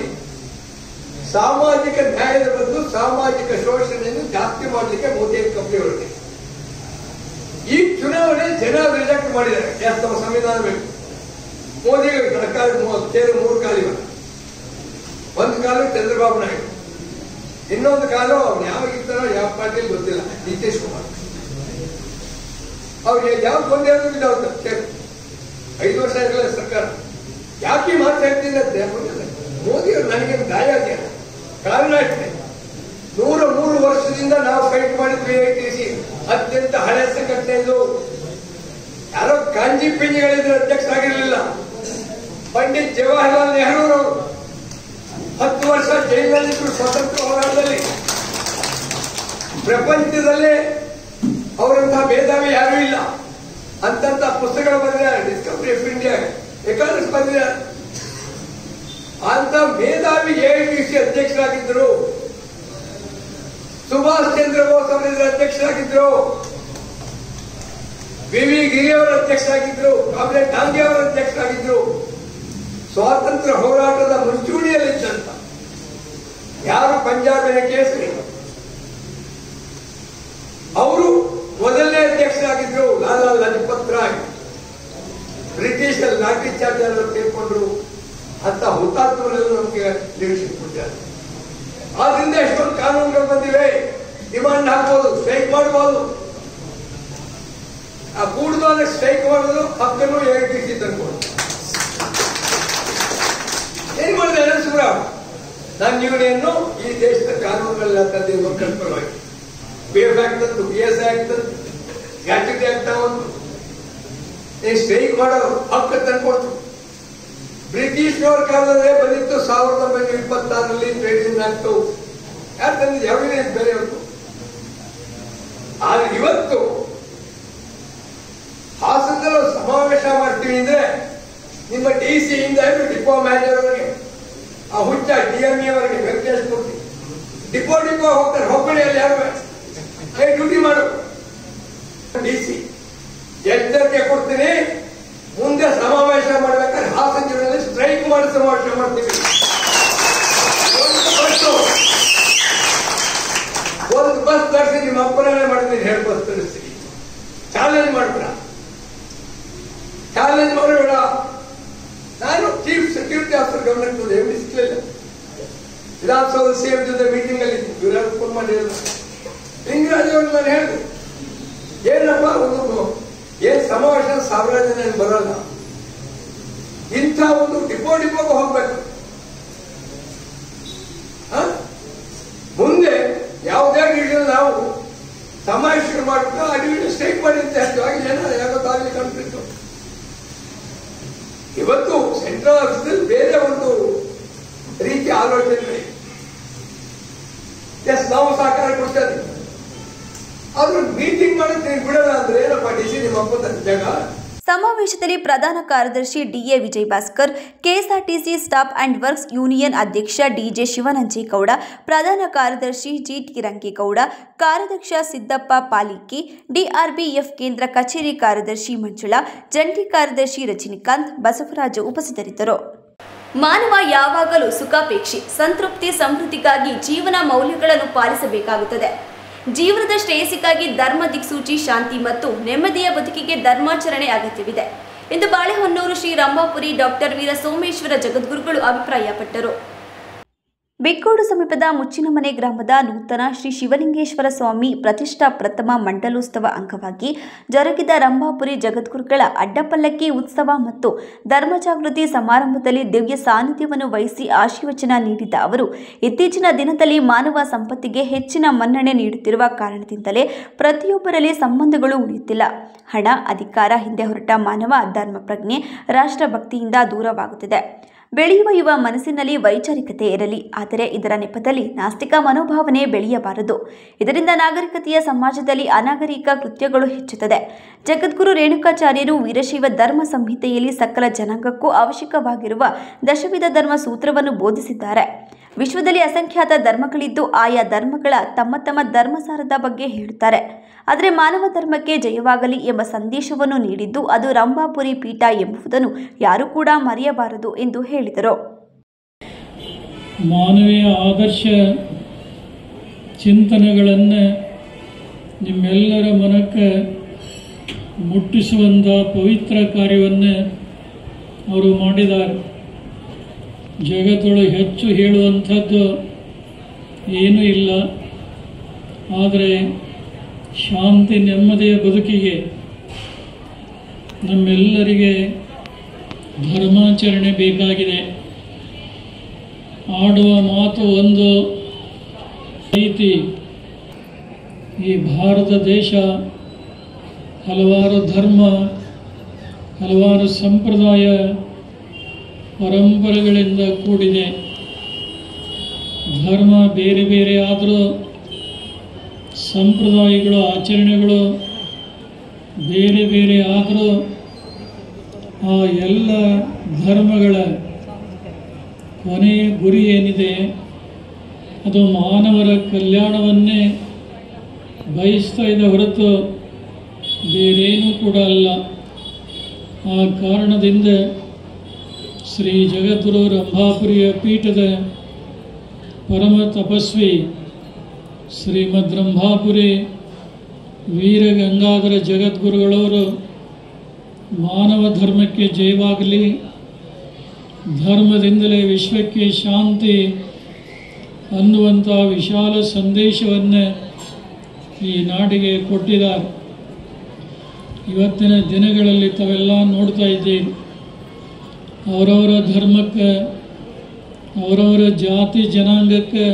ಸಾಮಾಜಿಕ ನ್ಯಾಯದ ಬದಲು ಸಾಮಾಜಿಕ ಶೋಷಣೆಯನ್ನು ಜಾಸ್ತಿ ಮಾಡಲಿಕ್ಕೆ ಮೋದಿ ಕಂಪನಿ ಹೊರಟಿದೆ. ಈ ಚುನಾವಣೆ ಜನ ರಿಜೆಕ್ಟ್ ಮಾಡಿದ್ದಾರೆ. ತಮ್ಮ ಸಂವಿಧಾನ ಬೇಕು. ಮೋದಿ ಸರ್ಕಾರ 3 ಕಾಲಿವೆ. ಒಂದು ಕಾಲು ಚಂದ್ರಬಾಬು ನಾಯ್ಡು, ಇನ್ನೊಂದು ಕಾಲು ಅವ್ರು ಯಾವಾಗಿರ್ತಾರೋ ಯಾವ ಪಾರ್ಟಿಯಲ್ಲಿ ಗೊತ್ತಿಲ್ಲ, ನಿತೀಶ್ ಕುಮಾರ್. ಅವ್ರಿಗೆ ಯಾವ ಗೊಂದೆ ಇಲ್ಲ. 5 ವರ್ಷ ಆಗಿಲ್ಲ ಸರ್ಕಾರ. ಯಾಕೆ ಮಾತಾಡ್ತೀನಿ ಅಂತ ಮೋದಿ ಅವರು ನನಗೆ ಗಾಯ ಆಗ್ಯಾರ. ಕಾರಣ ಅಷ್ಟೇ, 103 ವರ್ಷದಿಂದ ನಾವು ಫೈಟ್ ಮಾಡಿದ್ವಿ. ಐಟಿಸಿ ಅತ್ಯಂತ ಹಳೆ ಸಂಘಟನೆ ಇದು. ಯಾರೋ ಕಾಂಜಿ ಪಿಂಜಿಗಳಿದ್ರೆ ಅಧ್ಯಕ್ಷರಾಗಿರ್ಲಿಲ್ಲ. ಪಂಡಿತ್ ಜವಾಹರ್ಲಾಲ್ ನೆಹರು 10 ವರ್ಷ ಜೈಲಿನಲ್ಲಿದ್ರು ಸ್ವತಂತ್ರ ಹೋರಾಟದಲ್ಲಿ. ಪ್ರಪಂಚದಲ್ಲೇ ಅವರಂತಹ ಮೇಧಾವಿ ಯಾರೂ ಇಲ್ಲ. ಅಂತಂತ ಪುಸ್ತಕಗಳು ಬಂದಿದ್ದಾರೆ. ಡಿಸ್ಕವರಿ ಆಫ್ ಇಂಡಿಯಾ ಎಕಾನಮಿಕ್ಸ್ ಬಂದಿದ್ದಾರೆ. ಅಂತ ಮೇಧಾವಿ ಎಐಟಿಸಿ ಅಧ್ಯಕ್ಷರಾಗಿದ್ದರು. ಸುಭಾಷ್ ಚಂದ್ರ ಬೋಸ್ ಅವರ ಅಧ್ಯಕ್ಷರಾಗಿದ್ದರು. ವಿ.ವಿ. ಗಿರಿ ಅವರ ಅಧ್ಯಕ್ಷರಾಗಿದ್ದರು. ಕಾಮ್ರೇಡ್ ಗಾಂಧಿ ಅವರ ಅಧ್ಯಕ್ಷರಾಗಿದ್ದರು. ಸ್ವಾತಂತ್ರ್ಯ ಹೋರಾಟದ ಮುಂಚೂಣಿಯಲ್ಲಿದ್ದಂತ ಯಾರು ಪಂಜಾಬಿನ ಕೇಸರಿ ಅವರು ಮೊದಲನೇ ಅಧ್ಯಕ್ಷರಾಗಿದ್ದರು. ಲಾಲಾ ಲಜಪತ್ ರಾಯ್ ಬ್ರಿಟಿಷ್ ಲಾಠಿ ಚಾರ್ಜ್ ಎಲ್ಲ ಸೇರ್ಕೊಂಡ್ರು. ಅಂತ ಹುತಾತ್ಮರೆಲ್ಲ ನಮಗೆ ಲೀಡರ್ಶಿಪ್ ಕೊಟ್ಟಿದ್ದಾರೆ. ಆದ್ರಿಂದ ಎಷ್ಟೊಂದು ಕಾನೂನುಗಳು ಬಂದಿವೆ. ಡಿಮಾಂಡ್ ಹಾಕ್ಬೋದು, ಸ್ಟ್ರೈಕ್ ಮಾಡಬಹುದು. ಆ ಕೂಡದ ಸ್ಟ್ರೈಕ್ ಮಾಡೋದು ಹಕ್ಕನ್ನು ಎಐಟಿಸಿ ತಂದ್ಕೊಡು. ಏನ್ ಮಾಡಿದೆ ಸುಬ್ರಾವ್? ನಾನು ಯೂನಿಯನ್ನು ಈ ದೇಶದ ಕಾನೂನುಗಳೆಲ್ಲ ತಂದಿರುವ ಕಲ್ಪರವಾಗಿ PF ಆಕ್ಟ್ ತಂದು, PS ಆಕ್ಟ್ ತಂದು, ಗ್ಯಾಜೆಟ್ ಆಕ್ಟ್ ಒಂದು ಸ್ಟ್ರೈಕ್ ಮಾಡೋ ಹಕ್ಕ ತಂದ್ಕೊಡ್ತು. ಬ್ರಿಟಿಷ್ನವ್ರ ಕಾಲದಲ್ಲೇ ಬಂದಿತ್ತು. 1926ರಲ್ಲಿ ಟ್ರೇಡ್ ಆಕ್ಟ್ ಯಾರು ತಂದಿದ್ದು? ಯಾವ ಬೇರೆ ಹೊತ್ತು. ಆದ್ರೆ ಇವತ್ತು ಹಾಸನದಲ್ಲಿ ಸಮಾವೇಶ ಮಾಡ್ತೀವಿ ಅಂದ್ರೆ ನಿಮ್ಮ DC ಇಂದ ಡಿಪೋ ಮ್ಯಾನೇಜರ್ ಅವರಿಗೆ, ಆ ಹುಚ್ಚ DME ಅವರಿಗೆ ವೆಂಕಟೇಶ್ ಮೂರ್ತಿ ಡಿಪೋ ಹೋಗ್ತಾರೆ. ಹೋಗ್ಬೇಡಿ, ಯಾರು ಡ್ಯೂಟಿ ಮಾಡು. DC ಎಚ್ಚರಿಕೆ ಕೊಡ್ತೀನಿ, ಮುಂದೆ ಸಮಾವೇಶ ಮಾಡ್ಬೇಕಾದ್ರೆ ಹಾಸನ ಜಿಲ್ಲೆಯಲ್ಲಿ ಸ್ಟ್ರೈಕ್ ಮಾಡಿ ಸಮಾವೇಶ ಮಾಡ್ತೀವಿ. ಒಂದು ಬಸ್ ತರಿಸಿ ನಿಮ್ಮ ಅಪ್ಪನೇ ಮಾಡಿದ್ದೀನಿ, 2 ಬಸ್ ತರಿಸ್ತೀವಿ. ಚಾಲೆಂಜ್ ಮಾಡ್ತೀರ. ವಿಧಾನಸೌಧ ಸಿಎಂ ಜೊತೆ ಮೀಟಿಂಗ್ ಅಲ್ಲಿ ಇವರೆಲ್ಲ ಫೋನ್ ಮಾಡಿರಲ್ಲ. ಲಿಂಗರಾಜ್ ಅವರು ನಾನು ಹೇಳಿದೆ, ಏನಪ್ಪ ಒಂದು ಏನ್ ಸಮಾವೇಶ 1000 ಜನ ಬರಲ್ಲ, ಇಂಥ ಒಂದು ಡಿಪೋಗೆ ಹೋಗ್ಬೇಕು. ಮುಂದೆ ಯಾವುದೇ ರೀತಿಯಲ್ಲಿ ನಾವು ಸಮಾವೇಶ ಮಾಡಿಬಿಟ್ಟು ಅಡಿಗೆ ಸ್ಟ್ರೈಕ್ ಮಾಡಿ ಅಂತ ಹೇಳ್ತೀವಿ. ಜನ ಯಾವತ್ತಾಗಲಿ ಕಾನ್ಫ್ಲಿಕ್ಟ್. ಇವತ್ತು ಸೆಂಟ್ರಲ್ ಆಫೀಸಲ್ಲಿ ಬೇರೆ ಒಂದು ರೀತಿಯ ಆಲೋಚನೆ. ನಾವು ಸಹಕಾರ ಕೊಡ್ತಾ ಇದ್ದೀವಿ, ಆದ್ರೂ ಮೀಟಿಂಗ್ ಮಾಡೋದು ಬಿಡೋಣ ಅಂದ್ರೆ ಏನಪ್ಪ ಡಿಸಿ ನಿಮ್ಮ ಅಪ್ಪದ ಜಾಗ. ಸಮಾವೇಶದಲ್ಲಿ ಪ್ರಧಾನ ಕಾರ್ಯದರ್ಶಿ D A Vijay Bhaskar, KSRTC staff and works union ಅಧ್ಯಕ್ಷ ಡಿಜೆ ಶಿವನಂಜೇಗೌಡ, ಪ್ರಧಾನ ಕಾರ್ಯದರ್ಶಿ ಜಿಟಿ ರಂಗೇಗೌಡ, ಕಾರ್ಯಾಧ್ಯಕ್ಷ ಸಿದ್ದಪ್ಪ ಪಾಲಿಕ್ಕಿ, ಡಿಆರ್ಬಿಎಫ್ ಕೇಂದ್ರ ಕಚೇರಿ ಕಾರ್ಯದರ್ಶಿ ಮಂಜುಳಾ, ಜಂಟಿ ಕಾರ್ಯದರ್ಶಿ ರಜನಿಕಾಂತ್, ಬಸವರಾಜು ಉಪಸ್ಥಿತರಿದ್ದರು. ಮಾನವ ಯಾವಾಗಲೂ ಸುಖಾಪೇಕ್ಷಿ, ಸಂತೃಪ್ತಿ, ಸಮೃದ್ಧಿಗಾಗಿ ಜೀವನ ಮೌಲ್ಯಗಳನ್ನು ಪಾಲಿಸಬೇಕಾಗುತ್ತದೆ. ಜೀವನದ ಶ್ರೇಯಸ್ಸಿಗಾಗಿ ಧರ್ಮ ದಿಕ್ಸೂಚಿ, ಶಾಂತಿ ಮತ್ತು ನೆಮ್ಮದಿಯ ಬದುಕಿಗೆ ಧರ್ಮಾಚರಣೆ ಅಗತ್ಯವಿದೆ ಎಂದು ಬಾಳೆಹೊನ್ನೂರು ಶ್ರೀ ರಂಭಾಪುರಿ ಡಾಕ್ಟರ್ ವೀರ ಸೋಮೇಶ್ವರ ಜಗದ್ಗುರುಗಳು ಅಭಿಪ್ರಾಯಪಟ್ಟರು. ಬೆಕ್ಕೋಡು ಸಮೀಪದ ಮುಚ್ಚಿನಮನೆ ಗ್ರಾಮದ ನೂತನ ಶ್ರೀ ಶಿವಲಿಂಗೇಶ್ವರ ಸ್ವಾಮಿ ಪ್ರತಿಷ್ಠಾ ಪ್ರಥಮ ಮಂಡಲೋತ್ಸವ ಅಂಗವಾಗಿ ಜರುಗಿದ ರಂಭಾಪುರಿ ಜಗದ್ಗುರುಗಳ ಅಡ್ಡಪಲ್ಲಕ್ಕಿ ಉತ್ಸವ ಮತ್ತು ಧರ್ಮಜಾಗೃತಿ ಸಮಾರಂಭದಲ್ಲಿ ದಿವ್ಯ ಸಾನ್ನಿಧ್ಯವನ್ನು ವಹಿಸಿ ಆಶೀರ್ವಚನ ನೀಡಿದ ಅವರು, ಇತ್ತೀಚಿನ ದಿನದಲ್ಲಿ ಮಾನವ ಸಂಪತ್ತಿಗೆ ಹೆಚ್ಚಿನ ಮನ್ನಣೆ ನೀಡುತ್ತಿರುವ ಕಾರಣದಿಂದಲೇ ಪ್ರತಿಯೊಬ್ಬರಲ್ಲಿ ಸಂಬಂಧಗಳು ಉಳಿಯುತ್ತಿಲ್ಲ. ಹಣ, ಅಧಿಕಾರ ಹಿಂದೆ ಹೊರಟ ಮಾನವ ಧರ್ಮ ಪ್ರಜ್ಞೆ, ರಾಷ್ಟ್ರಭಕ್ತಿಯಿಂದ ದೂರವಾಗುತ್ತಿದೆ. ಬೆಳೆಯುವ ಯುವ ಮನಸ್ಸಿನಲ್ಲಿ ವೈಚಾರಿಕತೆ ಇರಲಿ, ಆದರೆ ಇದರ ನೆಪದಲ್ಲಿ ನಾಸ್ತಿಕ ಮನೋಭಾವನೆ ಬೆಳೆಯಬಾರದು. ಇದರಿಂದ ನಾಗರಿಕತೆಯ ಸಮಾಜದಲ್ಲಿ ಅನಾಗರಿಕ ಕೃತ್ಯಗಳು ಹೆಚ್ಚುತ್ತದೆ. ಜಗದ್ಗುರು ರೇಣುಕಾಚಾರ್ಯರು ವೀರಶೈವ ಧರ್ಮ ಸಂಹಿತೆಯಲ್ಲಿ ಸಕಲ ಜನಾಂಗಕ್ಕೂ ಅವಶ್ಯಕವಾಗಿರುವ ದಶವಿಧ ಧರ್ಮ ಸೂತ್ರವನ್ನು ಬೋಧಿಸಿದ್ದಾರೆ. ವಿಶ್ವದಲ್ಲಿ ಅಸಂಖ್ಯಾತ ಧರ್ಮಗಳಿದ್ದು ಆಯಾ ಧರ್ಮಗಳ ತಮ್ಮ ತಮ್ಮ ಧರ್ಮಸಾರದ ಬಗ್ಗೆ ಹೇಳುತ್ತಾರೆ. ಆದರೆ ಮಾನವ ಧರ್ಮಕ್ಕೆ ಜಯವಾಗಲಿ ಎಂಬ ಸಂದೇಶವನ್ನು ನೀಡಿದ್ದು ಅದು ರಂಭಾಪುರಿ ಪೀಠ ಎಂಬುದನ್ನು ಯಾರೂ ಕೂಡ ಮರೆಯಬಾರದು ಎಂದು ಹೇಳಿದರು. ಮಾನವೀಯ ಆದರ್ಶ ಚಿಂತನೆಗಳನ್ನು ನಿಮ್ಮೆಲ್ಲರ ಮನಕ್ಕೆ ಮುಟ್ಟಿಸುವಂಥ ಪವಿತ್ರ ಕಾರ್ಯವನ್ನು ಅವರು ಮಾಡಿದ್ದಾರೆ. ಜಗತ್ತೊಳಗೆ ಹೆಚ್ಚು ಹೇಳುವಂಥದ್ದು ಏನೂ ಇಲ್ಲ. ಆದರೆ ಶಾಂತಿ ನೆಮ್ಮದಿಯ ಬದುಕಿಗೆ ನಮ್ಮೆಲ್ಲರಿಗೆ ಧರ್ಮಾಚರಣೆ ಬೇಕಾಗಿದೆ. ಆಡುವ ಮಾತು ಒಂದು ರೀತಿ. ಈ ಭಾರತ ದೇಶ ಹಲವಾರು ಧರ್ಮ, ಹಲವಾರು ಸಂಪ್ರದಾಯ ಪರಂಪರೆಗಳಿಂದ ಕೂಡಿದೆ. ಧರ್ಮ ಬೇರೆ ಬೇರೆ ಆದರೂ ಸಂಪ್ರದಾಯಗಳು, ಆಚರಣೆಗಳು ಬೇರೆ ಬೇರೆ ಆದರೂ ಆ ಎಲ್ಲ ಧರ್ಮಗಳ ಕೊನೆಯ ಗುರಿ ಏನಿದೆ ಅದು ಮಾನವರ ಕಲ್ಯಾಣವನ್ನೇ ಬಯಸ್ತಾ ಇದೆ ಹೊರತು ಬೇರೇನೂ ಕೂಡ ಅಲ್ಲ. ಆ ಕಾರಣದಿಂದ ಶ್ರೀ ಜಗದ್ಗುರು ರಂಭಾಪುರಿಯ ಪೀಠದ ಪರಮ ತಪಸ್ವಿ ಶ್ರೀಮದ್ ರಂಭಾಪುರಿ ವೀರಗಂಗಾಧರ ಜಗದ್ಗುರುಗಳವರು ಮಾನವ ಧರ್ಮಕ್ಕೆ ಜಯವಾಗಲಿ, ಧರ್ಮದಿಂದಲೇ ವಿಶ್ವಕ್ಕೆ ಶಾಂತಿ ಅನ್ನುವಂಥ ವಿಶಾಲ ಸಂದೇಶವನ್ನು ಈ ನಾಡಿಗೆ ಕೊಟ್ಟಿದ್ದಾರೆ. ಇವತ್ತಿನ ದಿನಗಳಲ್ಲಿ ತಾವೆಲ್ಲ ನೋಡ್ತಾ ಇದ್ದೀರಿ, ಅವರವರ ಧರ್ಮಕ್ಕೆ, ಅವರವರ ಜಾತಿ ಜನಾಂಗಕ್ಕೆ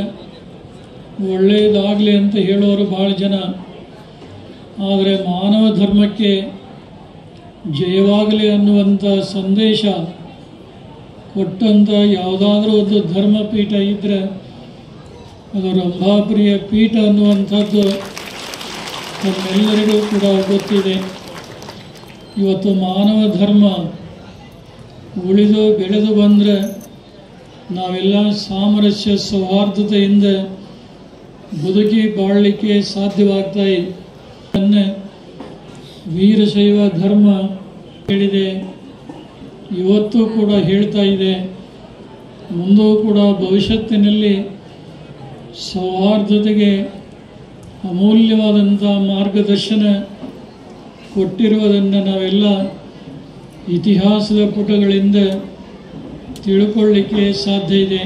ಒಳ್ಳೆಯದಾಗಲಿ ಅಂತ ಹೇಳೋರು ಭಾಳ ಜನ. ಆದರೆ ಮಾನವ ಧರ್ಮಕ್ಕೆ ಜಯವಾಗಲಿ ಅನ್ನುವಂಥ ಸಂದೇಶ ಕೊಟ್ಟಂಥ ಯಾವುದಾದ್ರೂ ಒಂದು ಧರ್ಮಪೀಠ ಇದ್ದರೆ ಅದು ರಂಭಾಪುರಿಯ ಪೀಠ ಅನ್ನುವಂಥದ್ದು ನಮ್ಮೆಲ್ಲರಿಗೂ ಕೂಡ ಗೊತ್ತಿದೆ. ಇವತ್ತು ಮಾನವ ಧರ್ಮ ಉಳಿದು ಬೆಳೆದು ಬಂದರೆ ನಾವೆಲ್ಲ ಸಾಮರಸ್ಯ ಸೌಹಾರ್ದತೆಯಿಂದ ಬದುಕಿ ಬಾಳಲಿಕ್ಕೆ ಸಾಧ್ಯವಾಗ್ತಾ ಇದೆ. ವೀರಶೈವ ಧರ್ಮ ಹೇಳಿದೆ, ಇವತ್ತು ಕೂಡ ಹೇಳ್ತಾ ಇದೆ, ಮುಂದೂ ಕೂಡ ಭವಿಷ್ಯತ್ತಿನಲ್ಲಿ ಸೌಹಾರ್ದತೆಗೆ ಅಮೂಲ್ಯವಾದಂಥ ಮಾರ್ಗದರ್ಶನ ಕೊಟ್ಟಿರುವುದನ್ನು ನಾವೆಲ್ಲ ಇತಿಹಾಸದ ಪುಟಗಳಿಂದ ತಿಳ್ಕೊಳ್ಳಿಕ್ಕೆ ಸಾಧ್ಯ ಇದೆ.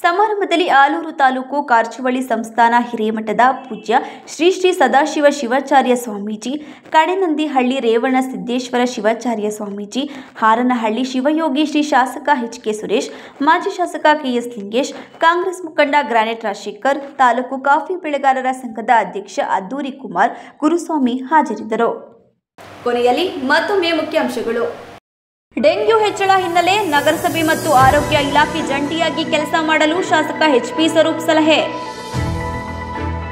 ಸಮಾರಂಭದಲ್ಲಿ ಆಲೂರು ತಾಲೂಕು ಕಾರ್ಚುವಳಿ ಸಂಸ್ಥಾನ ಹಿರೇಮಠದ ಪೂಜ್ಯ ಶ್ರೀ ಶ್ರೀ ಸದಾಶಿವ ಶಿವಾಚಾರ್ಯ ಸ್ವಾಮೀಜಿ, ಕಡೆನಂದಿಹಳ್ಳಿ ರೇವಣ ಸಿದ್ದೇಶ್ವರ ಶಿವಾಚಾರ್ಯ ಸ್ವಾಮೀಜಿ, ಹಾರನಹಳ್ಳಿ ಶಿವಯೋಗಿ ಶ್ರೀ ಶಾಸಕ ಎಚ್.ಕೆ. ಸುರೇಶ್, ಮಾಜಿ ಶಾಸಕ ಕೆ.ಎಸ್. ಲಿಂಗೇಶ್, ಕಾಂಗ್ರೆಸ್ ಮುಖಂಡ ಗ್ರಾನೆಟ್ ರಾಜಶೇಖರ್, ತಾಲೂಕು ಕಾಫಿ ಬೆಳೆಗಾರರ ಸಂಘದ ಅಧ್ಯಕ್ಷ ಅದ್ದೂರಿ ಕುಮಾರ್ ಗುರುಸ್ವಾಮಿ ಹಾಜರಿದ್ದರು. ಕೊನೆಯಲ್ಲಿ ಮತ್ತೊಮ್ಮೆ ಮುಖ್ಯಾಂಶಗಳು. ಡೆಂಗ್ಯೂ ಹೆಚ್ಚಳ ಹಿನ್ನೆಲೆ ನಗರಸಭೆ ಮತ್ತು ಆರೋಗ್ಯ ಇಲಾಖೆ ಜಂಟಿಯಾಗಿ ಕೆಲಸ ಮಾಡಲು ಶಾಸಕ ಎಚ್.ಪಿ. ಸ್ವರೂಪ್ ಸಲಹೆ.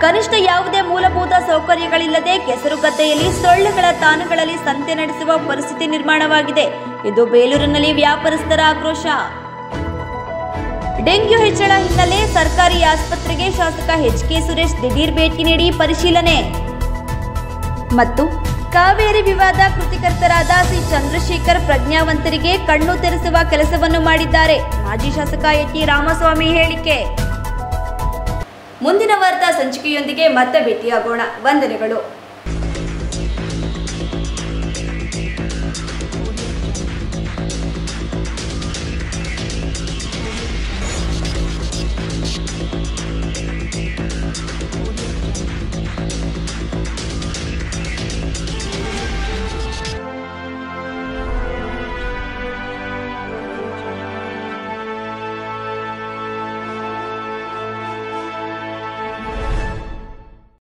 ಕನಿಷ್ಠ ಯಾವುದೇ ಮೂಲಭೂತ ಸೌಕರ್ಯಗಳಿಲ್ಲದೆ ಕೆಸರುಗದ್ದೆಯಲ್ಲಿ ಸೊಳ್ಳೆಗಳ ತಾಣಗಳಲ್ಲಿ ಸಂತೆ ನಡೆಸುವ ಪರಿಸ್ಥಿತಿ ನಿರ್ಮಾಣವಾಗಿದೆ ಎಂದು ಬೇಲೂರಿನಲ್ಲಿ ವ್ಯಾಪಾರಸ್ಥರ ಆಕ್ರೋಶ. ಡೆಂಗ್ಯೂ ಹೆಚ್ಚಳ ಹಿನ್ನೆಲೆ ಸರ್ಕಾರಿ ಆಸ್ಪತ್ರೆಗೆ ಶಾಸಕ ಎಚ್.ಕೆ. ಸುರೇಶ್ ದಿಢೀರ್ ಭೇಟಿ ನೀಡಿ ಪರಿಶೀಲನೆ. ಮತ್ತು ಕಾವೇರಿ ವಿವಾದ ಕೃತಿಕರ್ತರಾದ ಶ್ರೀ ಚಂದ್ರಶೇಖರ್ ಪ್ರಜ್ಞಾವಂತರಿಗೆ ಕಣ್ಣು ತೆರೆಸುವ ಕೆಲಸವನ್ನು ಮಾಡಿದ್ದಾರೆ, ಮಾಜಿ ಶಾಸಕ ಎಚ್.ಟಿ. ರಾಮಸ್ವಾಮಿ ಹೇಳಿಕೆ. ಮುಂದಿನ ವಾರ್ತಾ ಸಂಚಿಕೆಯೊಂದಿಗೆ ಮತ್ತೆ ಭೇಟಿಯಾಗೋಣ. ವಂದನೆಗಳು.